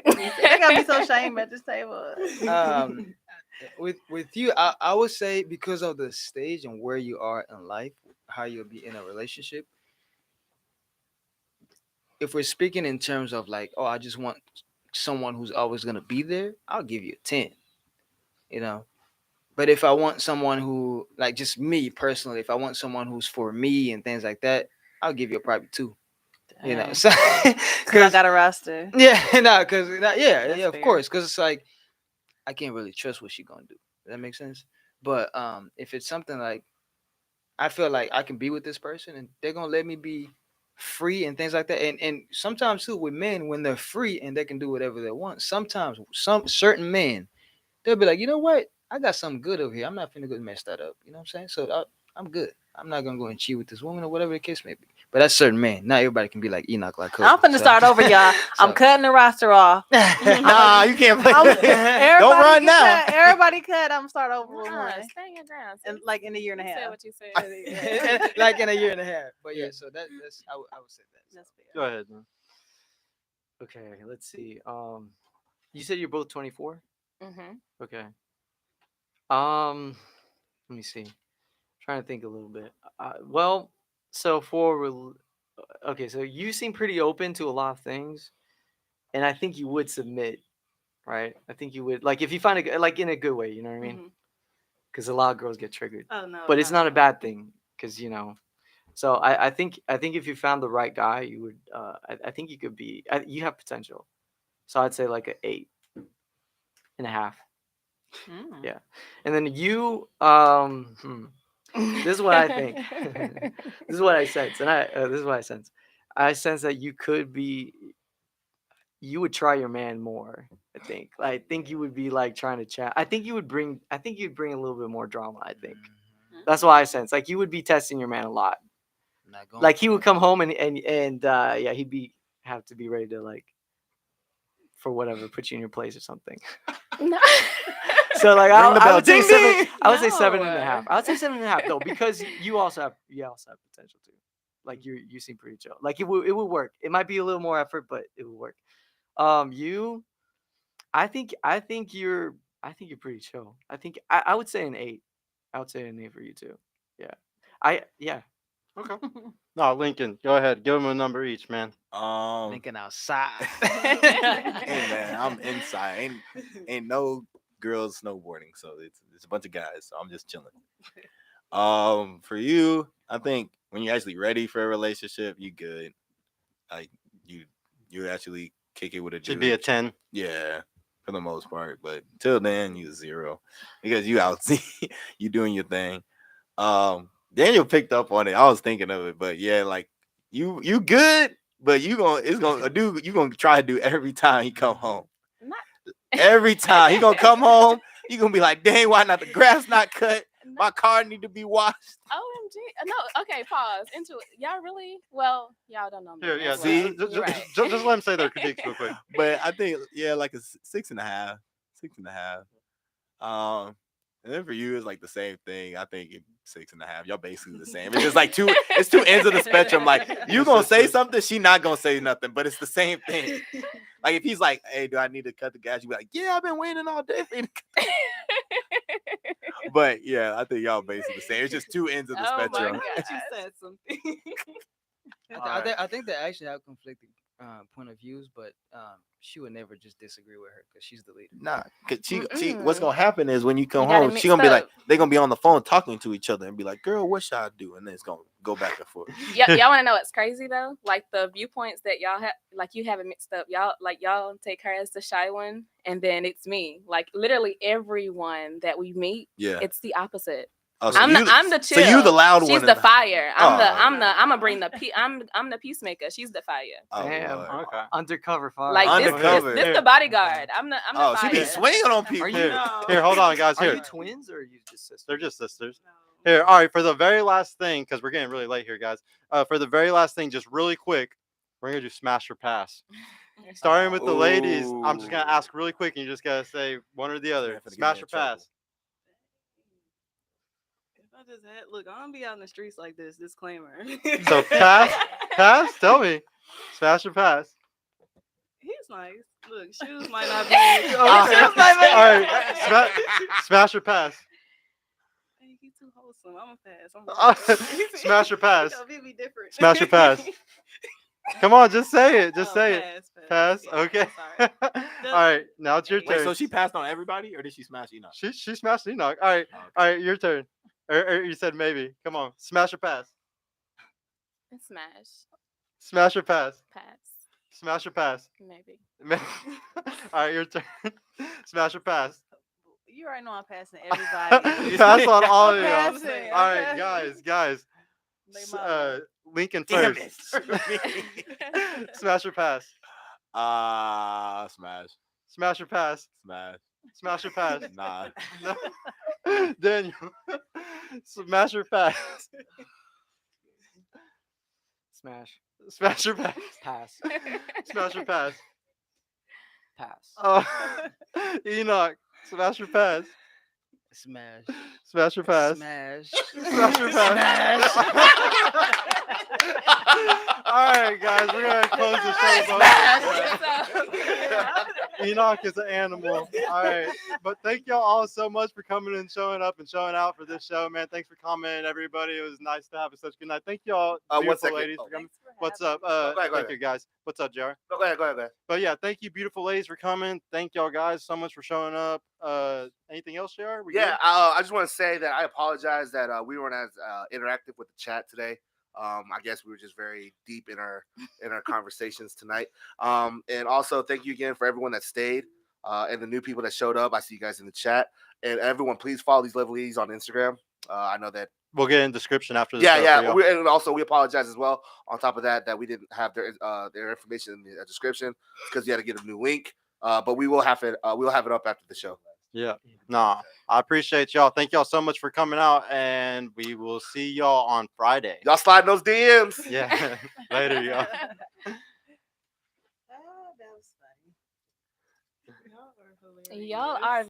They're gonna be so ashamed at this table. um, with you, I would say because of the stage and where you are in life, how you'll be in a relationship. If we're speaking in terms of like, oh, I just want someone who's always gonna be there, I'll give you a 10. You know, but if I want someone who, like, just me personally, if I want someone who's for me and things like that, I'll give you a probably 2. You know, Dang. so Cause I got a roster. yeah, no, because yeah, That's yeah, of fair. course, because it's like I can't really trust what she gonna do. Does that make sense? But if it's something like I feel like I can be with this person and they're gonna let me be free and things like that, and sometimes too with men when they're free and they can do whatever they want. Sometimes some certain men they'll be like, you know what, I got something good over here. I'm not finna go mess that up. You know what I'm saying? So I'm good. I'm not gonna go and cheat with this woman or whatever the case may be. But that's certain man. Not everybody can be like Enoch, like I'm Kobe. finna start over, y'all. I'm so cutting the roster off. Nah, you can't play. Don't Everybody run get now. cut. Everybody cut. I'm start over with Nuh-uh, one. stay your ground. And sis. like in a year and a You said half. what you said. Yeah. like in a year and a half. But yeah, so that's I would say that. That's Go fair. ahead. Man. Okay, let's see. You said you're both 24. Mm-hmm. Okay. Um, let me see. Trying to think a little bit. Well, so okay, so you seem pretty open to a lot of things, and I think you would submit, right? I think you would, like, if you find like in a good way, you know what I mean? Mhm. Because a lot of girls get triggered, Oh no, but it's not not a at all. bad thing, because So I think if you found the right guy, you would. I think you could be. You have potential. So I'd say like an 8.5. Mm. Yeah, and then you. This is what I think. This is what I sense, and this is what I sense. I sense that you could be. You would try your man more. I think you would be like trying to chat. I think you would bring. I think you'd bring a little bit more drama. I think that's what I sense. Like you would be testing your man a lot. Not going Like for he would that. come home and yeah, he'd have to be ready to like for whatever put you in your place or something. No. So like Ring the I bell. would say Ding, seven. ding. I would say No. 7.5. I would say 7.5 though because you also have potential too. Like you seem pretty chill. Like it would work. It might be a little more effort, but it would work. You, I think you're pretty chill. I would say an 8. I would say an 8 for you too. Yeah. Yeah. Okay. No, Lincoln, go ahead. Give them a number each, man. Lincoln outside. Hey man, I'm inside. Ain't no girls snowboarding, so it's a bunch of guys. So I'm just chilling. For you, I think when you're actually ready for a relationship, you good. Like you, you actually kick it with a dude. Should be a 10. Yeah, for the most part. But till then, you 0 because you out, you doing your thing. Daniel picked up on it. I was thinking of it, but yeah, like you good, but it's gonna a dude you gonna try to do every time he come home. Not. Every time he gonna come home, you gonna be like, dang, why not the grass not cut? My car need to be washed. OMG. No, okay, pause. Into it. Y'all really? Well, y'all don't know me. Here, yeah. as well. See? You're right. Just let them say their critiques real quick. But I think yeah, like a 6.5, 6.5. And then for you, it's like the same thing. I think 6.5. Y'all basically the same. It's just like it's two ends of the spectrum. Like you gonna say something, she not gonna say nothing, but it's the same thing. Like if he's like, "Hey, do I need to cut the gas?" You be like, "Yeah, I've been waiting all day for you to cut." But yeah, I think y'all basically the same. It's just two ends of the Oh my spectrum. God. You said something. I think they actually have conflicting point of views, but she would never just disagree with her because she's the leader. Nah, cause she what's gonna happen is when you come You got it home, she mixed gonna be like, up. they gonna be on the phone talking to each other and be like, "Girl, what should I do?" And then it's gonna go back and forth. Y'all want to know what's crazy though? Like the viewpoints that y'all have, like you have it mixed up. Y'all take her as the shy one, and then it's me. Like literally everyone that we meet, Yeah. it's the opposite. Oh, so I'm the so chill. you the loud She's one. the fire. I'm Oh. I'm gonna bring I'm the peacemaker. She's the fire. Oh, Damn. Lord. Okay. Undercover fire. Like Undercover. this the bodyguard. I'm the Oh, fire. she be swinging on people. Are you Here, No. here, hold on, guys. Are Here, you twins or are you just sisters? they're just sisters. No. Here, all right. For the very last thing, because we're getting really late here, guys. For the very last thing, just really quick, we're gonna do smash or pass. Starting with the ladies, I'm just gonna Ooh. ask really quick, and you just gotta say one or the other. Man, finna get me Smash in or trouble. pass. If I just had look, I don't be out in the streets like this. Disclaimer. So pass, pass. Tell me, smash or pass. He's nice. Look, shoes might not be. All right, smash or pass. Hey, he's too wholesome. I'm a pass. Smash or pass. He'll be different. Smash or pass. Come on, just say it. Just Oh, say it. pass. Pass. Yeah, Okay. I'm All right, now it's your Wait, turn. so she passed on everybody, or did she smash Enoch? She smashed Enoch. All right, Oh, okay. all right, your turn. Or you said maybe. Come on, smash or pass. Smash. Smash or pass. Pass. Smash or pass. Maybe. All right, your turn. Smash or pass. You already know I'm passing everybody. Pass on all of I'm y'all. passing. All right, guys. They my Lincoln Damn first. it. Smash or pass. Smash. Smash or pass. Smash. Smash or pass. Nah. No. Daniel. Smash or pass. Smash. Smash or pass. Pass. Smash or pass. Pass. Oh, Enoch. Smash or pass. Smash. Smash or pass. Smash. Smash or pass. All right, guys, we're gonna close the show. Enoch is an animal. All right, but thank y'all all so much for coming and showing up and showing out for this show, man. Thanks for commenting, everybody. It was nice to have such a good night. Thank y'all, 1 beautiful second. ladies, Oh. for coming. What's up? go ahead, Thank you, guys. What's up, JR? No, go ahead. But yeah, thank you, beautiful ladies, for coming. Thank y'all guys so much for showing up. Anything else, JR? We Yeah, good? I just want to say that I apologize that we weren't as interactive with the chat today. I guess we were just very deep in our conversations tonight. And also thank you again for everyone that stayed and the new people that showed up. I see you guys in the chat. And everyone, please follow these lovely ladies on Instagram. I know that. We'll get in the description after the Yeah, show. yeah. And also we apologize as well. On top of that we didn't have their information in the description because you had to get a new link. But we will have it. We'll have it up after the show. Yeah. Nah, I appreciate y'all. Thank y'all so much for coming out, and we will see y'all on Friday. Y'all sliding those DMs. Yeah. Later, y'all. that was funny. Y'all are